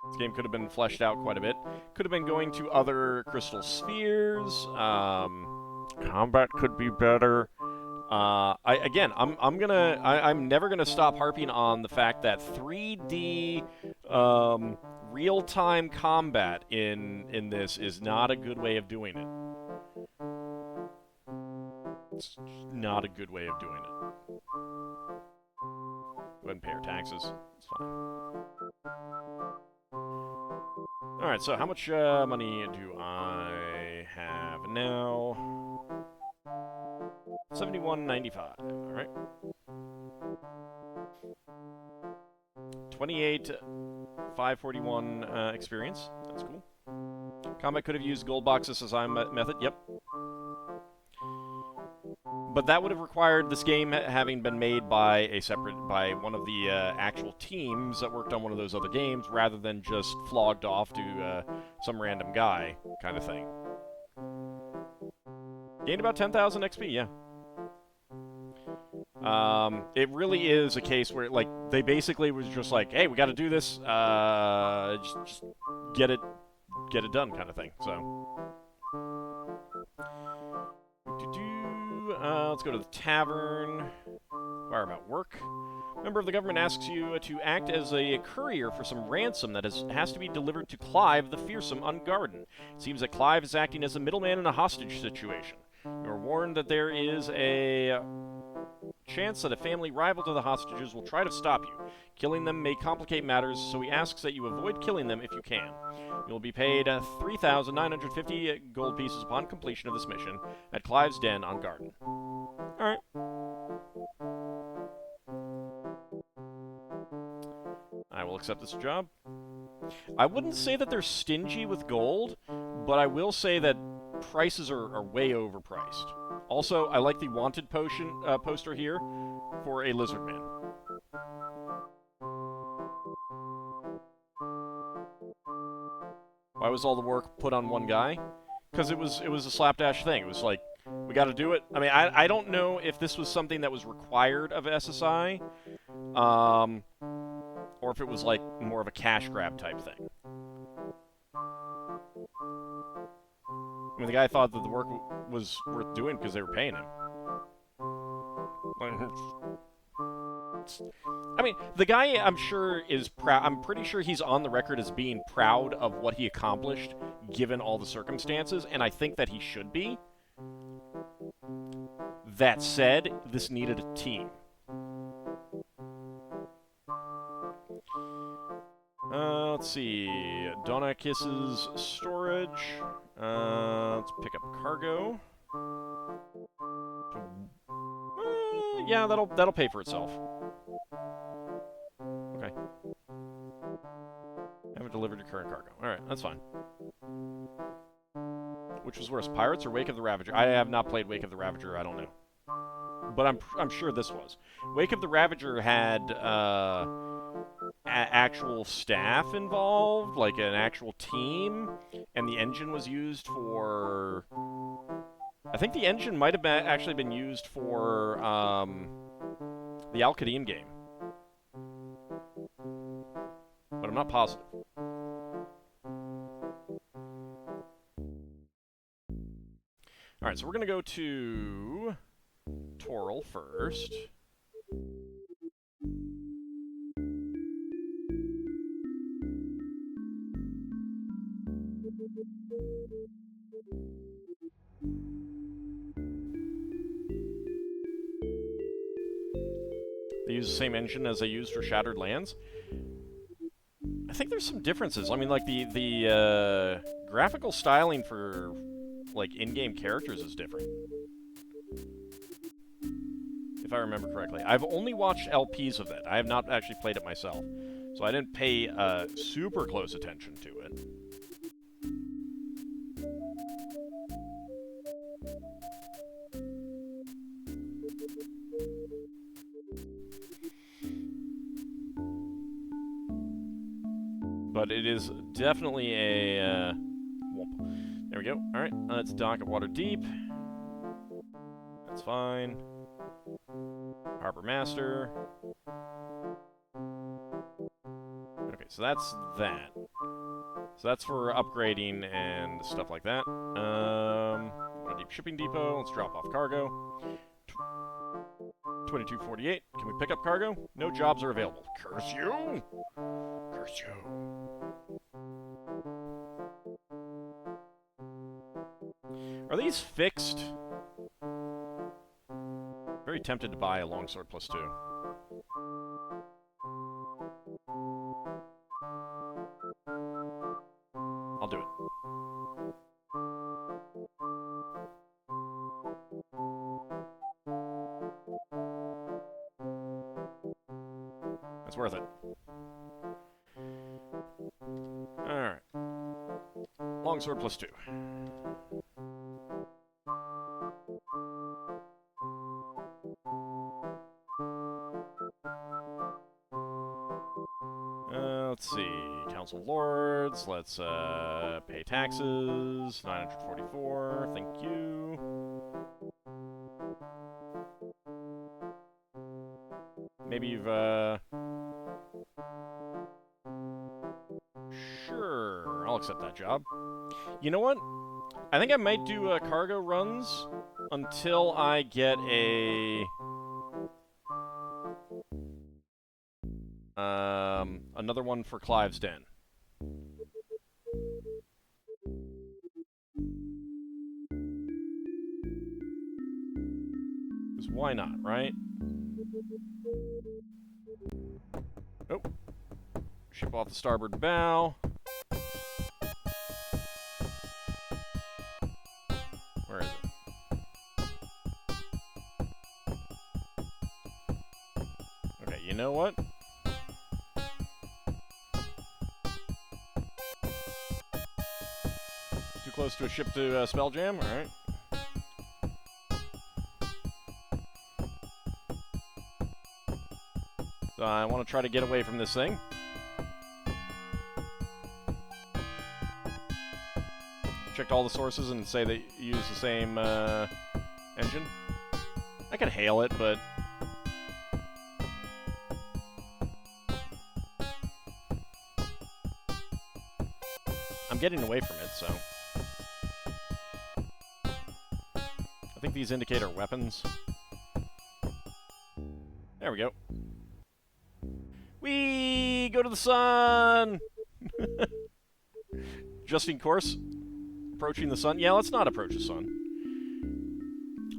This game could have been fleshed out quite a bit. Could have been going to other crystal spheres. Combat could be better. I'm never gonna stop harping on the fact that 3D real-time combat in this is not a good way of doing it. It's not a good way of doing it. Go ahead and pay your taxes. It's fine. Alright, so how much money do I have now? 71.95. Alright. 28,541 experience. That's cool. Combat could have used gold boxes as method. Yep. But that would have required this game having been made by one of the actual teams that worked on one of those other games, rather than just flogged off to some random guy kind of thing. Gained about 10,000 XP, yeah. It really is a case where, like, they basically was just like, hey, we got to do this, just get it done kind of thing, so. Let's go to the tavern. Inquire about work. Member of the government asks you to act as a courier for some ransom that has to be delivered to Clive the Fearsome on Garden. It seems that Clive is acting as a middleman in a hostage situation. You are warned that there is a chance that a family rival to the hostages will try to stop you. Killing them may complicate matters, so he asks that you avoid killing them if you can. You will be paid 3,950 gold pieces upon completion of this mission at Clive's Den on Garden. Alright. I will accept this job. I wouldn't say that they're stingy with gold, but I will say that prices are way overpriced. Also, I like the wanted poster here for a lizard man. Why was all the work put on one guy? Because it was a slapdash thing. It was like, we got to do it. I mean, I don't know if this was something that was required of SSI, or if it was like more of a cash grab type thing. I mean, the guy thought that the work was worth doing because they were paying him. I mean, the guy, I'm sure, is proud. I'm pretty sure he's on the record as being proud of what he accomplished, given all the circumstances, and I think that he should be. That said, this needed a team. Let's see. Donna Kiss's storage. Let's pick up cargo. Yeah, that'll pay for itself. Okay. Haven't delivered your current cargo. Alright, that's fine. Which was worse, Pirates or Wake of the Ravager? I have not played Wake of the Ravager, I don't know. But I'm sure this was. Wake of the Ravager had actual staff involved, like an actual team, and the engine was used for... I think the engine might have actually been used for the Al-Qadim game. But I'm not positive. Alright, so we're going to go to Toril first. They use the same engine as they used for Shattered Lands. I think there's some differences. I mean, like, the graphical styling for, like, in-game characters is different. If I remember correctly. I've only watched LPs of it. I have not actually played it myself. So I didn't pay super close attention to it. But it is definitely a whoop. There we go. Alright, let's dock at Waterdeep. That's fine. Harbor Master. Okay, so that's that. So that's for upgrading and stuff like that. Waterdeep Shipping Depot. Let's drop off cargo. 2248. Can we pick up cargo? No jobs are available. Curse you! Curse you. Are these fixed? Very tempted to buy a longsword +2. I'll do it. That's worth it. Alright. Longsword +2. Let's see. Council of Lords. Let's pay taxes. 944. Thank you. Maybe you've Sure, I'll accept that job. You know what? I think I might do cargo runs until I get a another one for Clive's Den. Because why not, right? Oh. Ship off the starboard bow. Where is it? Okay, you know what? Too close to a ship to Spelljam? Alright. So I want to try to get away from this thing. Checked all the sources and say they use the same engine. I could hail it, but I'm getting away from it, so I think these indicate our weapons. There we go. We go to the sun. Just in course. Approaching the sun? Yeah, let's not approach the sun.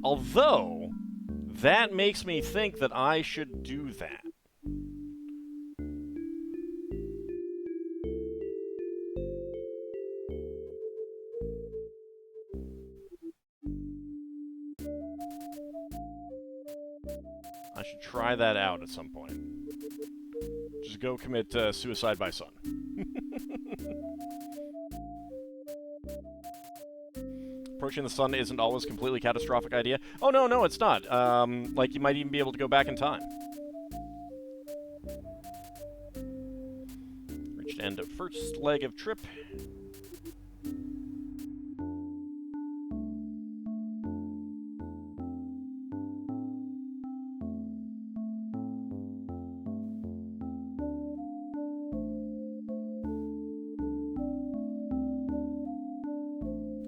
Although, that makes me think that I should do that. I should try that out at some point. Just go commit suicide by sun. Approaching the sun isn't always a completely catastrophic idea. Oh, no, it's not. Like, you might even be able to go back in time. Reached end of first leg of trip.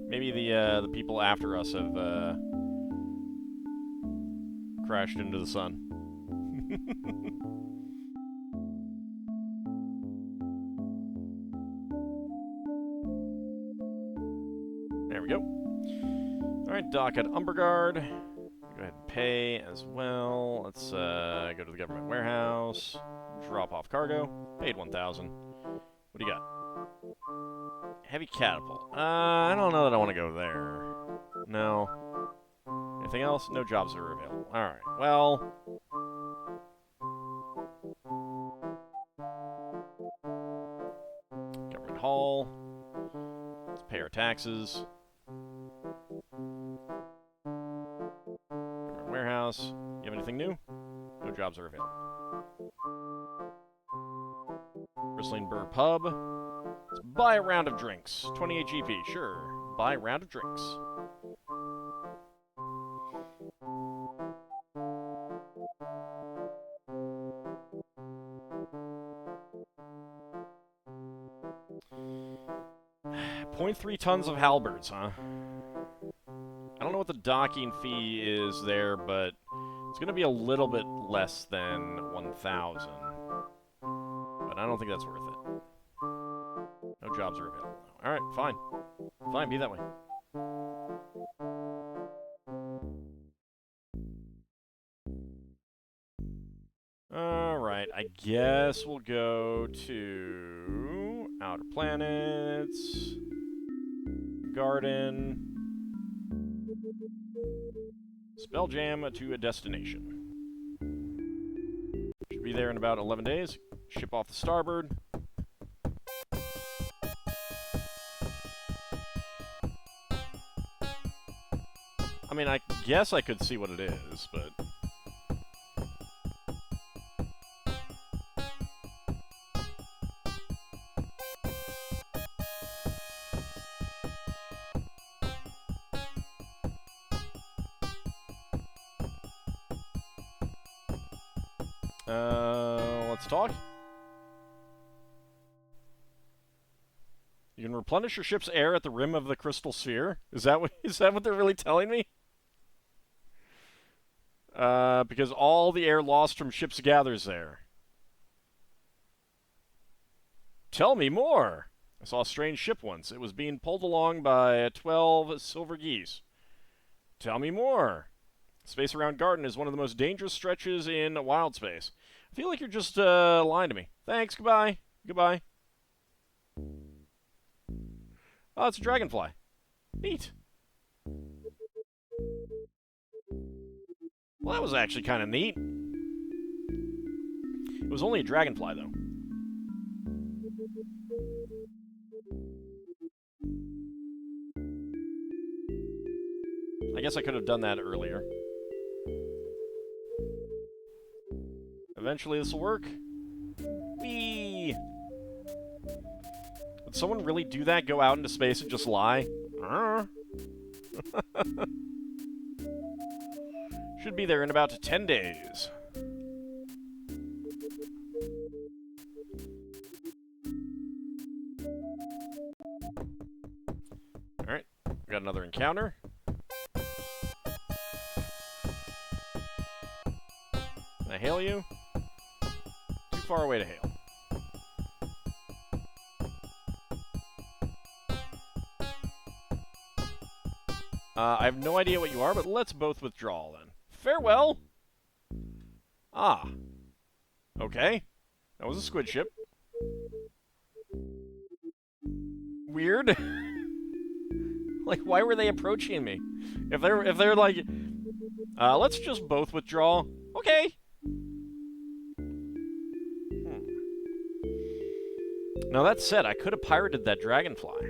Maybe the people after us have crashed into the sun. There we go. Alright, dock at Umbergard. Go ahead and pay as well. Let's go to the government warehouse. Drop off cargo. Paid 1,000. What do you got? Heavy catapult. I don't know that I want to go there. No. Anything else? No jobs are available. Alright, well... Government hall. Let's pay our taxes. Government warehouse. You have anything new? No jobs are available. Bristling Burr Pub. Let's buy a round of drinks. 28 GP, sure. Buy a round of drinks. .3 tons of halberds, huh? I don't know what the docking fee is there, but it's going to be a little bit less than 1,000. But I don't think that's worth it. No jobs are available. Alright, fine. Fine, be that way. Alright, I guess we'll go to Outer Planets, Garden, Spelljammer to a destination. Should be there in about 11 days. Ship off the starboard. I mean, I guess I could see what it is, but... let's talk. You can replenish your ship's air at the rim of the crystal sphere. Is that what they're really telling me? Because all the air lost from ships gathers there. Tell me more. I saw a strange ship once. It was being pulled along by 12 silver geese. Tell me more. Space around Garden is one of the most dangerous stretches in wild space. I feel like you're just lying to me. Thanks, goodbye. Goodbye. Oh, it's a dragonfly. Neat. Well, that was actually kind of neat. It was only a dragonfly, though. I guess I could have done that earlier. Eventually this will work. Whee! Would someone really do that? Go out into space and just lie? Should be there in about 10 days. Alright, we got another encounter. Can I hail you? Too far away to hail. I have no idea what you are, but let's both withdraw then. Farewell! Ah. Okay. That was a squid ship. Weird. Like, why were they approaching me? If they're like, let's just both withdraw. Okay. Now that said, I could have pirated that dragonfly.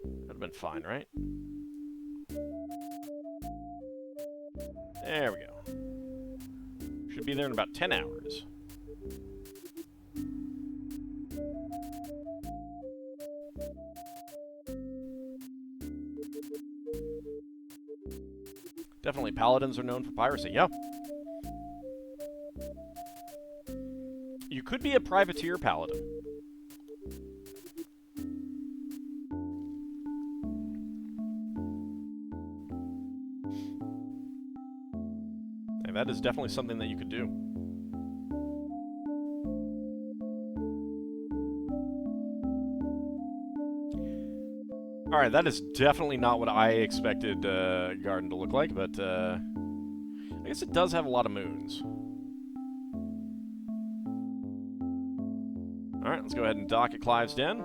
That'd have been fine, right? There we go. Should be there in about 10 hours. Definitely paladins are known for piracy, yeah. You could be a privateer paladin. And that is definitely something that you could do. Alright, that is definitely not what I expected Garden to look like, but I guess it does have a lot of moons. Alright, let's go ahead and dock at Clive's Den.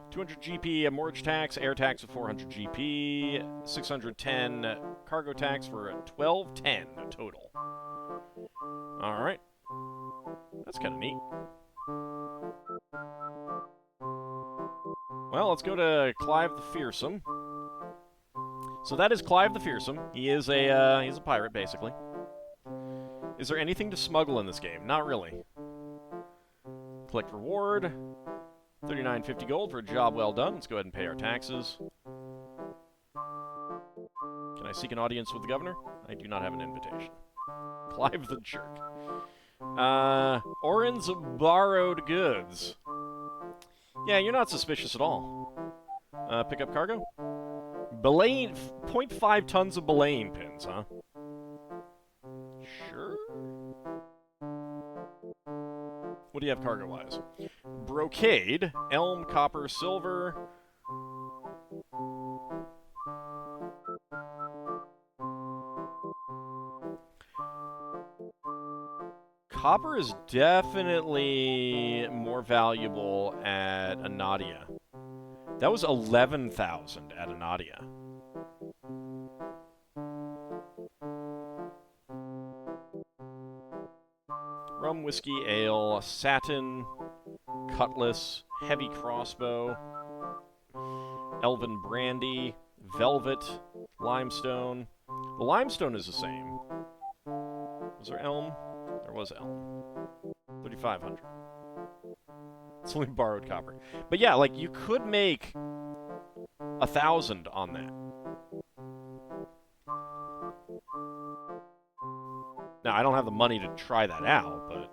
200 GP mortgage tax, air tax of 400 GP, 610 cargo tax for 1210 total. Alright. That's kind of neat. Well, let's go to Clive the Fearsome. So that is Clive the Fearsome. He is he's a pirate, basically. Is there anything to smuggle in this game? Not really. Collect reward. 39.50 gold for a job well done. Let's go ahead and pay our taxes. Can I seek an audience with the governor? I do not have an invitation. Clive the Jerk. Orin's borrowed goods. Yeah, you're not suspicious at all. Pick up cargo? Belaying... 0.5 tons of belaying pins, huh? Sure? What do you have cargo-wise? Brocade, elm, copper, silver. Copper is definitely more valuable at Anadia. That was 11,000 at Anadia. Rum, whiskey, ale, satin, cutlass, heavy crossbow, elven brandy, velvet, limestone. The limestone is the same. Was there elm? There was elm. 3,500. It's only borrowed copper. But yeah, like, you could make 1,000 on that. Now, I don't have the money to try that out, but...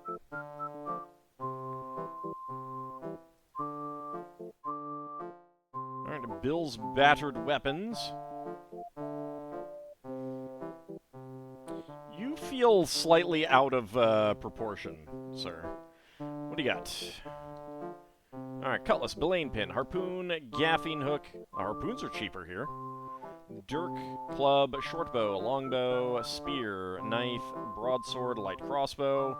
Alright, Bill's battered weapons. You feel slightly out of proportion, sir. What do you got? Alright, cutlass, belaying pin, harpoon, gaffing hook. Harpoons are cheaper here. Dirk, club, short bow, longbow, spear, knife, broadsword, light crossbow.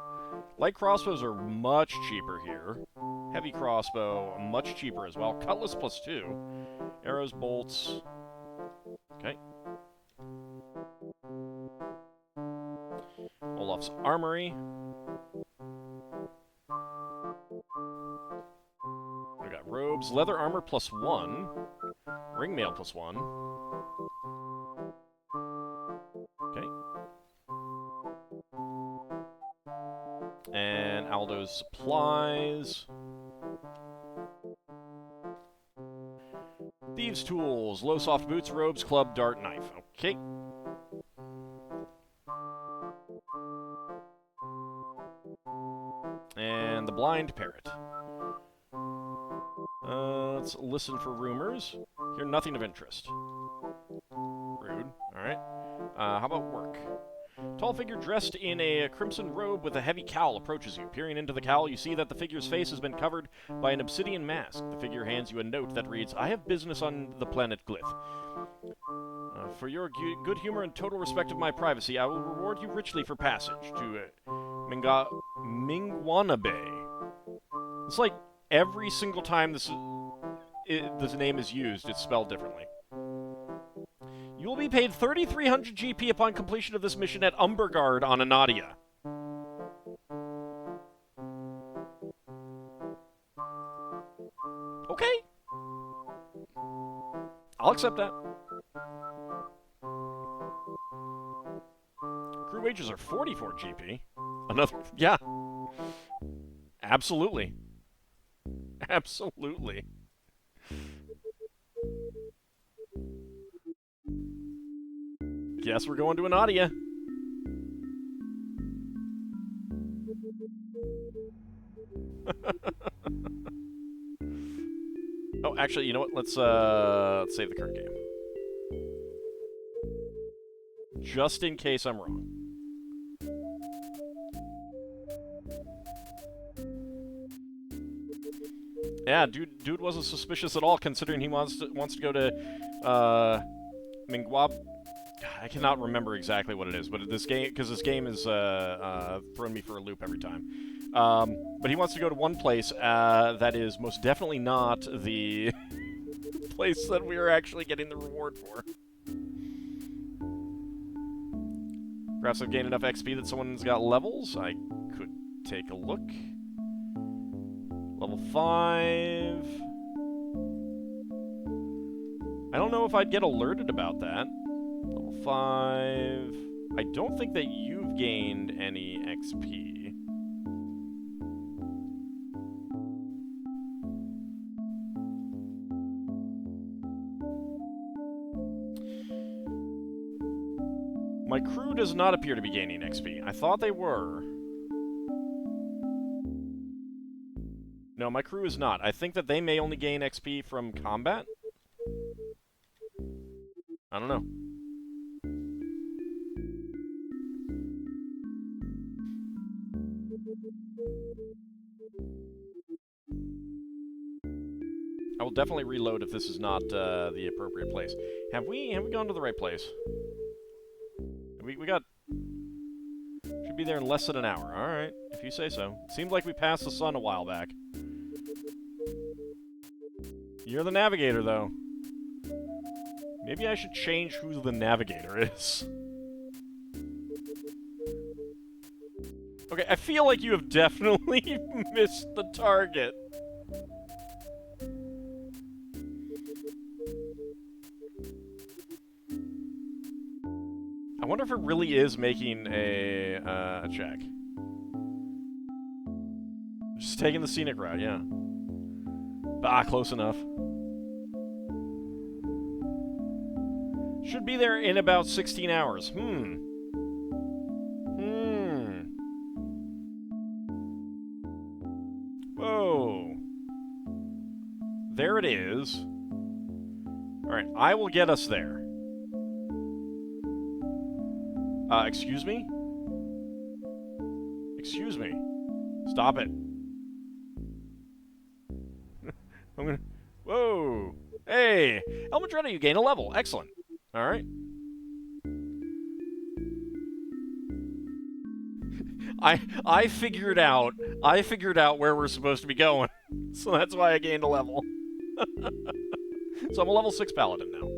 Light crossbows are much cheaper here. Heavy crossbow, much cheaper as well. Cutlass +2. Arrows, bolts. Okay. Olaf's armory. We got robes, leather armor +1. Ringmail +1. Okay. And Aldo's supplies. Thieves' tools, low soft boots, robes, club, dart, knife. Okay. And the blind parrot. Let's listen for rumors. Hear nothing of interest. Rude. Alright. How about work? Tall figure dressed in a crimson robe with a heavy cowl approaches you. Peering into the cowl, you see that the figure's face has been covered by an obsidian mask. The figure hands you a note that reads, "I have business on the planet Glyph. For your good humor and total respect of my privacy, I will reward you richly for passage to Mingwana Bay." It's like every single time this name is used, it's spelled differently. You will be paid 3,300 GP upon completion of this mission at Umbergard on Anadia. Okay. I'll accept that. Crew wages are 44 GP. Another... Yeah. Absolutely. Absolutely. Guess we're going to Anadia. Oh, actually, you know what? Let's save the current game. Just in case I'm wrong. Yeah, dude dude wasn't suspicious at all, considering he wants to go to, Mingwab. I cannot remember exactly what it is, but this game, because this game is throwing me for a loop every time. But he wants to go to one place that is most definitely not the place that we are actually getting the reward for. Perhaps I've gained enough XP that someone's got levels. I could take a look. Level 5. I don't know if I'd get alerted about that. Level 5. I don't think that you've gained any XP. My crew does not appear to be gaining XP. I thought they were. No, my crew is not. I think that they may only gain XP from combat. I don't know. I will definitely reload if this is not the appropriate place. Have we gone to the right place? We got... Should be there in less than an hour. Alright, if you say so. Seems like we passed the sun a while back. You're the navigator, though. Maybe I should change who the navigator is. Okay, I feel like you have definitely missed the target. I wonder if it really is making a check. Just taking the scenic route, yeah. Ah, close enough. Should be there in about 16 hours. Whoa. There it is. Alright, I will get us there. Excuse me? Excuse me. Stop it. I'm gonna... Whoa! Hey! Elmadretta, you gain a level. Excellent. Alright. I figured out where we're supposed to be going. So that's why I gained a level. So I'm a level 6 paladin now.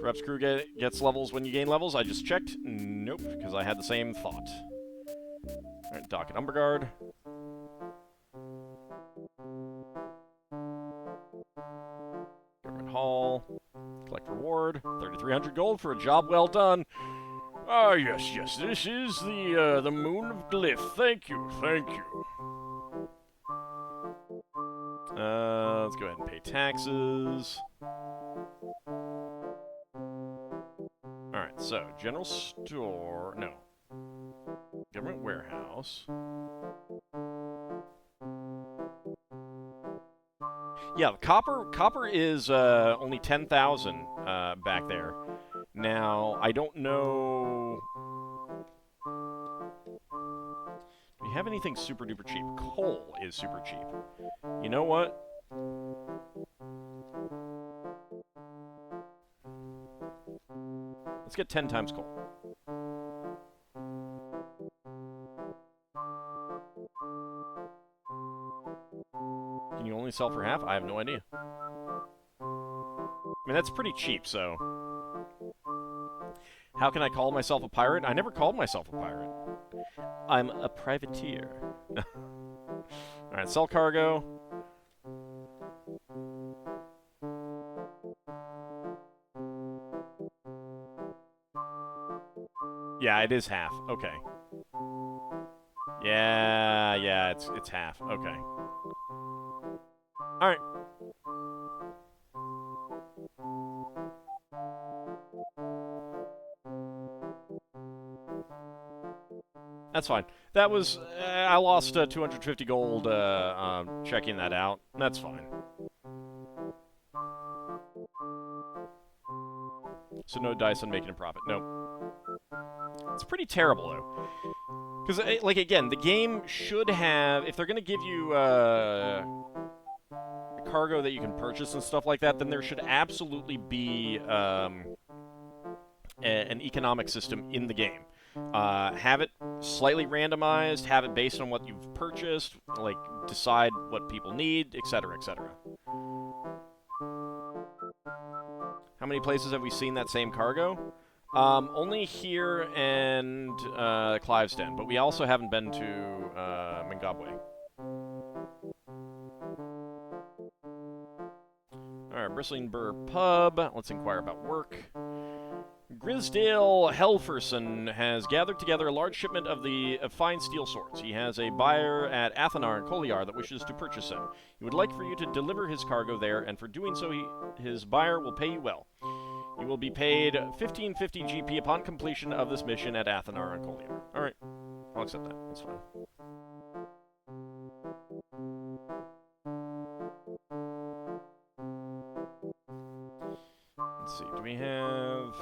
Perhaps crew gets levels when you gain levels. I just checked. Nope, because I had the same thought. Alright, dock at Umberguard. Government Hall. Collect reward. 3,300 gold for a job well done. Ah, yes, yes. This is the Moon of Glyph. Thank you, thank you. Let's go ahead and pay taxes. Alright, so, general store... No. Government warehouse. Yeah, copper is only 10,000 back there. Now, I don't know... Do we have anything super duper cheap? Coal is super cheap. You know what? Let's get 10 times coal. Can you only sell for half? I have no idea. I mean, that's pretty cheap, so... How can I call myself a pirate? I never called myself a pirate. I'm a privateer. Alright, sell cargo. Yeah, it is half. Okay. Yeah, it's half. Okay. Alright. That's fine. That was... I lost 250 gold checking that out. That's fine. So no dice on making a profit. No. It's pretty terrible, though. Because, like, again, the game should have... If they're going to give you cargo that you can purchase and stuff like that, then there should absolutely be an economic system in the game. Have it slightly randomized, have it based on what you've purchased, like, decide what people need, etc., etc. How many places have we seen that same cargo? Only here and Clive's Den, but we also haven't been to Mingabwe. Alright, Bristling Burr Pub. Let's inquire about work. Grisdale Helferson has gathered together a large shipment of fine steel swords. He has a buyer at Athenar and Koliar that wishes to purchase them. He would like for you to deliver his cargo there, and for doing so, his buyer will pay you well. You will be paid 1550 GP upon completion of this mission at Athenar and Koliar. Alright, I'll accept that. That's fine. Let's see, do we have...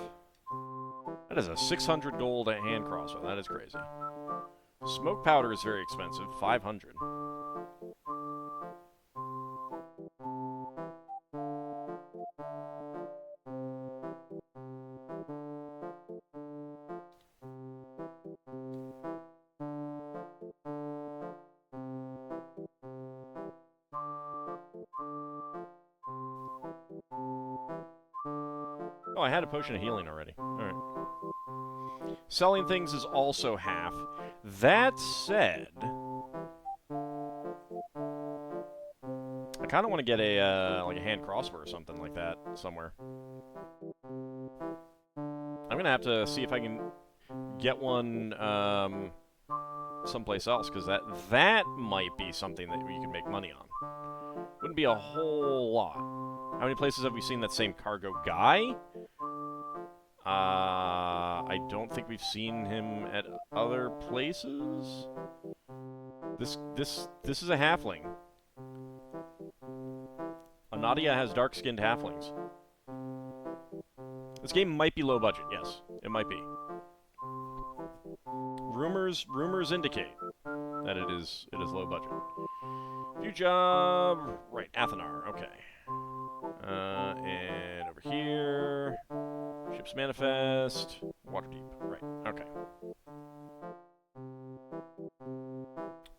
That is a 600 gold hand crossbow. That is crazy. Smoke powder is very expensive. 500. Oh, I had a potion of healing already. Alright. Selling things is also half. That said, I kind of want to get a like a hand crossbow or something like that somewhere. I'm gonna have to see if I can get one someplace else, because that might be something that you can make money on. Wouldn't be a whole lot. How many places have we seen that same cargo guy? I don't think we've seen him at other places. This is a halfling. Anadia has dark-skinned halflings. This game might be low budget. Yes, it might be. Rumors indicate that it is low budget. View job, right? Athenar. Okay. And over here, ship's manifest, Waterdeep. Right. Okay.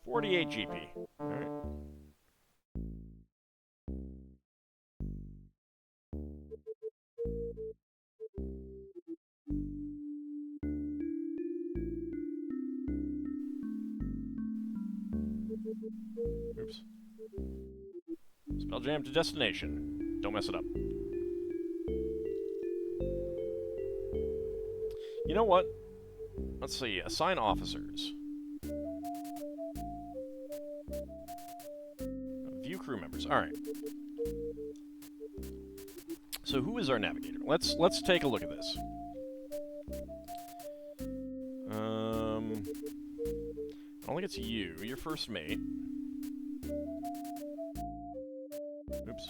48 GP. All right. Oops. Spelljam to destination. Don't mess it up. You know what? Let's see. Assign officers. View crew members. All right. So who is our navigator? Let's take a look at this. I don't think it's you. Your first mate. Oops.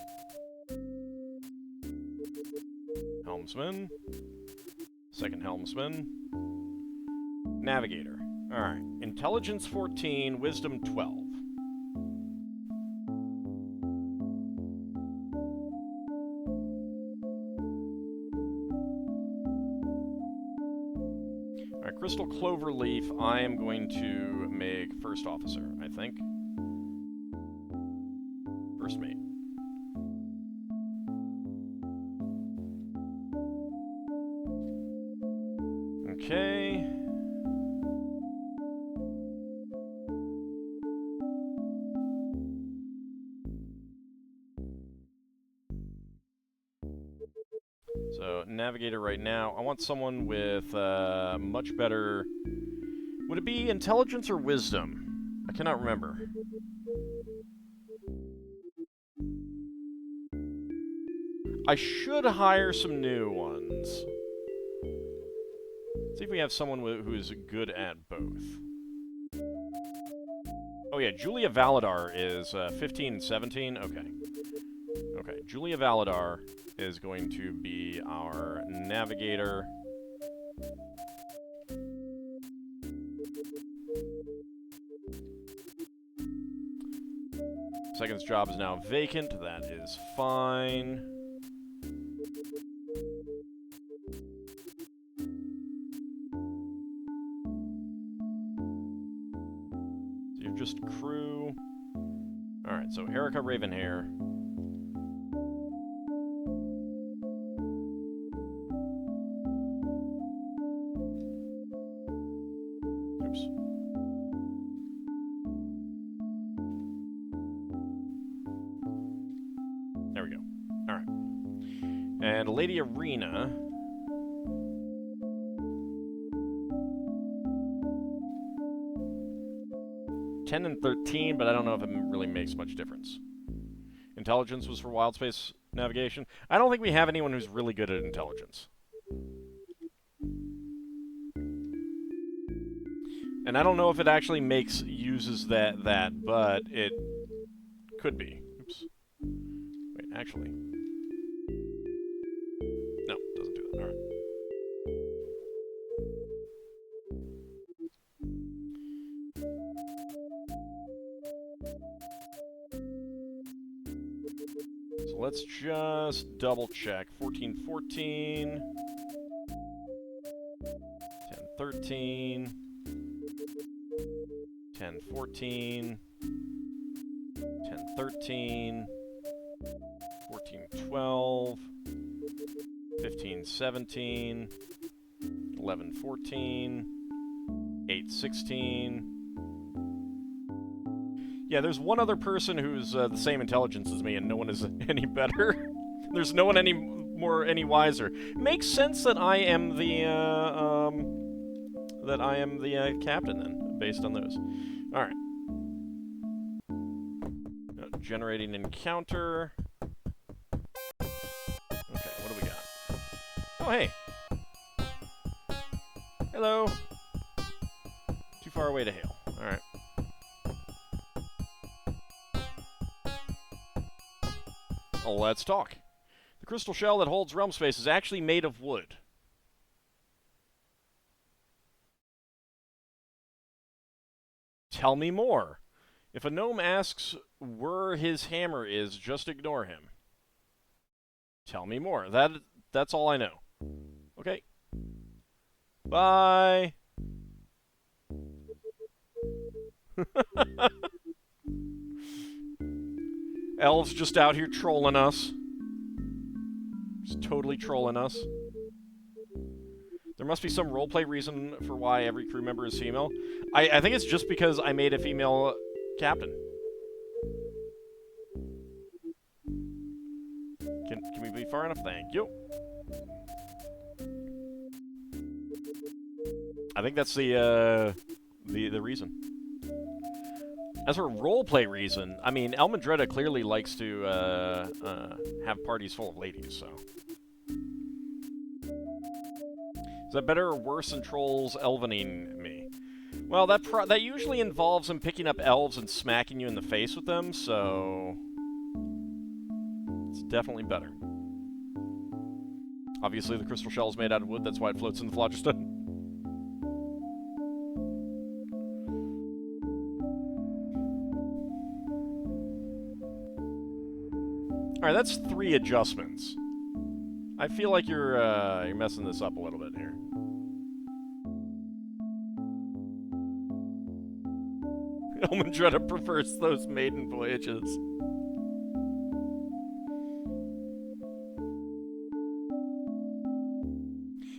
Helmsman. Second helmsman. Navigator. Alright. Intelligence 14, Wisdom 12. Alright, Crystal Cloverleaf, I am going to make first officer, I think. First mate. Okay. So, navigator right now. I want someone with much better... Would it be intelligence or wisdom? I cannot remember. I should hire some new ones. See if we have someone who is good at both. Oh yeah, Julia Valadar is 15 and 17. Okay. Okay, Julia Valadar is going to be our navigator. Second's job is now vacant. That is fine. So you're just crew. Alright, so Erica Ravenhair. Oops. There we go. Alright. And Lady Arena. $10 and $13, but I don't know if it really makes much difference. Intelligence was for wild space navigation. I don't think we have anyone who's really good at intelligence. And I don't know if it actually uses that, but it could be. Oops. Wait, actually. No, it doesn't do that. All right. So let's just double check. 14, 14. 10, 13. 10, 14. 10, 13. 14, 12. 15, 17. 11, 14. 8, 16. Yeah, there's one other person who's the same intelligence as me, and no one is any better. There's no one any wiser. Makes sense that I am the captain then, based on those. All right. Generating encounter. Okay, what do we got? Oh, hey. Hello. Too far away to hail. All right. Let's talk. The crystal shell that holds Realmspace is actually made of wood. Tell me more. If a gnome asks where his hammer is, just ignore him. Tell me more. That's all I know. Okay. Bye. Elves just out here trolling us. Just totally trolling us. There must be some roleplay reason for why every crew member is female. I think it's just because I made a female captain. Can we be far enough? Thank you. I think that's the reason. As for a roleplay reason, I mean, Elmandretta clearly likes to have parties full of ladies, so. Is that better or worse than trolls elvening me? Well, that usually involves him picking up elves and smacking you in the face with them, so. It's definitely better. Obviously, the crystal shell is made out of wood, that's why it floats in the phlogiston. Alright, that's 3 adjustments. I feel like you're messing this up a little bit here. Elmandretta prefers those maiden voyages.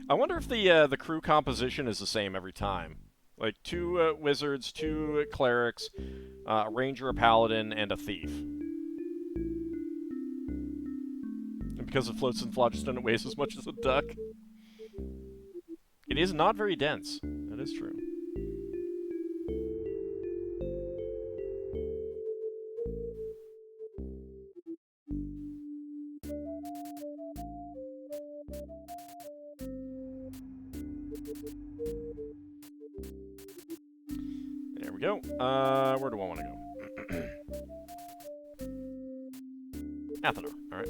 I wonder if the crew composition is the same every time. Like 2 wizards, 2 clerics, a ranger, a paladin, and a thief. And because it floats in phlogiston, it weighs as much as a duck. It is not very dense. That is true. There we go. Where do I want to go? Athenor, alright.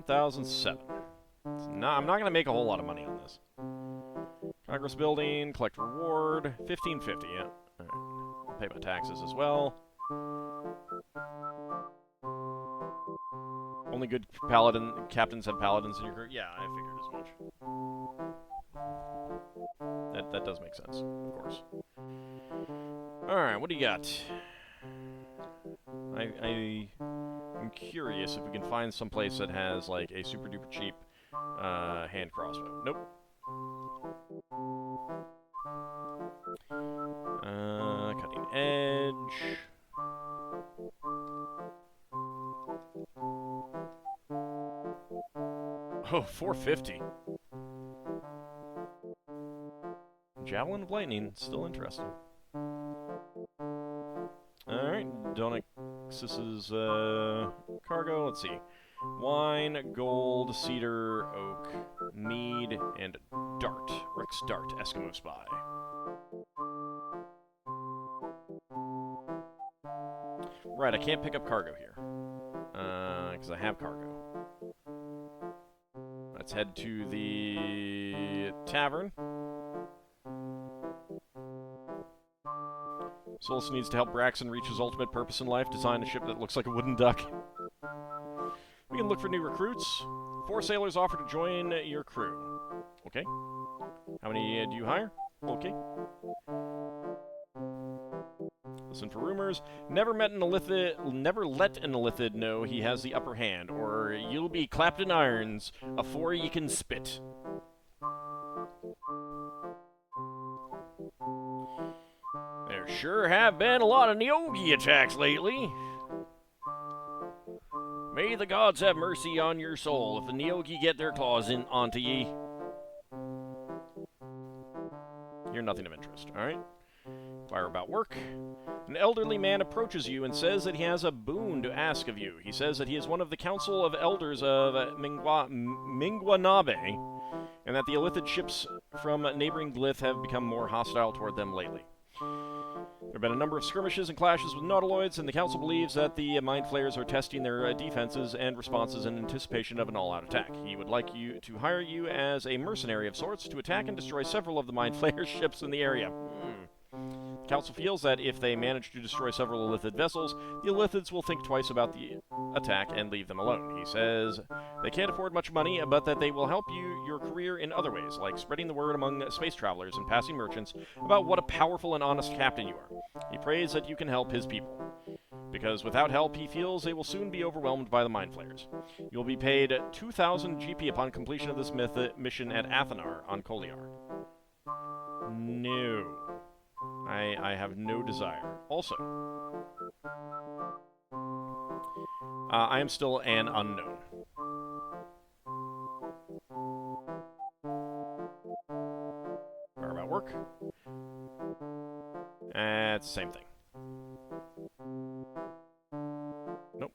1,007. I'm not going to make a whole lot of money on this. Progress building, collect reward, 1,550, yeah. Alright. I'll pay my taxes as well. Only good paladin captains have paladins in your crew. Yeah, I figured as much. That does make sense, of course. Alright, what do you got? I'm curious if we can find some place that has, like, a super duper cheap hand crossbow. Nope. Cutting edge. Oh, 450. Javelin of Lightning, still interesting. Alright, Donixus's cargo, let's see. Wine, gold, cedar, oak, mead, and dart. Rex Dart, Eskimo Spy. Right, I can't pick up cargo here. Because I have cargo. Let's head to the tavern. Solus needs to help Braxton reach his ultimate purpose in life, design a ship that looks like a wooden duck. We can look for new recruits. 4 sailors offer to join your crew. Okay. How many do you hire? Okay. Listen for rumors. Never let an Illithid know he has the upper hand, or you'll be clapped in irons afore ye can spit. There sure have been a lot of Neogi attacks lately. May the gods have mercy on your soul if the Neogi get their claws onto ye. You're nothing of interest, alright? Inquire about work. An elderly man approaches you and says that he has a boon to ask of you. He says that he is one of the council of elders of Mingwanabe, and that the Illithid ships from neighboring Glyph have become more hostile toward them lately. There have been a number of skirmishes and clashes with Nautiloids, and the Council believes that the Mind Flayers are testing their defenses and responses in anticipation of an all-out attack. He would like you to hire you as a mercenary of sorts to attack and destroy several of the Mind Flayers' ships in the area. The Council feels that if they manage to destroy several Illithid vessels, the Illithids will think twice about the attack and leave them alone. He says they can't afford much money, but that they will help your career in other ways, like spreading the word among space travelers and passing merchants about what a powerful and honest captain you are. He prays that you can help his people, because without help, he feels they will soon be overwhelmed by the Mind Flayers. You'll be paid 2,000 GP upon completion of this mission at Athanar on Koliar. No. I have no desire. Also, I am still an unknown. Or about work. It's the same thing. Nope.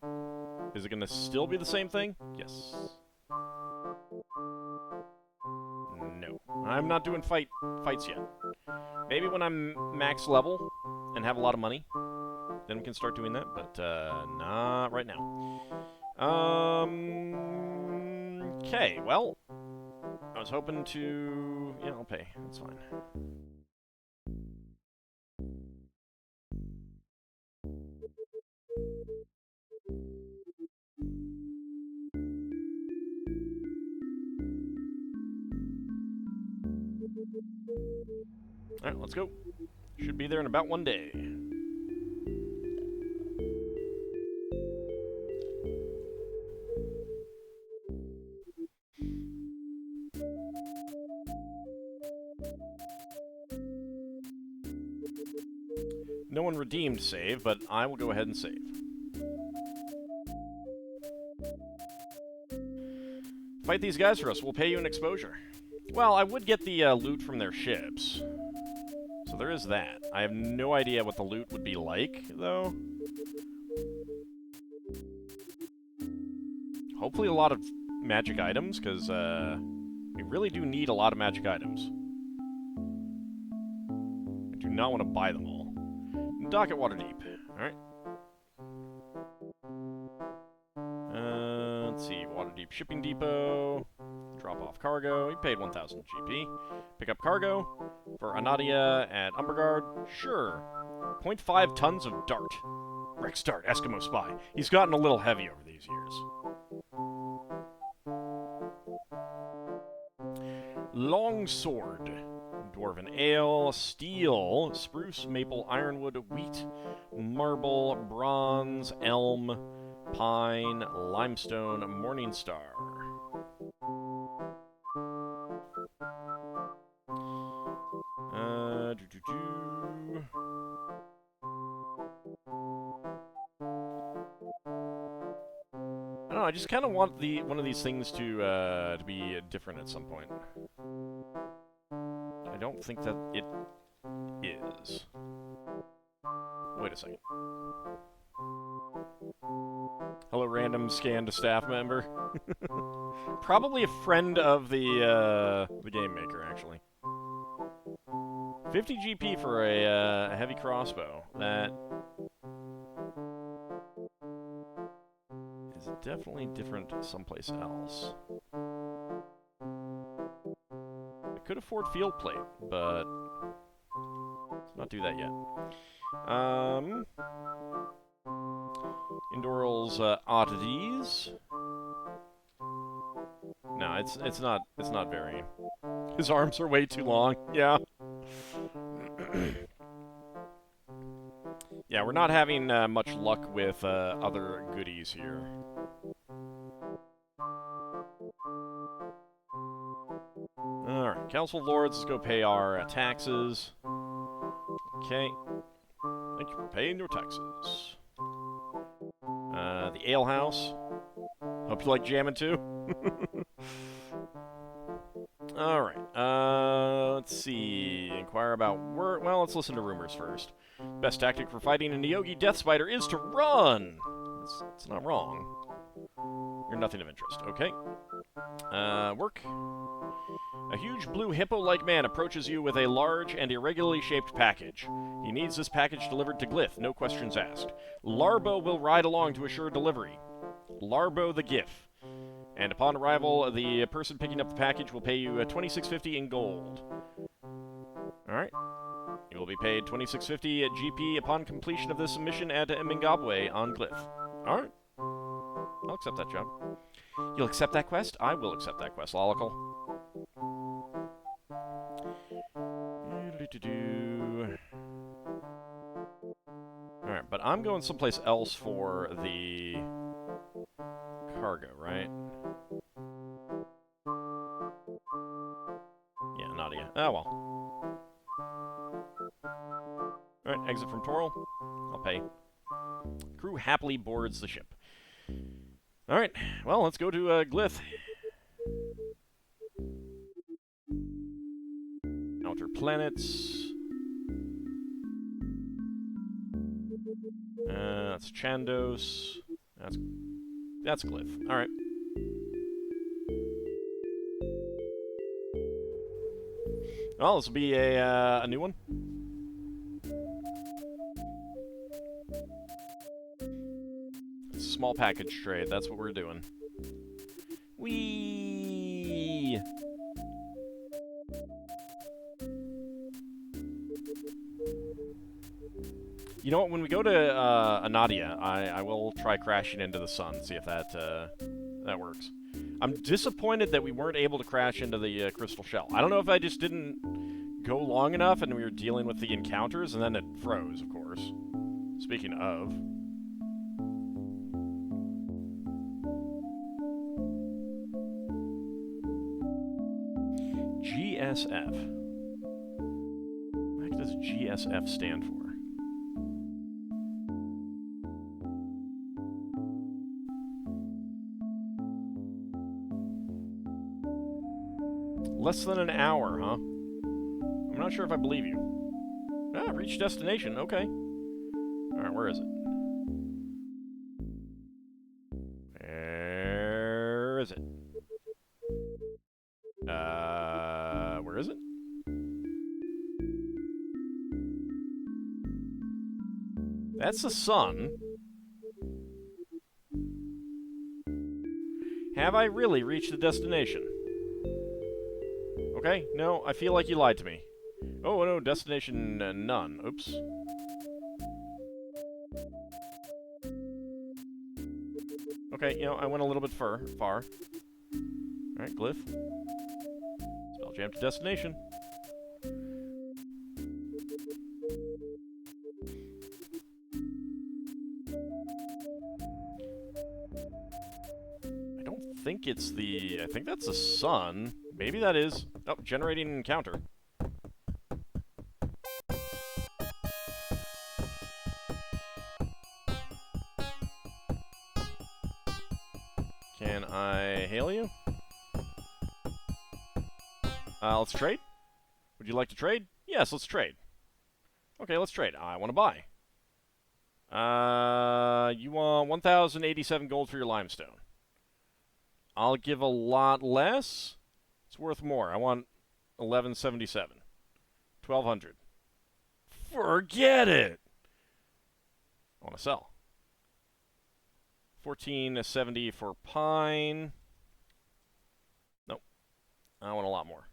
Is it going to still be the same thing? Yes. No. I'm not doing fights yet. Maybe when I'm max level and have a lot of money, then we can start doing that, but not right now. Okay, well, I was hoping to... Yeah, I'll pay. That's fine. Alright, let's go. Should be there in about 1 day. No one redeemed save, but I will go ahead and save. Fight these guys for us. We'll pay you an exposure. Well, I would get the loot from their ships. So there is that. I have no idea what the loot would be like, though. Hopefully a lot of magic items, because we really do need a lot of magic items. I do not want to buy them all. Dock at Waterdeep. Alright. Let's let's see, Waterdeep Shipping Depot. Drop off cargo. He paid 1,000 GP. Pick up cargo for Anadia at Umbergard. Sure. 0.5 tons of dart. Rex Dart, Eskimo Spy. He's gotten a little heavy over these years. Longsword. Dwarven Ale, steel, spruce, maple, ironwood, wheat, marble, bronze, elm, pine, limestone, morningstar. I don't know, I just kind of want one of these things to be different at some point. I don't think that it is. Wait a second. Hello, random scanned staff member. Probably a friend of the game maker, actually. 50 GP for a heavy crossbow. That is definitely different someplace else. I could afford field plate, but let's not do that yet. Indoral's oddities. No, it's not very. His arms are way too long. Yeah. Yeah, we're not having much luck with other goodies here. Alright, Council of Lords, let's go pay our taxes. Okay. Thank you for paying your taxes. The Ale House. Hope you like jamming too. Alright, let's see. Inquire about work. Well, let's listen to rumors first. Best tactic for fighting a Neogi Death Spider is to run! It's not wrong. You're nothing of interest. Okay. Work. A huge blue hippo-like man approaches you with a large and irregularly shaped package. He needs this package delivered to Glyph, no questions asked. Larbo will ride along to assure delivery. Larbo the GIF. And upon arrival, the person picking up the package will pay you $26.50 in gold. Alright. You will be paid $26.50 at GP upon completion of this mission at Mingabwe on Glyph. Alright. I'll accept that job. You'll accept that quest? I will accept that quest, Lolical. Alright, but I'm going someplace else for the cargo, right? Yeah, Nadia. Oh, well. Alright, exit from Toril. I'll pay. Crew happily boards the ship. Alright, well, let's go to Glyph. Outer planets. That's Chandos. That's Glyph. Alright. Well, this will be a new one. It's a small package trade. That's what we're doing. Whee! You know what? When we go to Anadia, I will try crashing into the sun, see if that works. I'm disappointed that we weren't able to crash into the crystal shell. I don't know if I just didn't go long enough and we were dealing with the encounters, and then it froze, of course. Speaking of. GSF. What does GSF stand for? Less than an hour, huh? I'm not sure if I believe you. Ah, reach destination. Okay. Alright, where is it? Where is it? Where is it? That's the sun. Have I really reached the destination? Okay, no, I feel like you lied to me. Oh, no, destination none. Oops. Okay, you know, I went a little bit far. Alright, glyph. Spell jam to destination. I don't think it's the... I think that's the sun. Maybe that is... Oh, generating an encounter. Can I hail you? Let's trade? Would you like to trade? Yes, let's trade. Okay, let's trade. I want to buy. You want 1,087 gold for your limestone. I'll give a lot less. It's worth more. I want 1177. 1,200. Forget it! I want to sell. 1470 for pine. Nope. I want a lot more.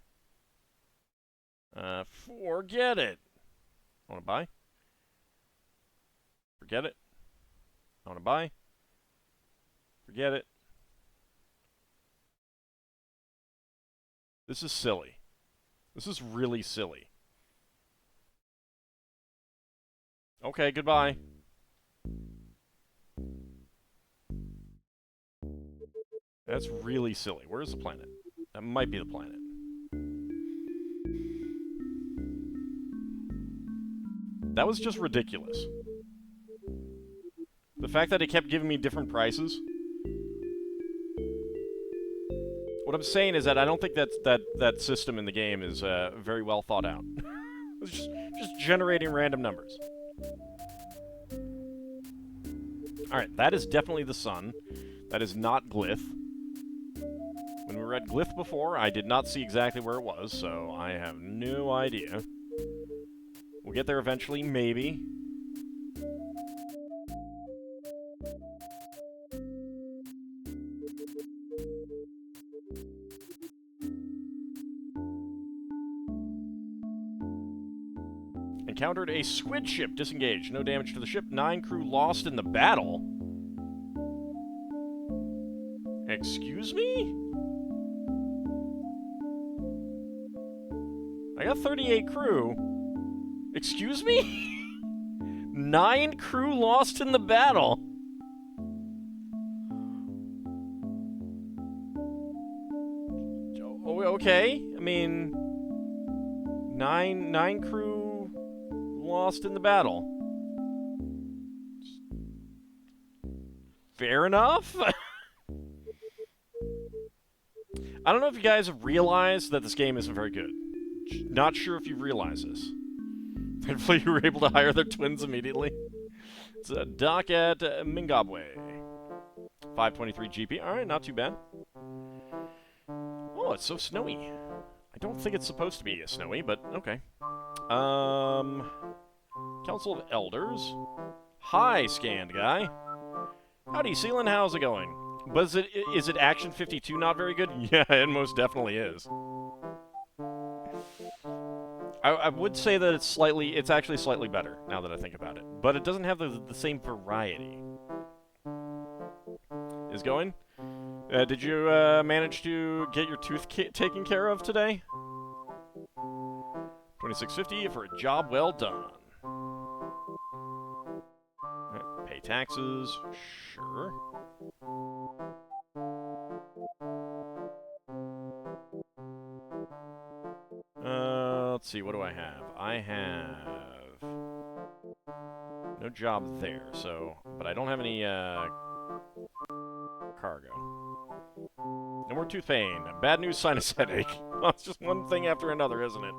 Forget it. I want to buy. Forget it. I want to buy. Forget it. This is silly. This is really silly. Okay, goodbye. That's really silly. Where's the planet? That might be the planet. That was just ridiculous. The fact that it kept giving me different prices. What I'm saying is that I don't think that system in the game is very well thought out. It's just generating random numbers. Alright, that is definitely the sun. That is not glyph. When we read glyph before, I did not see exactly where it was, so I have no idea. We'll get there eventually, maybe. Encountered a squid ship. Disengaged. No damage to the ship. 9 crew lost in the battle. Excuse me? I got 38 crew. Excuse me? 9 crew lost in the battle. Okay. I mean, nine crew lost in the battle. Fair enough. I don't know if you guys have realized that this game isn't very good. Not sure if you've realized this. Thankfully, you were able to hire their twins immediately. It's a dock at Mingabwe. 523 GP. Alright, not too bad. Oh, it's so snowy. I don't think it's supposed to be snowy, but okay. Council of Elders. Hi, scanned guy. Howdy, Sealand. How's it going? But is it Action 52 not very good? Yeah, it most definitely is. I would say that it's actually slightly better, now that I think about it. But it doesn't have the same variety. Is going? Did you manage to get your tooth taken care of today? 2650 for a job well done. Right, pay taxes, sure. Let's see, what do I have? I have no job there, so, but I don't have any cargo. No more tooth pain. Bad news, sinus headache. Well, it's just one thing after another, isn't it?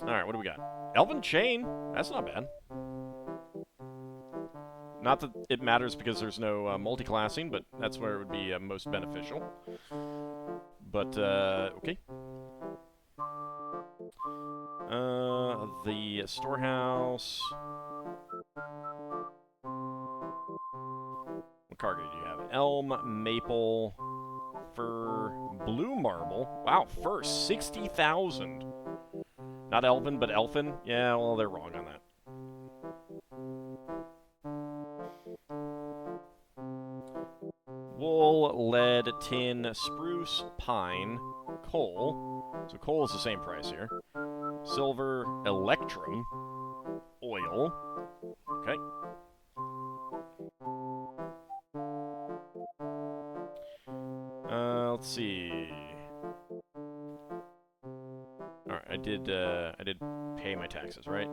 Alright, what do we got? Elven Chain. That's not bad. Not that it matters because there's no multi-classing, but that's where it would be most beneficial. But, okay. The storehouse. cargo do you have? Elm, maple, fir, blue marble. Wow, fir, 60,000. Not elven, but elfin? Yeah, well, they're wrong on that. Wool, lead, tin, spruce, pine, coal. So coal is the same price here. Silver, electrum, oil. Okay. Let's see. All right, I did pay my taxes, right?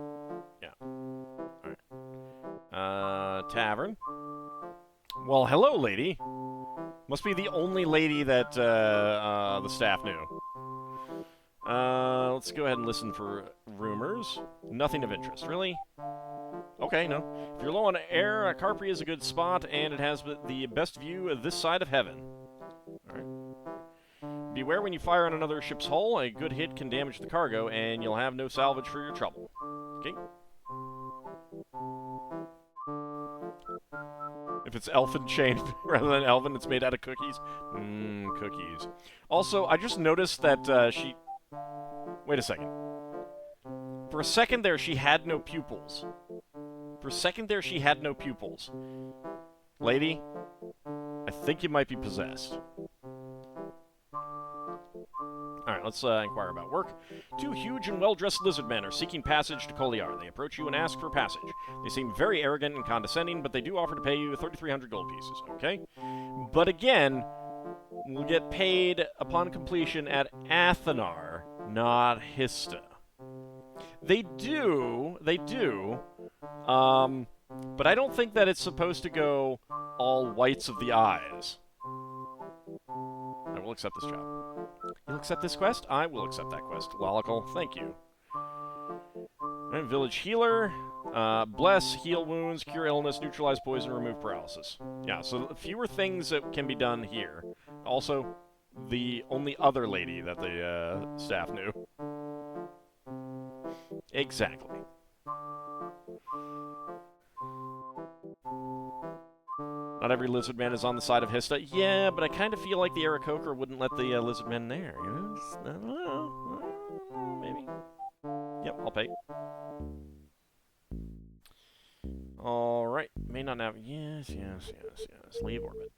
Yeah. All right. Tavern. Well, hello, lady. Must be the only lady that the staff knew. Let's go ahead and listen for rumors. Nothing of interest, really? Okay, no. If you're low on air, Carpri is a good spot, and it has the best view of this side of heaven. Alright. Beware when you fire on another ship's hull. A good hit can damage the cargo, and you'll have no salvage for your trouble. Okay? If it's elfin chain rather than elven, it's made out of cookies. Cookies. Also, I just noticed that she... Wait a second. For a second there, she had no pupils. For a second there, she had no pupils. Lady, I think you might be possessed. Alright, let's inquire about work. Two huge and well-dressed lizard men are seeking passage to Koliar. They approach you and ask for passage. They seem very arrogant and condescending, but they do offer to pay you 3,300 gold pieces, okay? But again, we'll get paid upon completion at Athanar, not Hista. They do, but I don't think that it's supposed to go all whites of the eyes. I will accept this job. You'll accept this quest? I will accept that quest. Lolical, thank you. Right, village healer. Bless, heal wounds, cure illness, neutralize poison, remove paralysis. Yeah, so fewer things that can be done here. Also, the only other lady that the staff knew. Exactly. Not every lizard man is on the side of Hista. Yeah, but I kind of feel like the Aarakocra wouldn't let the lizard men there. You know? I don't know. Maybe. Yep, I'll pay. Alright. May not have... Yes. Leave orbit.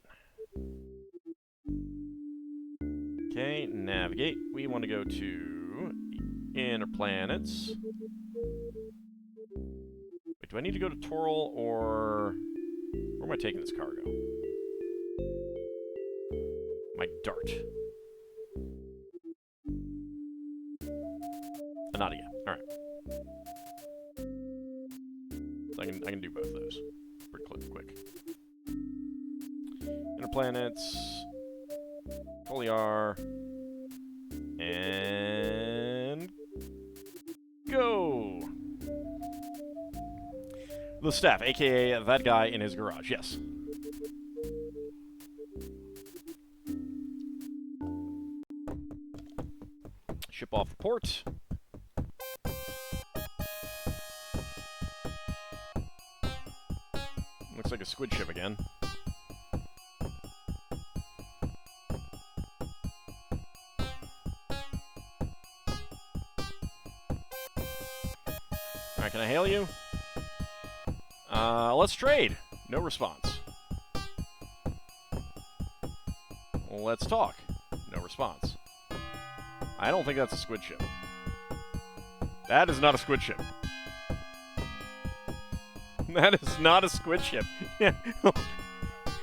Okay, navigate. We want to go to inner planets. Wait, do I need to go to Toril or... Where am I taking this cargo? My dart. Anadia. Alright. So I can do both of those. Pretty quick. Inner planets. Koliar. And... Go! The staff, a.k.a. that guy in his garage, yes. Ship off the port. Looks like a squid ship again. Alright, can I hail you? Let's trade. No response. Let's talk. No response. I don't think that's a squid ship. That is not a squid ship. That is not a squid ship.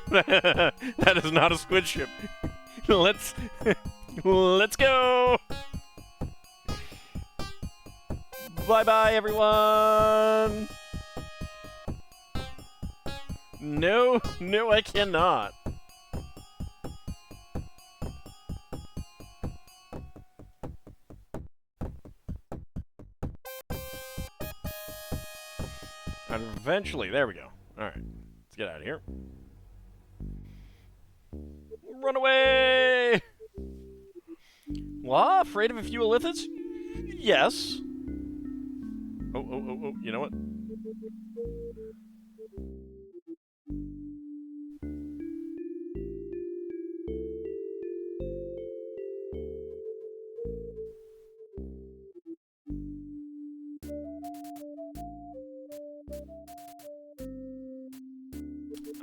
That is not a squid ship. Let's go. Bye-bye, everyone. No, I cannot. And eventually, there we go. Alright, let's get out of here. Run away! What? Afraid of a few illithids? Yes. Oh, you know what?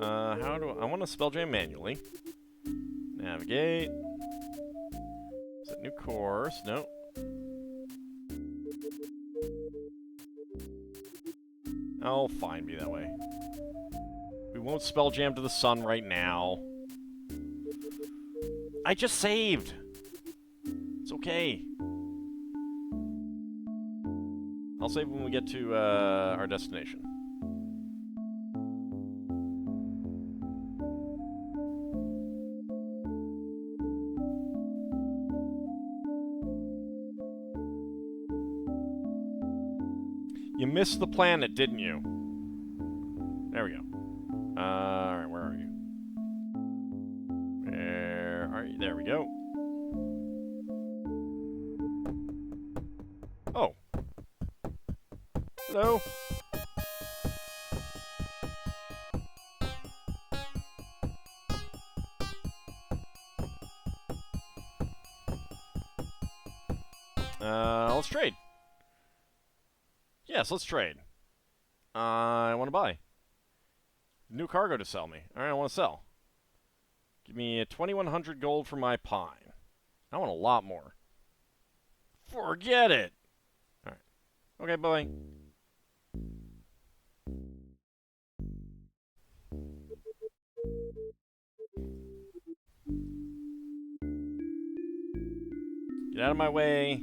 How do I want to spell jam manually? Navigate. Set new course. No. Oh, fine, be that way. We won't spell jam to the sun right now. I just saved. It's okay. I'll save when we get to our destination. You missed the planet, didn't you? There we go. Alright, where are you? Where are you? There we go. Oh. Hello. Let's trade. Yes, let's trade. I want to buy. New cargo to sell me. Alright, I want to sell. Give me 2,100 gold for my pine. I want a lot more. Forget it! Alright. Okay, bye. Get out of my way.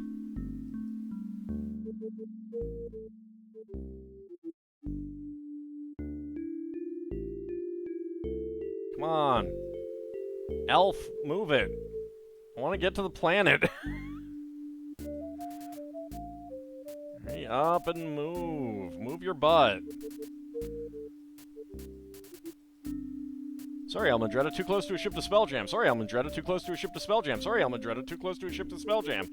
Come on. Elf, move it. I want to get to the planet. Hurry up and move. Move your butt. Sorry, Almandretta, too close to a ship to Spelljam. Sorry, Almandretta, too close to a ship to Spelljam. Sorry, Almandretta, too close to a ship to Spelljam.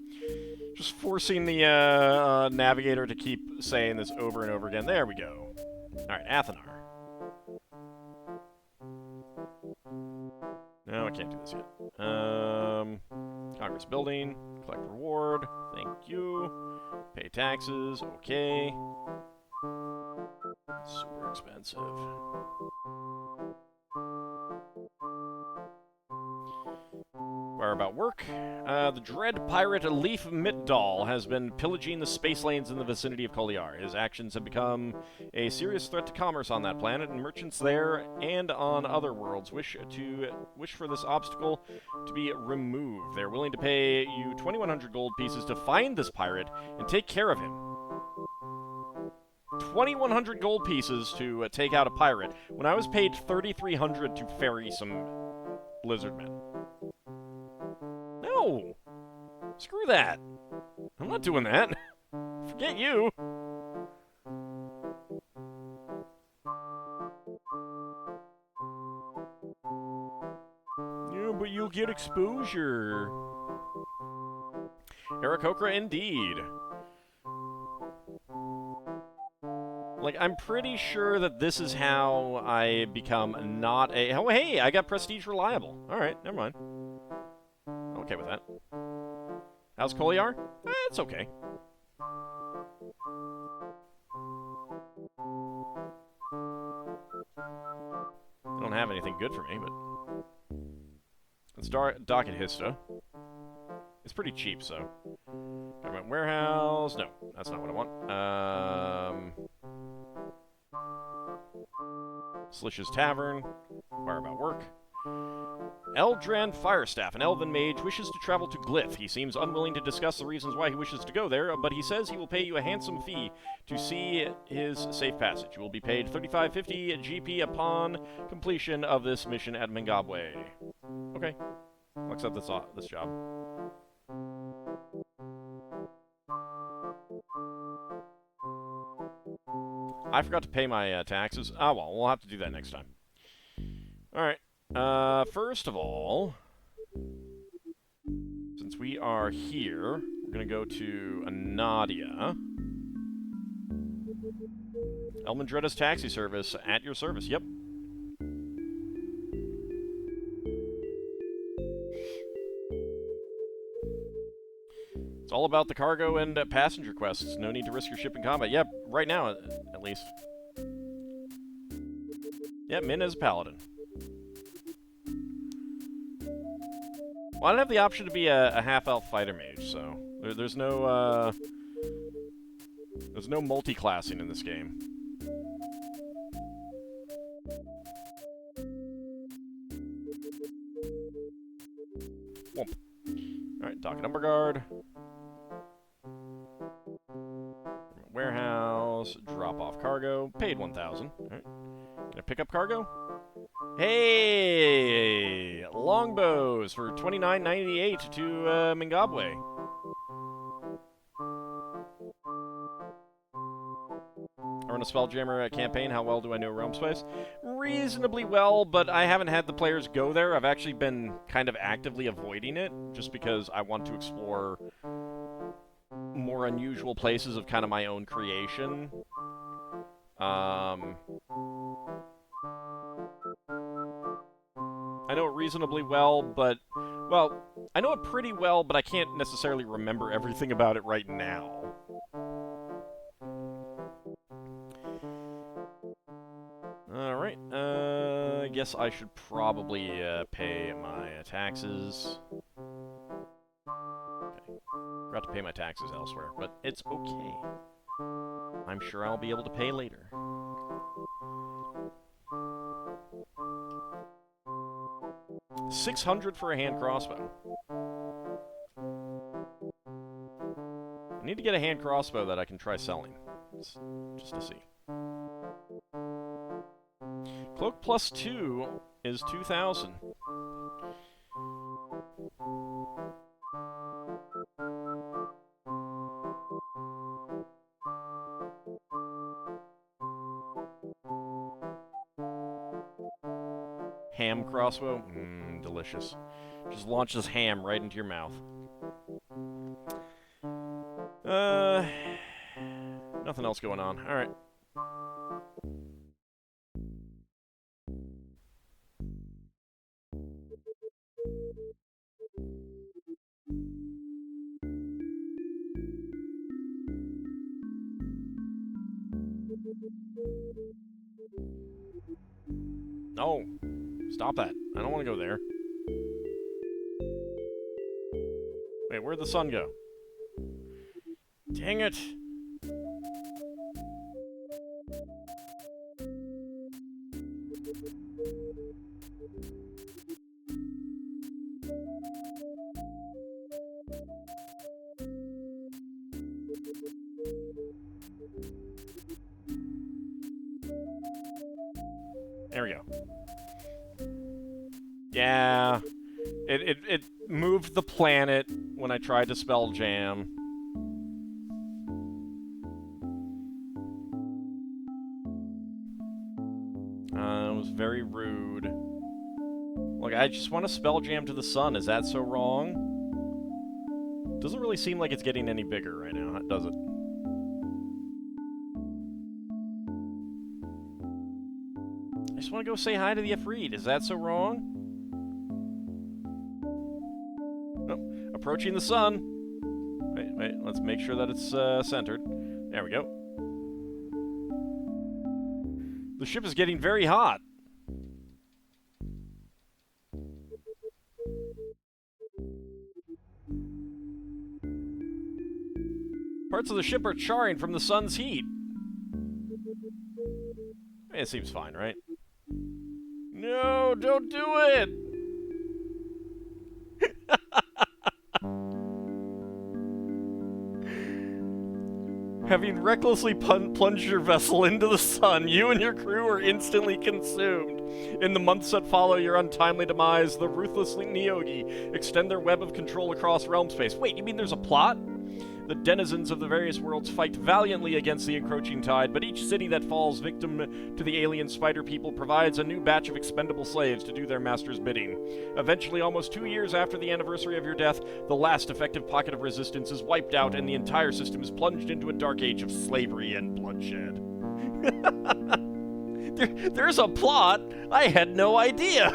Just forcing the navigator to keep saying this over and over again. There we go. Alright, Athenar. No, I can't do this yet. Congress building. Collect reward. Thank you. Pay taxes. Okay. Super expensive. Where about work? The dread pirate Leaf Mitdal has been pillaging the space lanes in the vicinity of Koliar. His actions have become a serious threat to commerce on that planet, and merchants there and on other worlds wish for this obstacle to be removed. They're willing to pay you 2,100 gold pieces to find this pirate and take care of him. 2,100 gold pieces to take out a pirate, when I was paid 3,300 to ferry some lizardmen. No! Screw that! I'm not doing that. Forget you! Yeah, but you'll get exposure. Aarakocra, indeed. Like, I'm pretty sure that this is how I become not a... Oh, hey, I got Prestige Reliable. Alright, never mind. I'm okay with that. How's Koliar? It's okay. I don't have anything good for me, but... Let's dock at Hista. It's pretty cheap, so... Government warehouse... No, that's not what I want. Slish's Tavern. Inquire about work. Eldran Firestaff, an elven mage, wishes to travel to Glyph. He seems unwilling to discuss the reasons why he wishes to go there, but he says he will pay you a handsome fee to see his safe passage. You will be paid 3550 GP upon completion of this mission at Mingabwe. Okay. I'll accept this job. I forgot to pay my taxes. Ah, well, we'll have to do that next time. Alright. First of all, since we are here, we're going to go to Anadia. Elmandretta's taxi service at your service. Yep. It's all about the cargo and passenger quests. No need to risk your ship in combat. Yep, right now, at least. Yeah, Min as Paladin. Well, I don't have the option to be a half-elf fighter mage, so there's no multi-classing in this game. Whoomp. Alright, Dock and Umberguard. Warehouse, drop off cargo, paid 1,000. Alright. Can I pick up cargo? Hey! Longbows for $29.98 to Mingabwe. I run a Spelljammer campaign. How well do I know Realmspace? Reasonably well, but I haven't had the players go there. I've actually been kind of actively avoiding it, just because I want to explore more unusual places of kind of my own creation. I know it reasonably well, but... Well, I know it pretty well, but I can't necessarily remember everything about it right now. Alright, I guess I should probably pay my taxes. Okay. Forgot to pay my taxes elsewhere, but it's okay. I'm sure I'll be able to pay later. $600 for a hand crossbow. I need to get a hand crossbow that I can try selling, just to see. Cloak plus 2 is 2,000. Ham crossbow? Mmm, delicious. Just launches ham right into your mouth. Nothing else going on. Alright. No! Stop that. I don't want to go there. Wait, where'd the sun go? Dang it! There we go. Yeah. It moved the planet when I tried to spell jam. It was very rude. Look, I just want to spell jam to the sun. Is that so wrong? Doesn't really seem like it's getting any bigger right now, does it? I just want to go say hi to the Ifrit. Is that so wrong? Oh, approaching the sun. Wait, let's make sure that it's centered. There we go. The ship is getting very hot. Parts of the ship are charring from the sun's heat. It seems fine, right? No, don't do it! Having recklessly plunged your vessel into the sun, you and your crew are instantly consumed. In the months that follow your untimely demise, the ruthless Neogi extend their web of control across Realmspace. Wait, you mean there's a plot? The denizens of the various worlds fight valiantly against the encroaching tide, but each city that falls victim to the alien spider people provides a new batch of expendable slaves to do their master's bidding. Eventually, almost 2 years after the anniversary of your death, the last effective pocket of resistance is wiped out and the entire system is plunged into a dark age of slavery and bloodshed. There's a plot? I had no idea!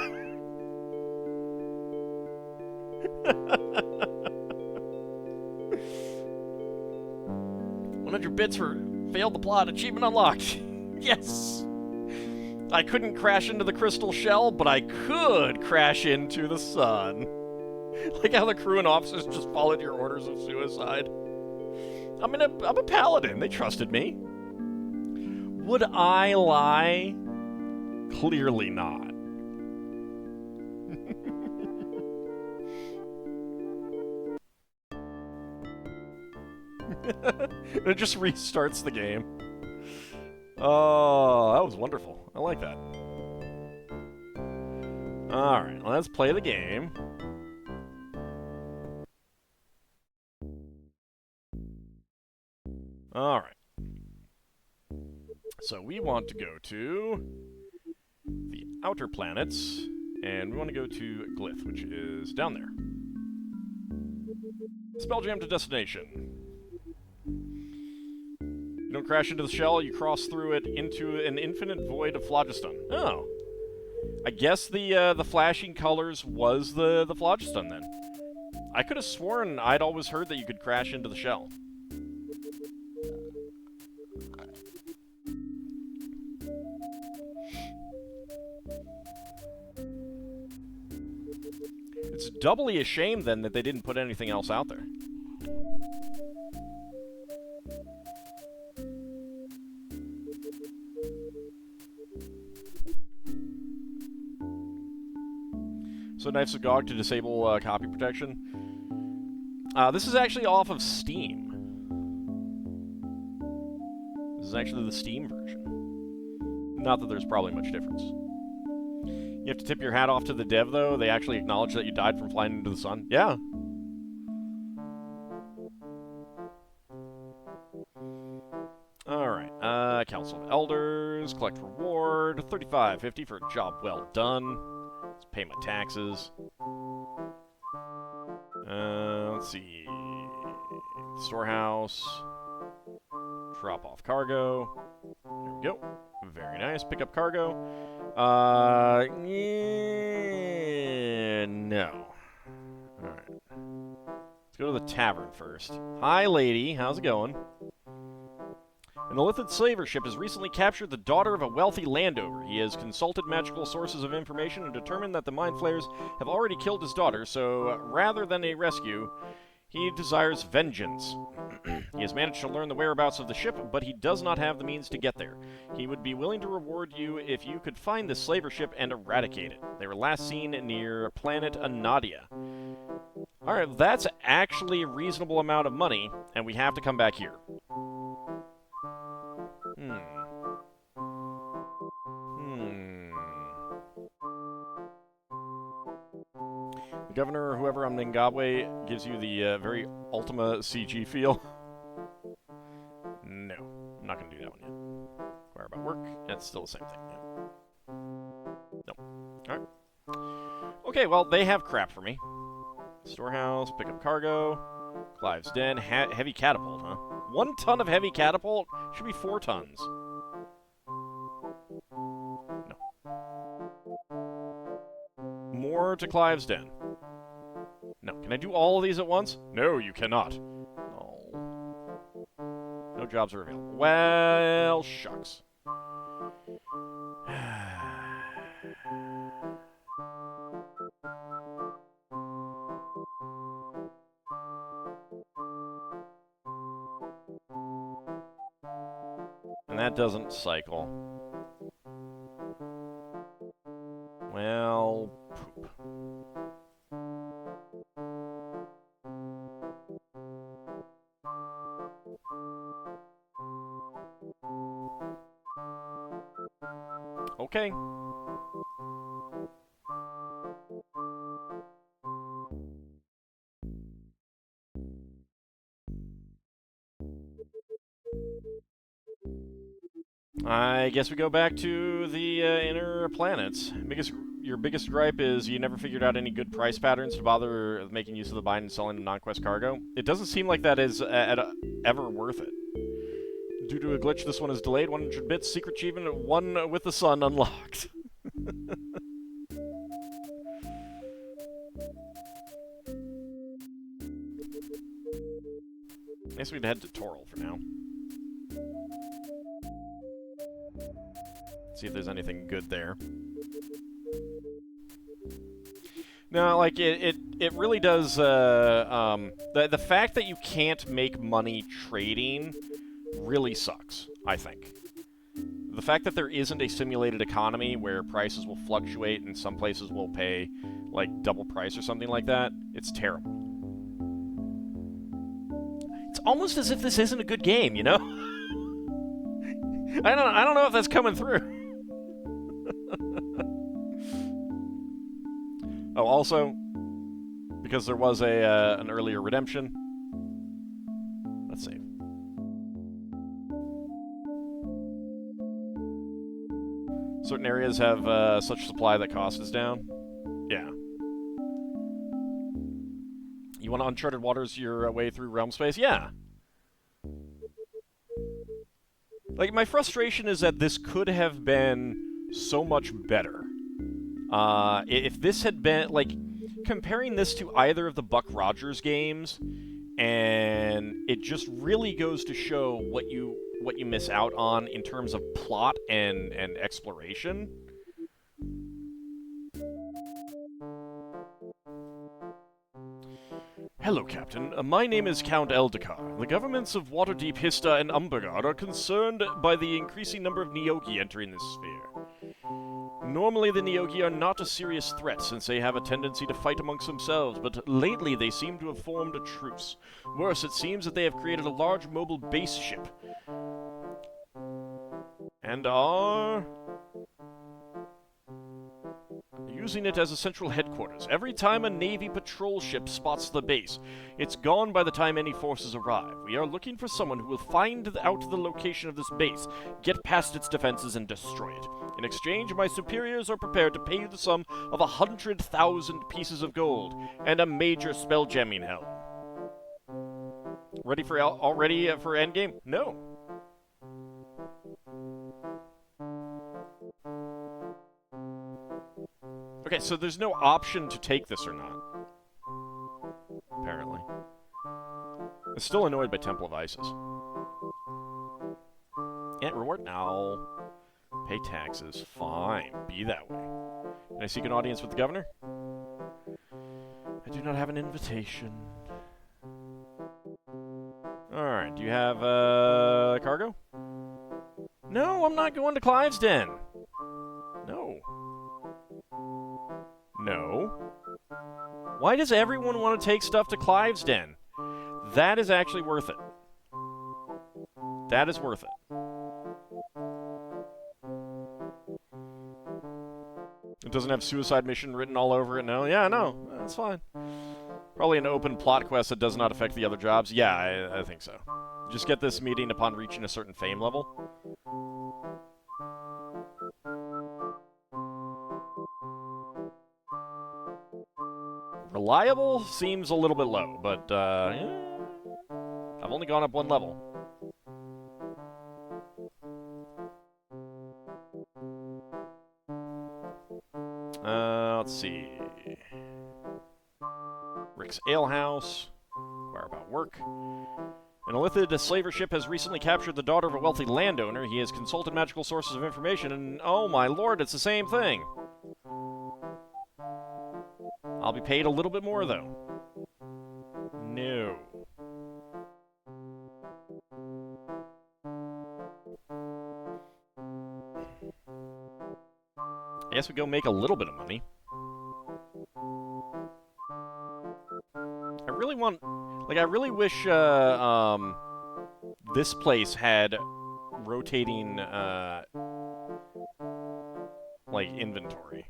100 bits for failed the plot. Achievement unlocked. Yes! I couldn't crash into the crystal shell, but I could crash into the sun. Like how the crew and officers just followed your orders of suicide. I'm a paladin. They trusted me. Would I lie? Clearly not. It just restarts the game. Oh, that was wonderful. I like that. Alright, let's play the game. Alright. So we want to go to the outer planets, and we want to go to Glyph, which is down there. Spelljam to destination. You don't crash into the shell, you cross through it into an infinite void of phlogiston. Oh. I guess the flashing colors was the phlogiston then. I could have sworn I'd always heard that you could crash into the shell. It's doubly a shame then that they didn't put anything else out there. So Knives of Gog to disable copy protection. This is actually off of Steam. This is actually the Steam version. Not that there's probably much difference. You have to tip your hat off to the dev, though. They actually acknowledge that you died from flying into the sun. Yeah. Alright, Council of Elders, collect reward, $35.50 for a job well done. Let's pay my taxes. Let's see. Storehouse. Drop off cargo. There we go. Very nice. Pick up cargo. Yeah, no. Alright. Let's go to the tavern first. Hi, lady. How's it going? An Illithid slaver ship has recently captured the daughter of a wealthy landowner. He has consulted magical sources of information and determined that the Mind Flayers have already killed his daughter, so rather than a rescue, he desires vengeance. He has managed to learn the whereabouts of the ship, but he does not have the means to get there. He would be willing to reward you if you could find this slaver ship and eradicate it. They were last seen near planet Anadia. Alright, that's actually a reasonable amount of money, and we have to come back here. The governor or whoever on Ningabwe gives you the very Ultima CG feel. No, I'm not going to do that one yet. Inquire about work, that's still the same thing. Yeah. Nope. Alright. Okay, well, they have crap for me. Storehouse, pick up cargo. Clive's Den, heavy catapult, huh? 1 ton of heavy catapult? Should be 4 tons. No. More to Clive's Den. No. Can I do all of these at once? No, you cannot. Oh. No jobs are available. Well, shucks. And that doesn't cycle. Well, poop. Okay. I guess we go back to the inner planets. Your biggest gripe is you never figured out any good price patterns to bother making use of the buying and selling of non-quest cargo. It doesn't seem like that is ever worth it. Due to a glitch, this one is delayed. 100 bits, secret achievement, 1 with the sun unlocked. I guess we'd head to Toril for now. See if there's anything good there. No, like, it really does, the fact that you can't make money trading really sucks, I think. The fact that there isn't a simulated economy where prices will fluctuate and some places will pay, like, double price or something like that, it's terrible. It's almost as if this isn't a good game, you know? I don't know if that's coming through. Oh, also, because there was an earlier redemption. Let's see. Certain areas have such supply that cost is down. Yeah. You want to Uncharted Waters your way through Realmspace? Yeah. Like, my frustration is that this could have been so much better. If this had been, like, comparing this to either of the Buck Rogers games, and it just really goes to show what you miss out on in terms of plot and exploration. Hello, Captain. My name is Count Eldekar. The governments of Waterdeep, Hista, and Umbergard are concerned by the increasing number of Neogi entering this sphere. Normally, the Neogi are not a serious threat, since they have a tendency to fight amongst themselves, but lately they seem to have formed a truce. Worse, it seems that they have created a large mobile base ship. And are using it as a central headquarters. Every time a Navy patrol ship spots the base, it's gone by the time any forces arrive. We are looking for someone who will find out the location of this base, get past its defenses, and destroy it. In exchange, my superiors are prepared to pay you the sum of 100,000 pieces of gold and a major spelljamming helm. Ready for endgame? No. Okay, so there's no option to take this or not. Apparently. I'm still annoyed by Temple of Isis. And reward now. Pay taxes. Fine. Be that way. Can I seek an audience with the governor? I do not have an invitation. Alright, do you have, cargo? No, I'm not going to Clive's Den. No. No. Why does everyone want to take stuff to Clive's Den? That is actually worth it. That is worth it. It doesn't have suicide mission written all over it, no? Yeah, no. That's fine. Probably an open plot quest that does not affect the other jobs. Yeah, I think so. Just get this meeting upon reaching a certain fame level. Reliable seems a little bit low, but, yeah. I've only gone up one level. Let's see. Rick's Alehouse. Inquire about work. An Illithid slaver ship has recently captured the daughter of a wealthy landowner. He has consulted magical sources of information, and oh my lord, it's the same thing. I'll be paid a little bit more, though. No. I guess we go make a little bit of money. I really want... Like, I really wish, this place had rotating, like, inventory.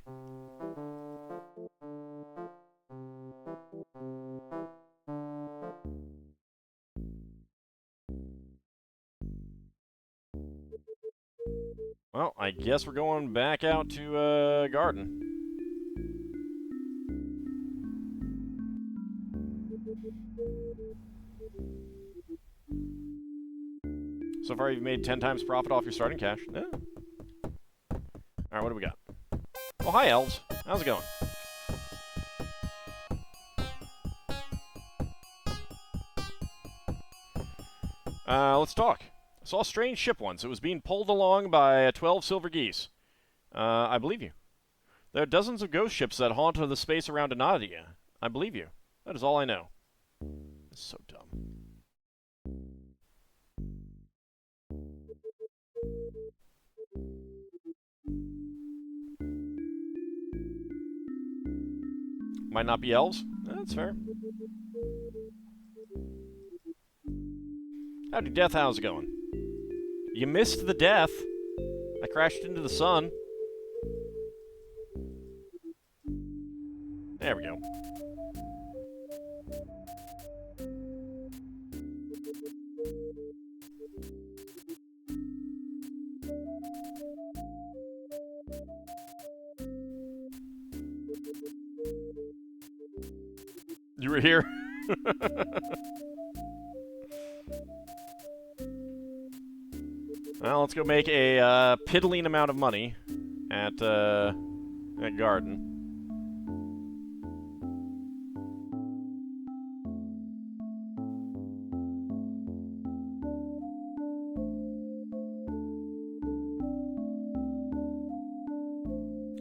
Well, I guess we're going back out to, Garden. So far, you've made 10 times profit off your starting cash. Yeah. Alright, what do we got? Oh, hi, elves. How's it going? Let's talk. I saw a strange ship once. It was being pulled along by 12 silver geese. I believe you. There are dozens of ghost ships that haunt the space around Anadia. I believe you. That is all I know. It's so dumb. Might not be elves? That's fair. Howdy, Death. How's it going? You missed the death. I crashed into the sun. There we go. You were here? Well, let's go make a piddling amount of money at Garden.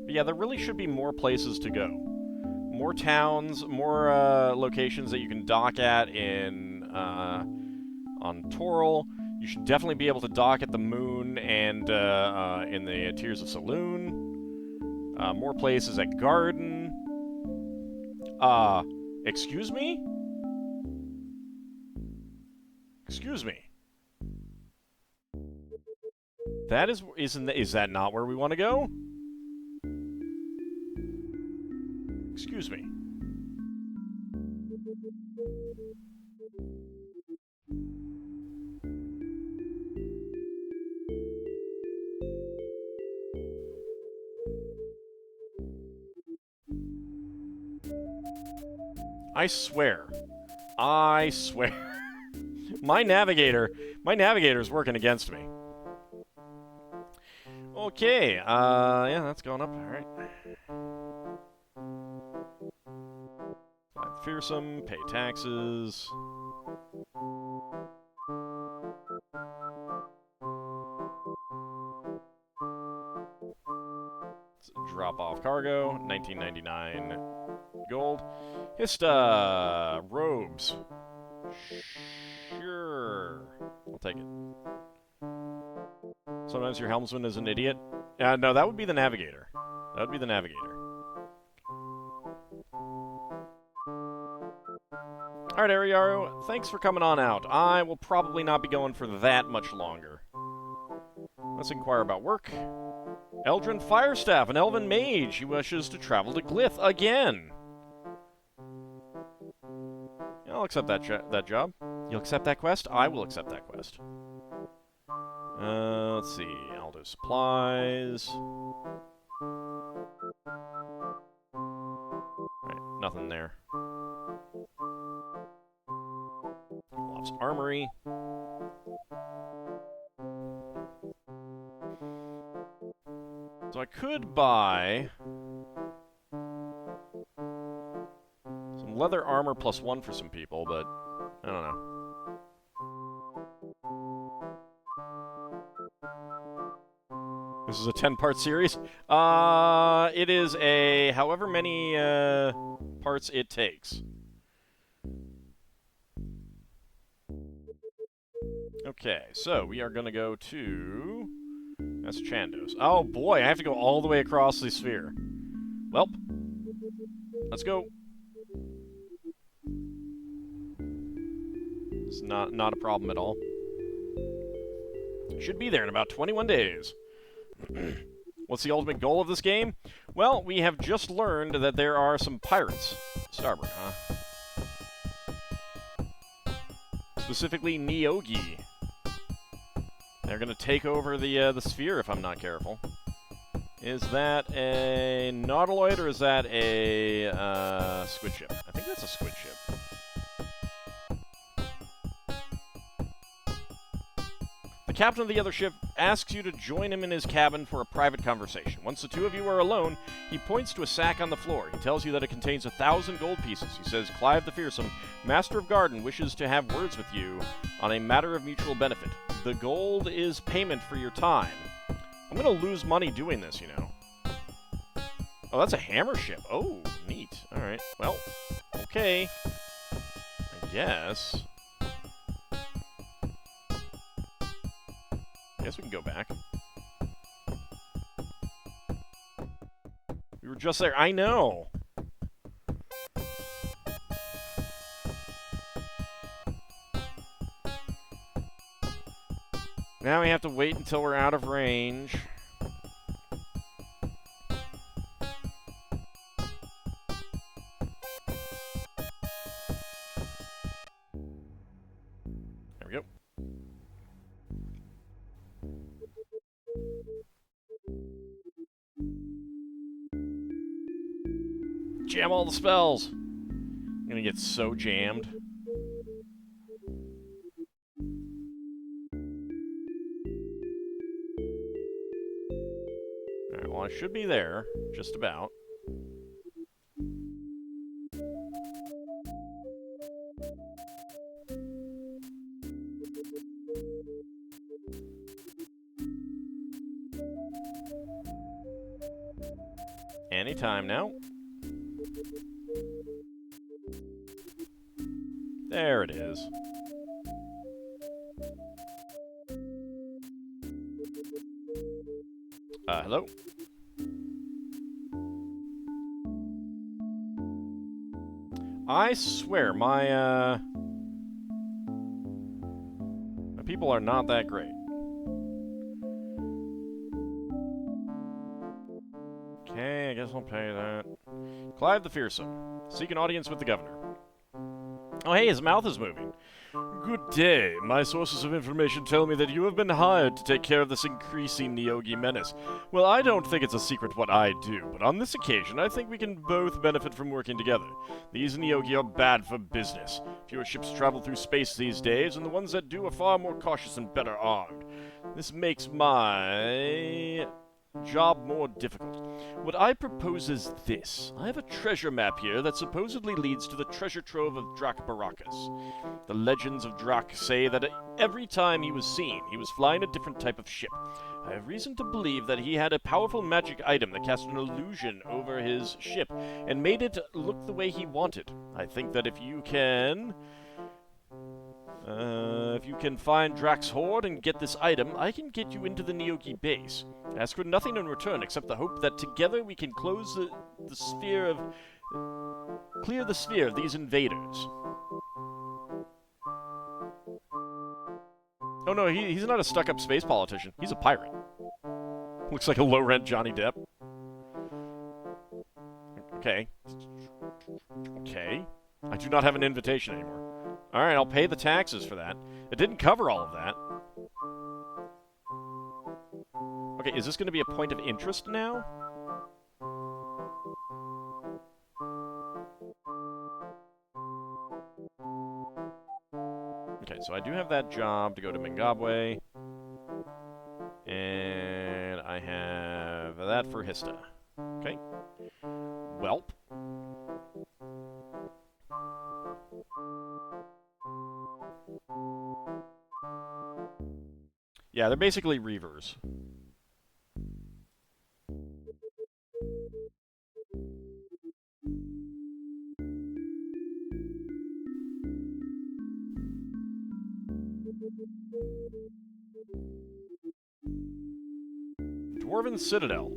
But yeah, there really should be more places to go. More towns, more locations that you can dock at on Toril. You should definitely be able to dock at the Moon and in the Tears of Saloon. More places at Garden. Excuse me? Excuse me. Is that not where we want to go? Excuse me. I swear. My navigator's working against me. Okay, yeah, that's going up, alright. Fearsome, pay taxes. Drop off cargo, 1999 gold. Hista, robes. Sure. I'll take it. Sometimes your helmsman is an idiot. No, that would be the navigator. That would be the navigator. Alright, Ariaro, thanks for coming on out. I will probably not be going for that much longer. Let's inquire about work. Eldrin Firestaff, an elven mage. He wishes to travel to Glyph again. I'll accept that job. You'll accept that quest? I will accept that quest. Let's see. Aldo Supplies. Right, nothing there. Loft's Armory. So I could buy some leather armor +1 for some people, but I don't know. This is a 10-part series? It is a however many parts it takes. Okay, so we are going to go to... That's Chandos. Oh boy, I have to go all the way across the sphere. Welp. Let's go. It's not a problem at all. Should be there in about 21 days. What's the ultimate goal of this game? Well, we have just learned that there are some pirates. Starboard, huh? Specifically, Neogi. They're going to take over the sphere if I'm not careful. Is that a Nautiloid or is that a squid ship? I think that's a squid ship. The captain of the other ship asks you to join him in his cabin for a private conversation. Once the two of you are alone, he points to a sack on the floor. He tells you that it contains 1,000 gold pieces. He says, Clive the Fearsome, Master of Garden, wishes to have words with you on a matter of mutual benefit. The gold is payment for your time. I'm going to lose money doing this, you know. Oh, that's a hammer ship. Oh, neat. Alright, well, okay. I guess we can go back. We were just there. I know! Now we have to wait until we're out of range. There we go. Jam all the spells! I'm gonna get so jammed. Alright, well I should be there, just about. Anytime now. There it is. Hello? I swear, my people are not that great. Okay, I guess I'll pay that. Clive the Fearsome. Seek an audience with the governor. Oh, hey, his mouth is moving. Good day. My sources of information tell me that you have been hired to take care of this increasing Neogi menace. Well, I don't think it's a secret what I do, but on this occasion, I think we can both benefit from working together. These Neogi are bad for business. Fewer ships travel through space these days, and the ones that do are far more cautious and better armed. This makes my job more difficult. What I propose is this. I have a treasure map here that supposedly leads to the treasure trove of Drak Barakas. The legends of Drak say that every time he was seen, he was flying a different type of ship. I have reason to believe that he had a powerful magic item that cast an illusion over his ship and made it look the way he wanted. I think that if you can find Drak's hoard and get this item, I can get you into the Neogi base. Ask for nothing in return except the hope that together we can close the sphere of... clear the sphere of these invaders. Oh no, he's not a stuck-up space politician. He's a pirate. Looks like a low-rent Johnny Depp. Okay. Okay. I do not have an invitation anymore. Alright, I'll pay the taxes for that. It didn't cover all of that. Okay, is this going to be a point of interest now? Okay, so I do have that job to go to Mingabwe. And I have that for Hista. Okay. Welp. Yeah, they're basically Reavers. Dwarven Citadel.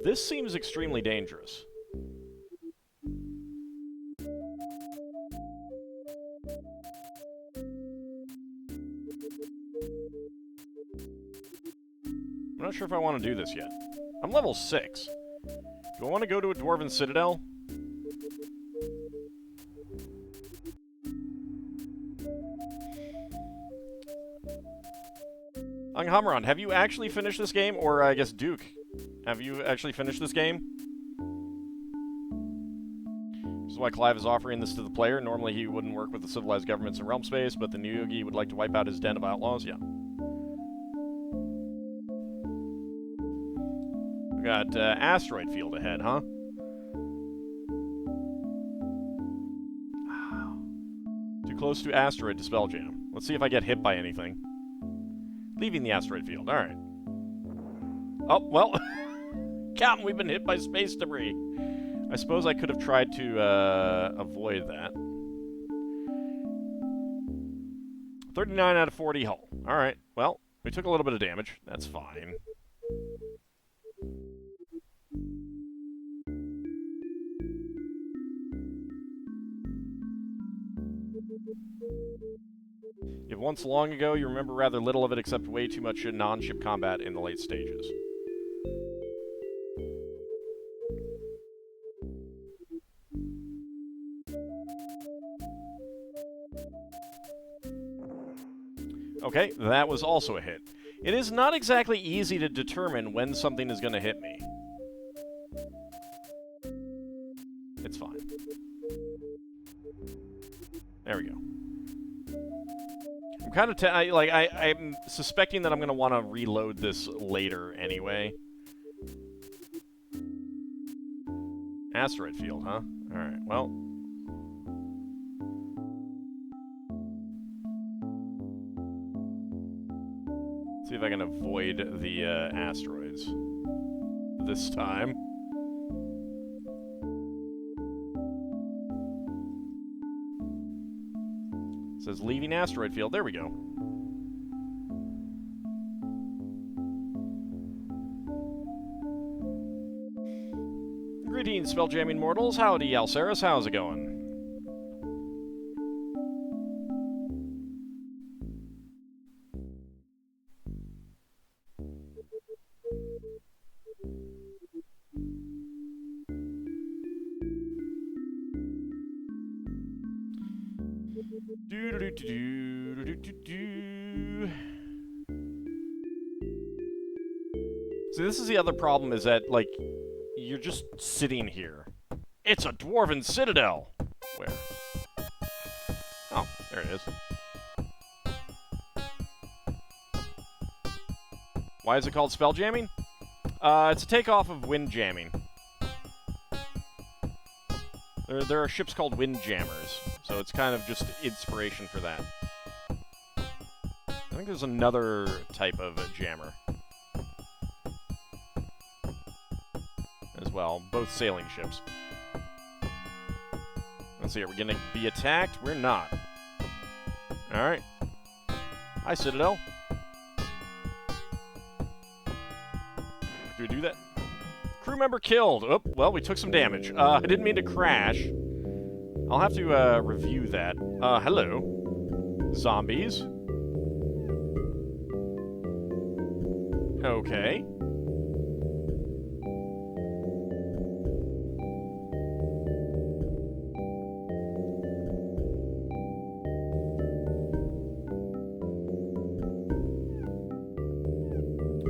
This seems extremely dangerous. I'm not sure if I want to do this yet. I'm level 6. Do I want to go to a Dwarven Citadel? Anghamron, have you actually finished this game? Or, I guess, Duke, have you actually finished this game? This is why Clive is offering this to the player. Normally he wouldn't work with the civilized governments in Realmspace, but the Neogi would like to wipe out his den of outlaws. Yeah. We got asteroid field ahead, huh? Too close to asteroid to Spelljam. Let's see if I get hit by anything. Leaving the asteroid field, alright. Oh, well. Captain, we've been hit by space debris. I suppose I could have tried to avoid that. 39 out of 40 hull. Alright, well, we took a little bit of damage. That's fine. If once long ago, you remember rather little of it except way too much non-ship combat in the late stages. Okay, that was also a hit. It is not exactly easy to determine when something is going to hit me. It's fine. There we go. I'm kind of I'm suspecting that I'm going to want to reload this later anyway. Asteroid field, huh? Alright, well. See if I can avoid the asteroids this time. It says leaving asteroid field. There we go. Greetings, spelljamming mortals. Howdy, Alceris. How's it going? See, this is the other problem, is that, like, you're just sitting here. It's a dwarven citadel! Where? Oh, there it is. Why is it called spelljamming? It's a takeoff of windjamming. There are ships called windjammers, so it's kind of just inspiration for that. I think there's another type of jammer as well, both sailing ships. Let's see, are we gonna be attacked? We're not. Alright. Hi, Citadel. Do we do that? Crew member killed. Oh, well, we took some damage. I didn't mean to crash. I'll have to review that. Hello. Zombies. Okay.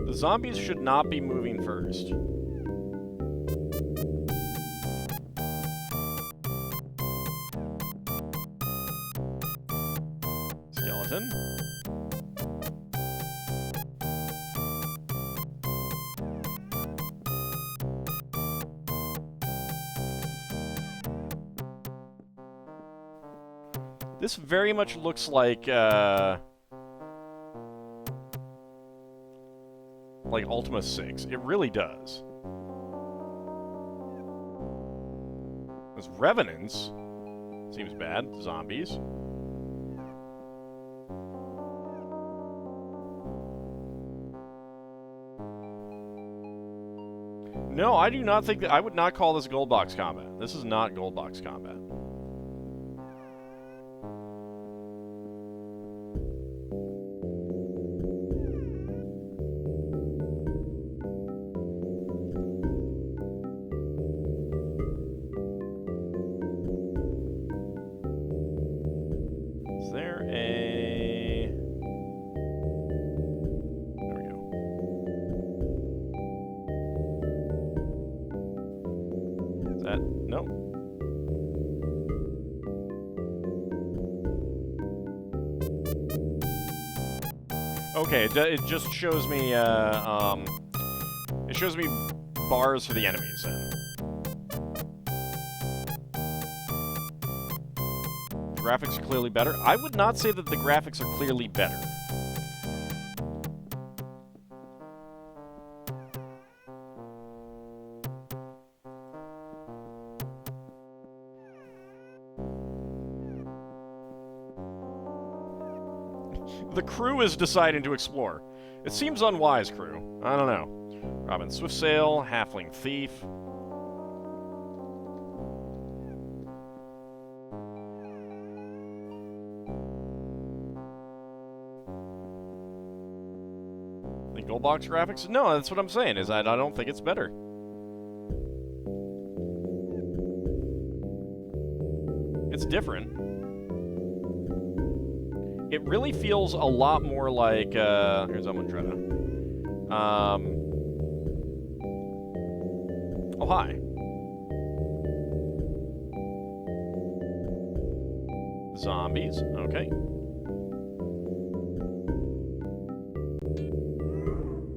The zombies should not be moving first. Skeleton. This very much looks like Ultima 6. It really does. Those revenants seems bad. Zombies. No, I do not think that. I would not call this gold box combat. This is not gold box combat. Okay, it just shows me, it shows me bars for the enemies, then. The graphics are clearly better. I would not say that the graphics are clearly better. The crew is deciding to explore. It seems unwise, crew. I don't know. Robin Swiftsail, Halfling Thief. The Goldbox graphics? No, that's what I'm saying, is I don't think it's better. It's different. It really feels a lot more like, here's someone trying to, oh, hi. Zombies, okay.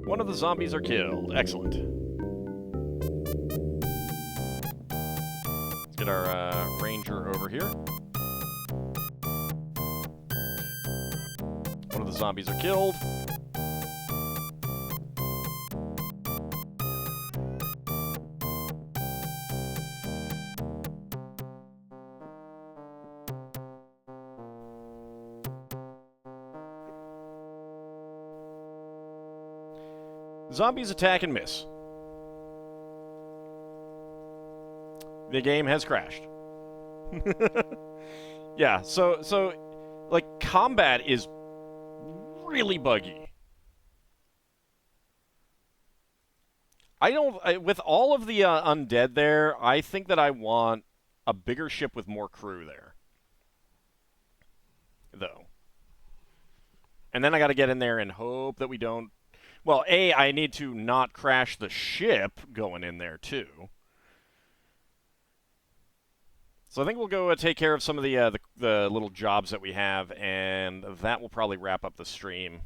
One of the zombies are killed, excellent. Let's get our, ranger over here. One of the zombies are killed. Zombies attack and miss. The game has crashed. Yeah, so like combat is really buggy. With all of the undead there, I think that I want a bigger ship with more crew there. Though. And then I gotta get in there and hope that we don't... Well, A, I need to not crash the ship going in there, too. So I think we'll go take care of some of the little jobs that we have, and that will probably wrap up the stream.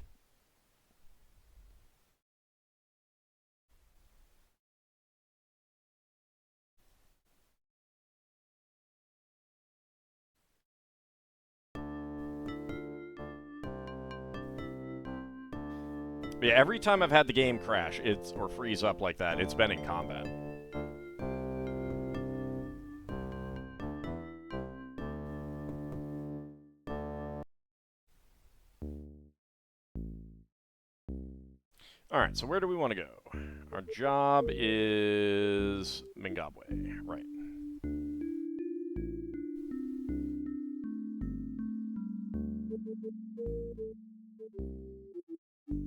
But yeah, every time I've had the game crash, or freeze up like that, it's been in combat. Alright, so where do we want to go? Our job is Mingabwe, right.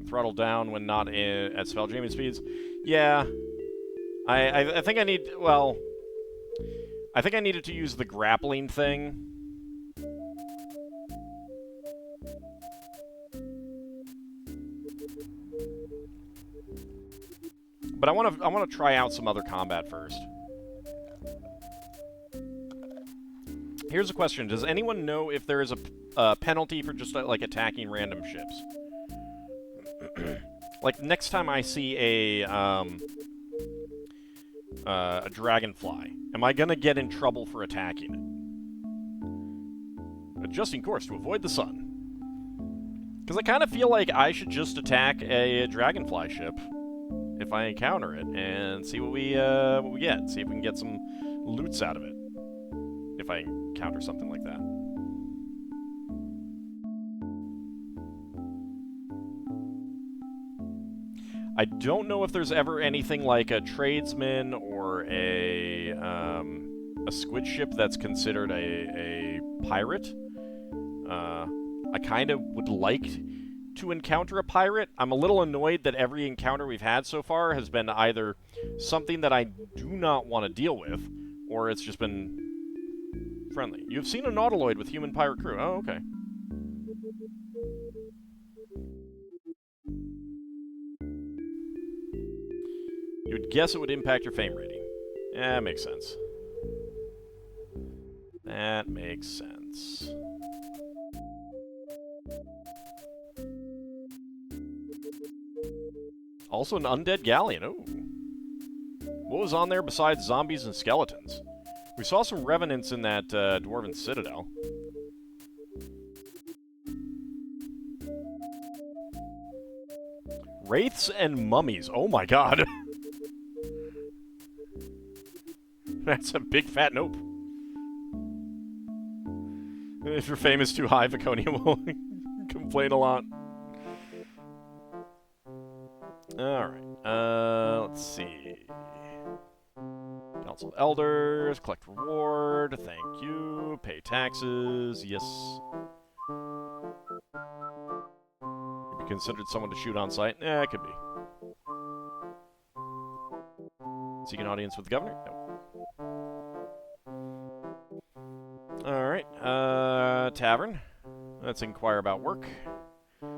Throttle down when not at spelljamming speeds. Yeah. I think I need... Well... I think I needed to use the grappling thing. But I want to try out some other combat first. Here's a question. Does anyone know if there is a penalty for just, like, attacking random ships? Like, next time I see a dragonfly, am I gonna get in trouble for attacking it? Adjusting course to avoid the sun. Because I kind of feel like I should just attack a dragonfly ship if I encounter it, and see what we get. See if we can get some loots out of it. If I encounter something like that. I don't know if there's ever anything like a tradesman or a squid ship that's considered a pirate. I kind of would like to encounter a pirate. I'm a little annoyed that every encounter we've had so far has been either something that I do not want to deal with, or it's just been friendly. You've seen a nautiloid with human pirate crew. Oh, okay. You would guess it would impact your fame rating. Yeah, that makes sense. That makes sense. Also an undead galleon. Oh. What was on there besides zombies and skeletons? We saw some revenants in that dwarven citadel. Wraiths and mummies. Oh my god. That's a big fat nope. If your fame is too high, Viconia will complain a lot. Alright, let's see. Council of Elders, collect reward, thank you, pay taxes, yes. Could be considered someone to shoot on sight? Eh, it could be. Seek an audience with the governor? No. Alright, tavern. Let's inquire about work.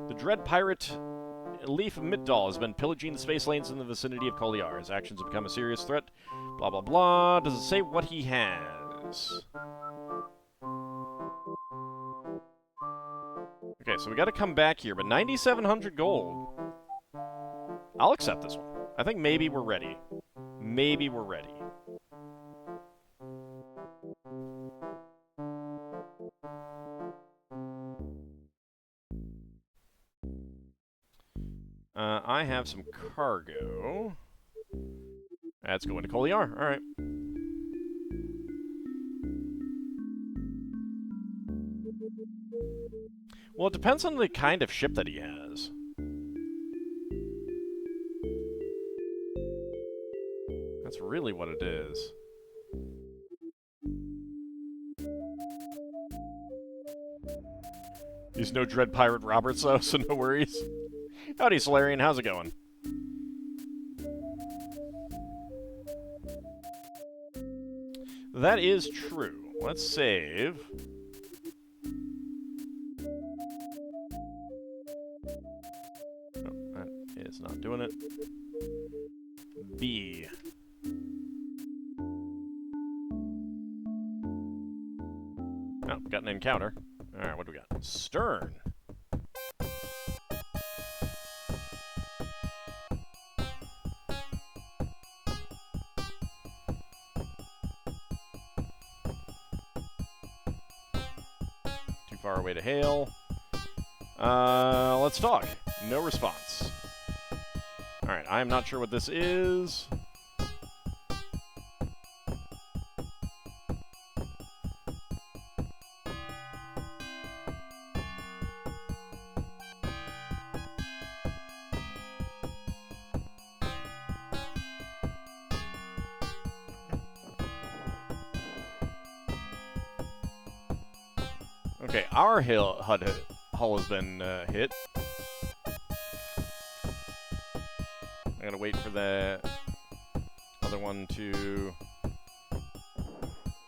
The dread pirate Leaf Mitdal has been pillaging the space lanes in the vicinity of Koliar. His actions have become a serious threat. Blah, blah, blah. Does it say what he has? Okay, so we gotta come back here, but 9,700 gold. I'll accept this one. I think maybe we're ready. Maybe we're ready. I have some cargo. Let's go into Koliar. Alright. Well, it depends on the kind of ship that he has. That's really what it is. He's no Dread Pirate Roberts, though, so no worries. Howdy, Solarian. How's it going? That is true. Let's save. Oh, that is not doing it. B. Oh, we got an encounter. Alright, what do we got? Stern. Too far away to hail. Let's talk. No response. Alright, I'm not sure what this is. Okay, our hull has been hit. I gotta wait for the other one to...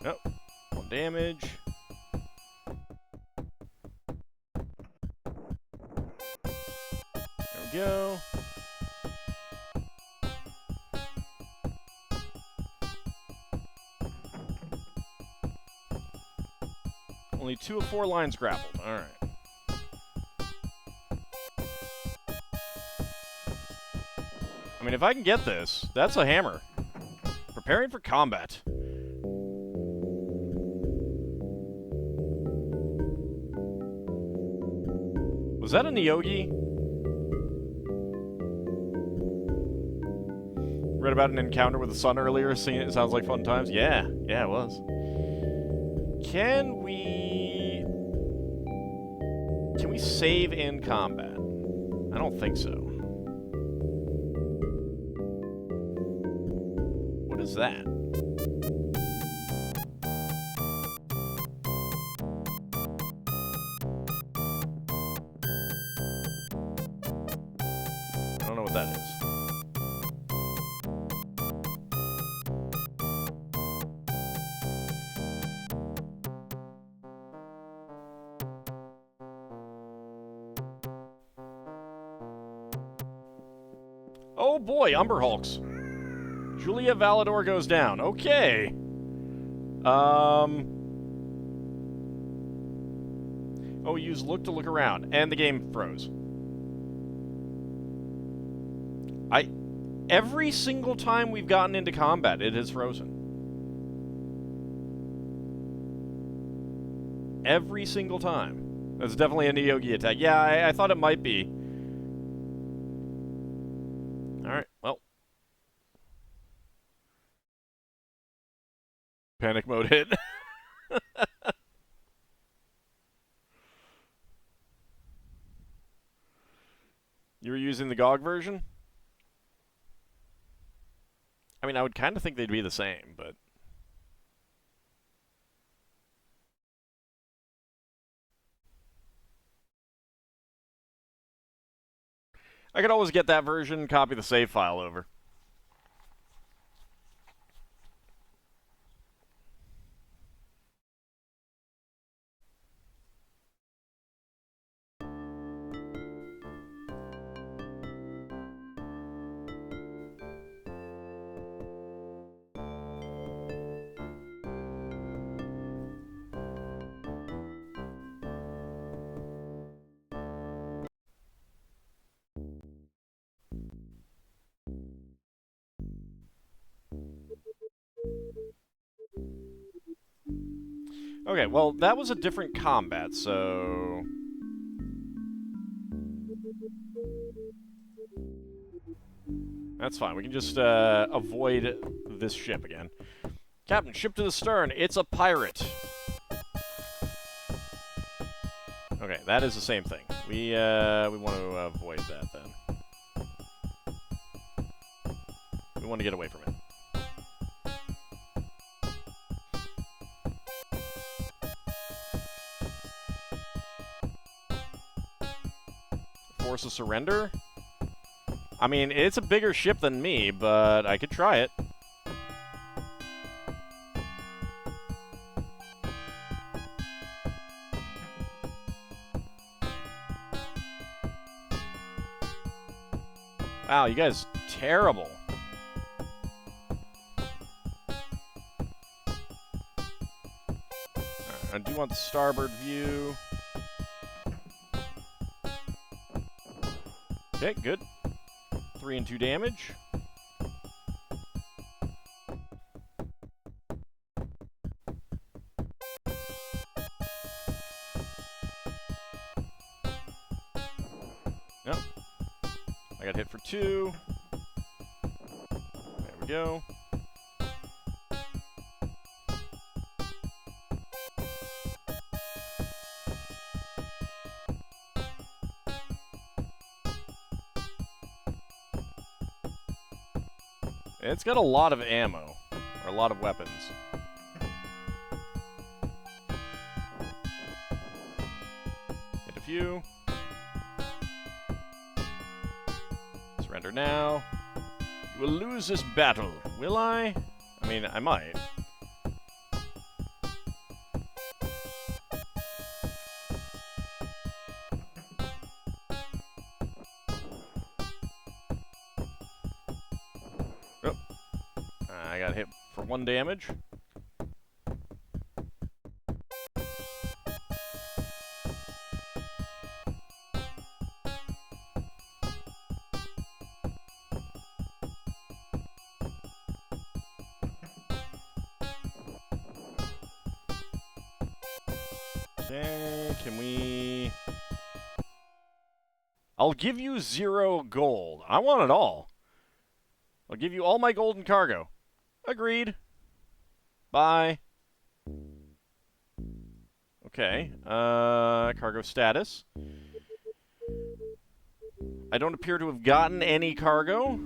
Oh, 1 damage. There we go. Only 2 of 4 lines grappled. Alright. I mean, if I can get this, that's a hammer. Preparing for combat. Was that a Neogi? Read about an encounter with the sun earlier. It sounds like fun times. Yeah, it was. Can we save in combat? I don't think so. What is that? I don't know what that is. Oh boy, Umber Hulks. Julia Valador goes down. Okay. Oh, use look to look around. And the game froze. Every single time we've gotten into combat, it has frozen. Every single time. That's definitely a Neogi attack. Yeah, I thought it might be. Alright, well. Panic mode hit. You were using the GOG version? I mean, I would kind of think they'd be the same, but... I could always get that version, copy the save file over. Okay, well, that was a different combat, so... That's fine. We can just avoid this ship again. Captain, ship to the stern. It's a pirate. Okay, that is the same thing. We want to avoid that then. We want to get away from it. Force a surrender? I mean, it's a bigger ship than me, but I could try it. Wow, you guys terrible. I do want the starboard view. Okay, good. 3 and 2 damage. Yep. I got hit for 2. There we go. It's got a lot of ammo, or a lot of weapons. Hit a few. Surrender now. You will lose this battle, will I? I mean, I might. Oh. I got hit for 1 damage. Okay, can we... I'll give you 0 gold. I want it all. I'll give you all my gold and cargo. Agreed. Bye. Okay, cargo status. I don't appear to have gotten any cargo.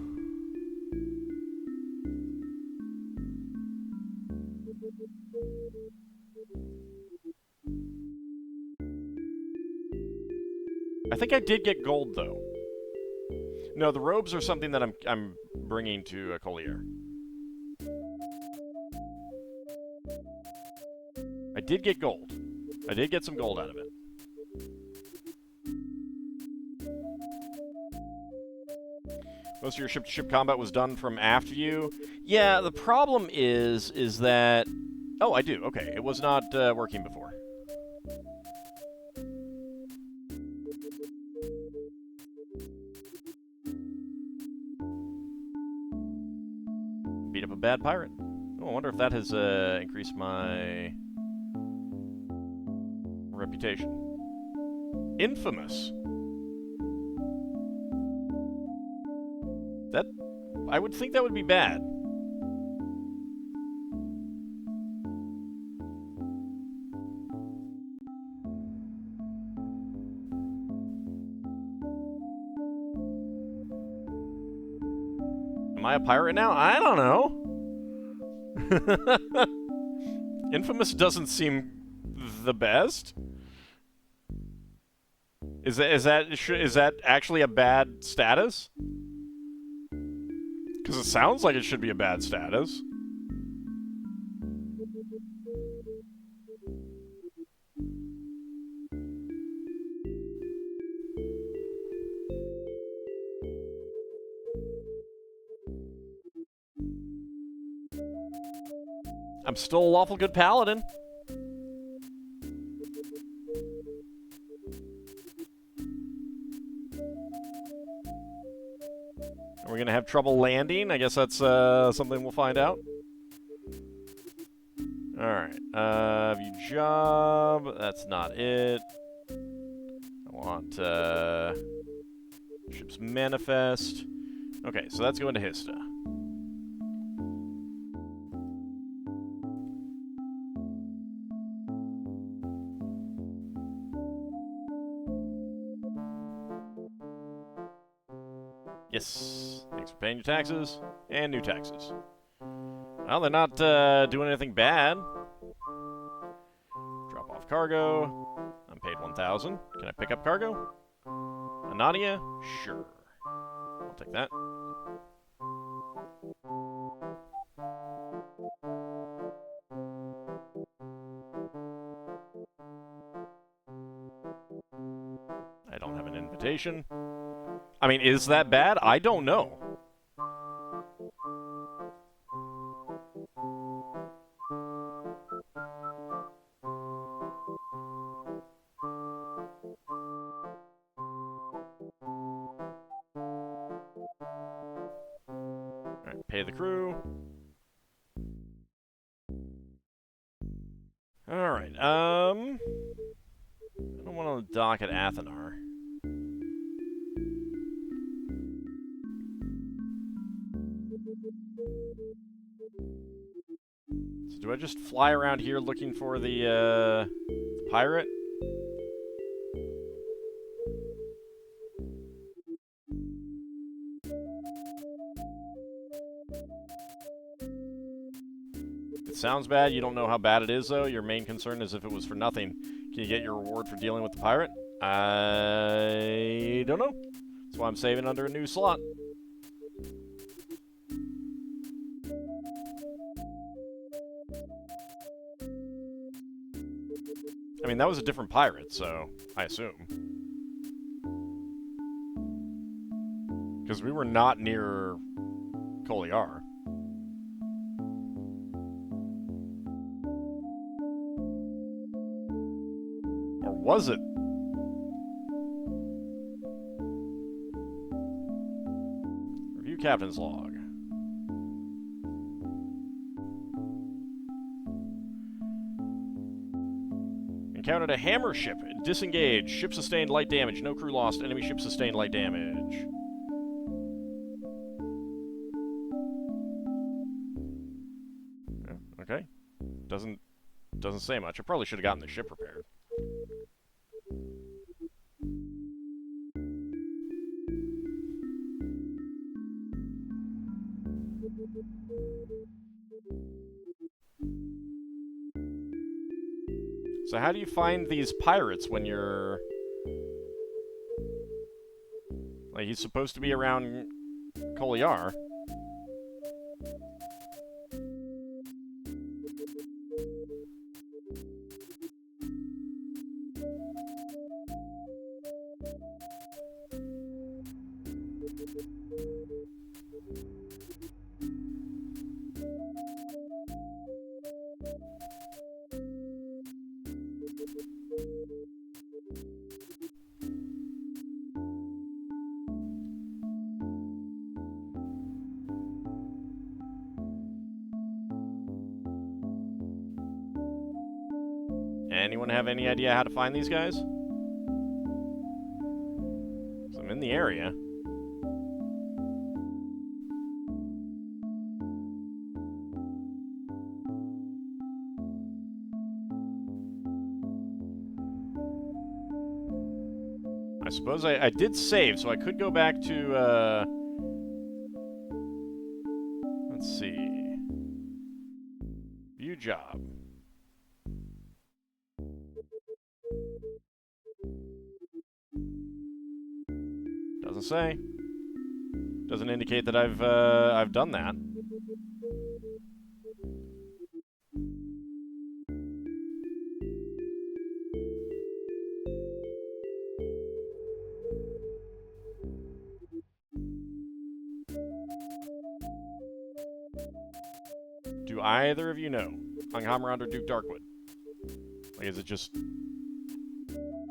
I think I did get gold, though. No, the robes are something that I'm bringing to Collier. I did get gold. I did get some gold out of it. Most of your ship-to-ship combat was done from aft view. Yeah, the problem is that... Oh, I do. Okay, it was not working before. Beat up a bad pirate. Oh, I wonder if that has increased my reputation. Infamous. That... I would think that would be bad. I a pirate now? I don't know. Infamous doesn't seem the best. Is that actually a bad status? Because it sounds like it should be a bad status. I'm still a lawful good paladin. Are we going to have trouble landing? I guess that's something we'll find out. Alright. View job. That's not it. I want ship's manifest. Okay, so that's going to Hista. Yes. Thanks for paying your taxes. And new taxes. Well, they're not doing anything bad. Drop off cargo. I'm paid 1,000. Can I pick up cargo? Anadia? Sure. I'll take that. I don't have an invitation. I mean, is that bad? I don't know. Alright, pay the crew. Alright, I don't want to dock at Athanar. So do I just fly around here looking for the, pirate? It sounds bad. You don't know how bad it is, though. Your main concern is if it was for nothing. Can you get your reward for dealing with the pirate? I don't know. That's why I'm saving under a new slot. I mean, that was a different pirate, so I assume. Because we were not near Koliar. Or was it? Review Captain's Log. Encountered a hammer ship. Disengaged. Ship sustained light damage. No crew lost. Enemy ship sustained light damage. Okay. Doesn't say much. I probably should have gotten the ship repaired. So how do you find these pirates when you're... Like, he's supposed to be around Koliar. Anyone have any idea how to find these guys? 'Cause I'm in the area. I suppose I did save, so I could go back to, job. Doesn't say. Doesn't indicate that I've done that. Do either of you know Anghammer or Duke Darkwood? Like, is it just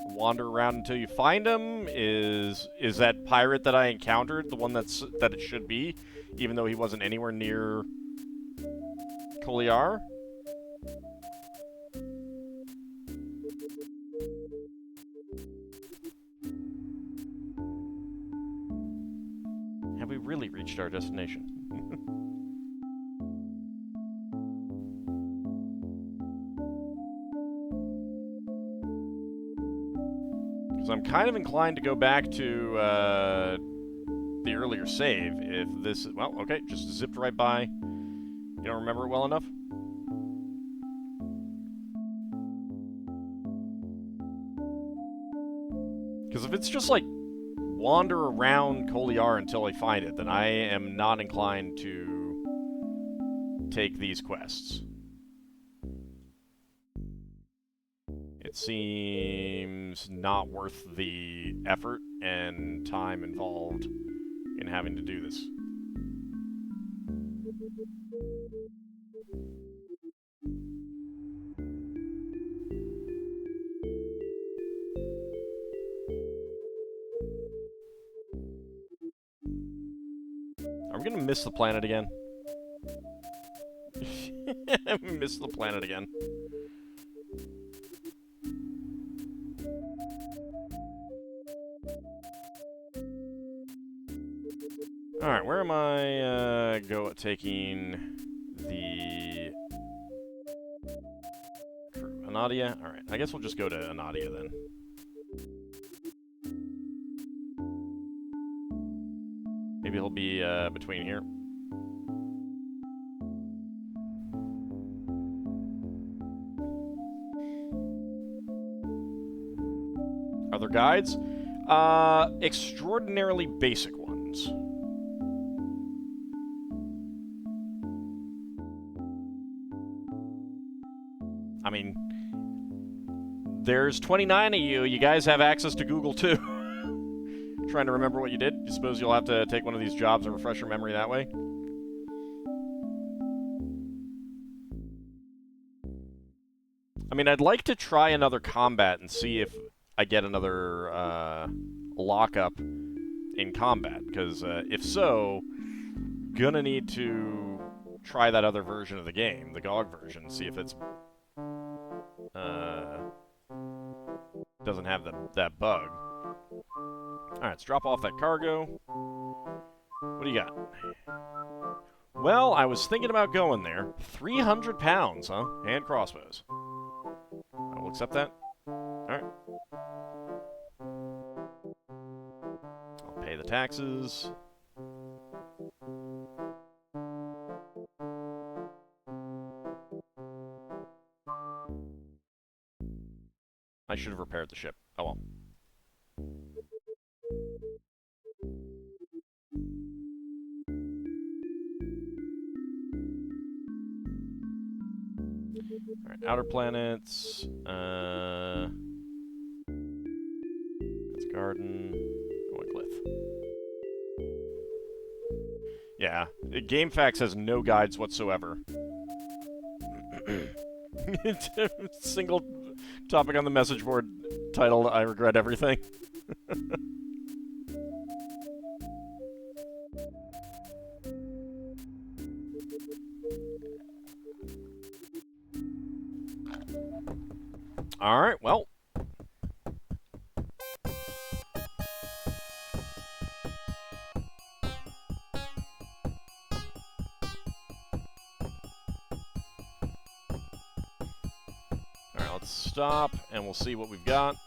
wander around until you find him? Is that pirate that I encountered the one that it should be, even though he wasn't anywhere near Koliar? Have we really reached our destination? Because I'm kind of inclined to go back to the earlier save. If this, well, okay, just zipped right by. You don't remember it well enough? Because if it's just like wander around Koliar until I find it, then I am not inclined to take these quests. It seems not worth the effort and time involved in having to do this. Are we gonna miss the planet again? Miss the planet again. Alright, where am I go at taking the crew? Anadia? Alright, I guess we'll just go to Anadia then. Maybe he'll be between here. Other guides? Extraordinarily basic ones. I mean, there's 29 of you. You guys have access to Google too. Trying to remember what you did? You suppose you'll have to take one of these jobs and refresh your memory that way? I mean, I'd like to try another combat and see if I get another lockup in combat, because if so, gonna need to try that other version of the game, the GOG version, see if it's doesn't have that bug. Alright, let's drop off that cargo. What do you got? Well, I was thinking about going there. 300 pounds, huh? And crossbows. I will accept that. Alright. I'll pay the taxes. I should have repaired the ship. Oh well. Alright, outer planets. That's Garden. Wycliffe. Yeah, GameFAQs has no guides whatsoever. Single topic on the message board titled, I regret everything. Alright, well. Alright, let's stop and we'll see what we've got.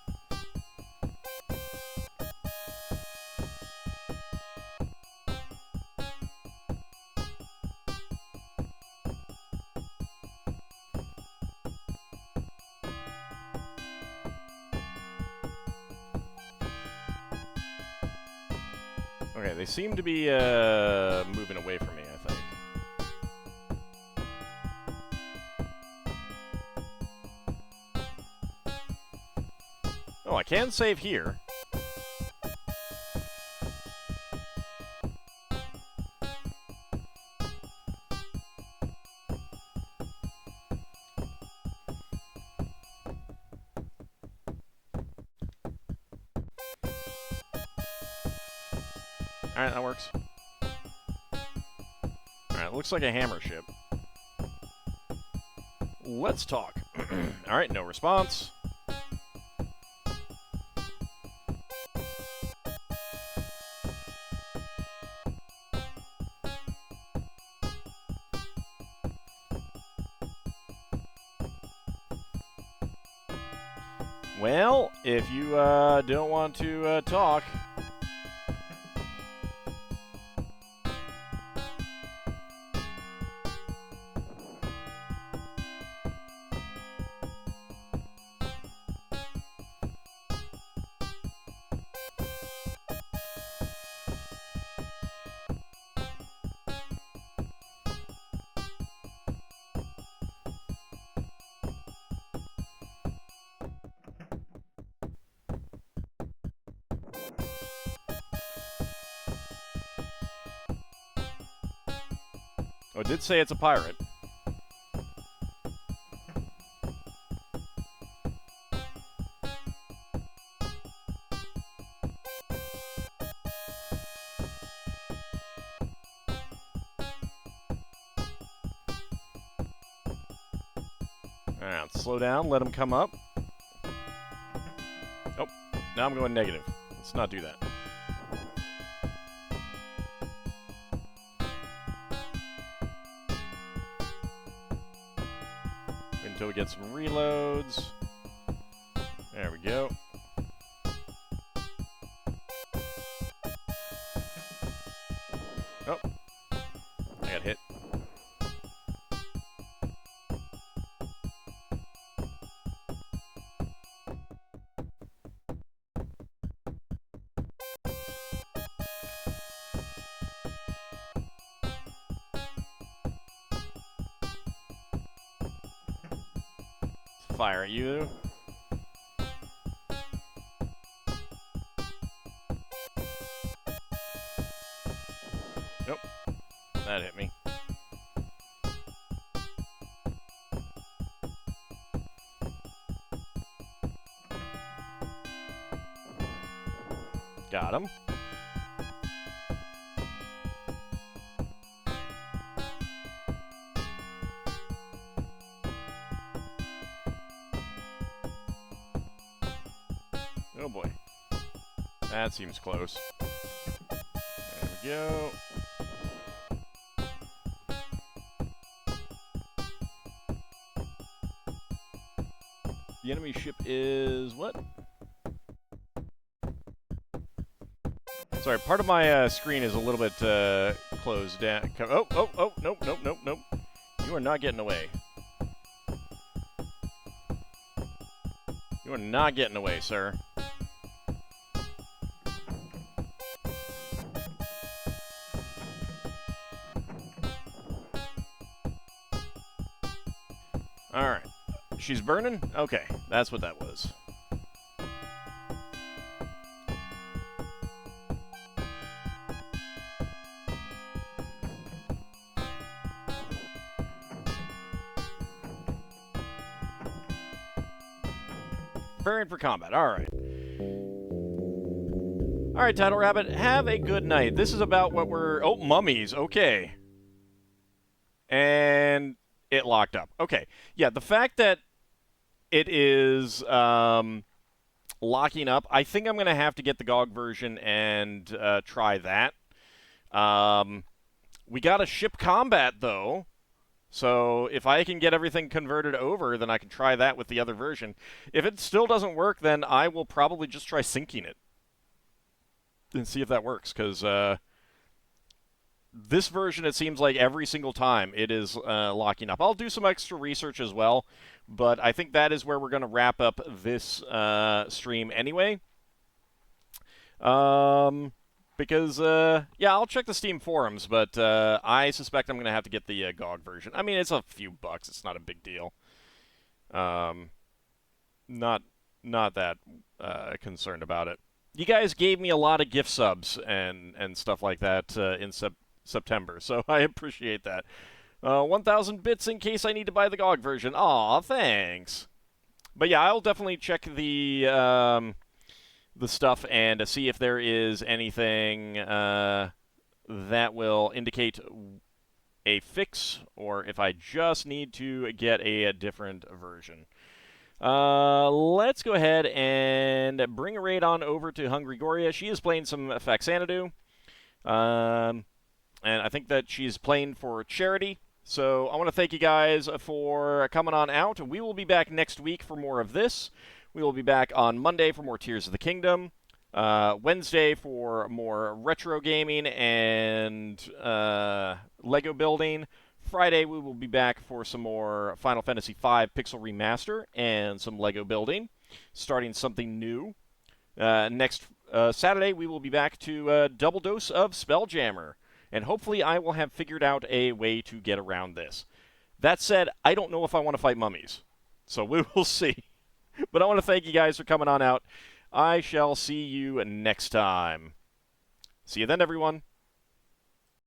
Okay, they seem to be moving away from me, I think. Oh, I can save here. Alright, that works. Alright, looks like a hammer ship. Let's talk. Alright, no response. Well, if you don't want to talk... Oh, it did say it's a pirate. Alright, let's slow down, let him come up. Oh, now I'm going negative. Let's not do that. Until we get some reloads. There we go. Oh, I got hit. Fire at you. Nope. That hit me. Got him. Oh boy. That seems close. There we go. The enemy ship is what? Sorry, part of my screen is a little bit closed down. Oh, nope. You are not getting away. You are not getting away, sir. Alright. She's burning? Okay, that's what that was. Preparing for combat, alright. Alright, Title Rabbit, have a good night. This is about what we're... Oh, mummies, okay. And it locked up. Okay, yeah, the fact that it is locking up, I think I'm going to have to get the GOG version and try that. We got a ship combat, though. So if I can get everything converted over, then I can try that with the other version. If it still doesn't work, then I will probably just try syncing it and see if that works, because this version, it seems like every single time it is locking up. I'll do some extra research as well, but I think that is where we're going to wrap up this stream anyway. But Because, yeah, I'll check the Steam forums, but I suspect I'm going to have to get the GOG version. I mean, it's a few bucks. It's not a big deal. Not that concerned about it. You guys gave me a lot of gift subs and stuff like that in September, so I appreciate that. 1,000 bits in case I need to buy the GOG version. Aw, thanks. But yeah, I'll definitely check the stuff and see if there is anything that will indicate a fix, or if I just need to get a different version. Let's go ahead and bring a raid on over to Hungrygoria. She is playing some Faxanadu. And I think that she's playing for charity. So I want to thank you guys for coming on out. We will be back next week for more of this. We will be back on Monday for more Tears of the Kingdom. Wednesday for more retro gaming and Lego building. Friday, we will be back for some more Final Fantasy V Pixel Remaster and some Lego building, starting something new. Next Saturday, we will be back to a double dose of Spelljammer, and hopefully I will have figured out a way to get around this. That said, I don't know if I want to fight mummies, so we will see. But I want to thank you guys for coming on out. I shall see you next time. See you then, everyone.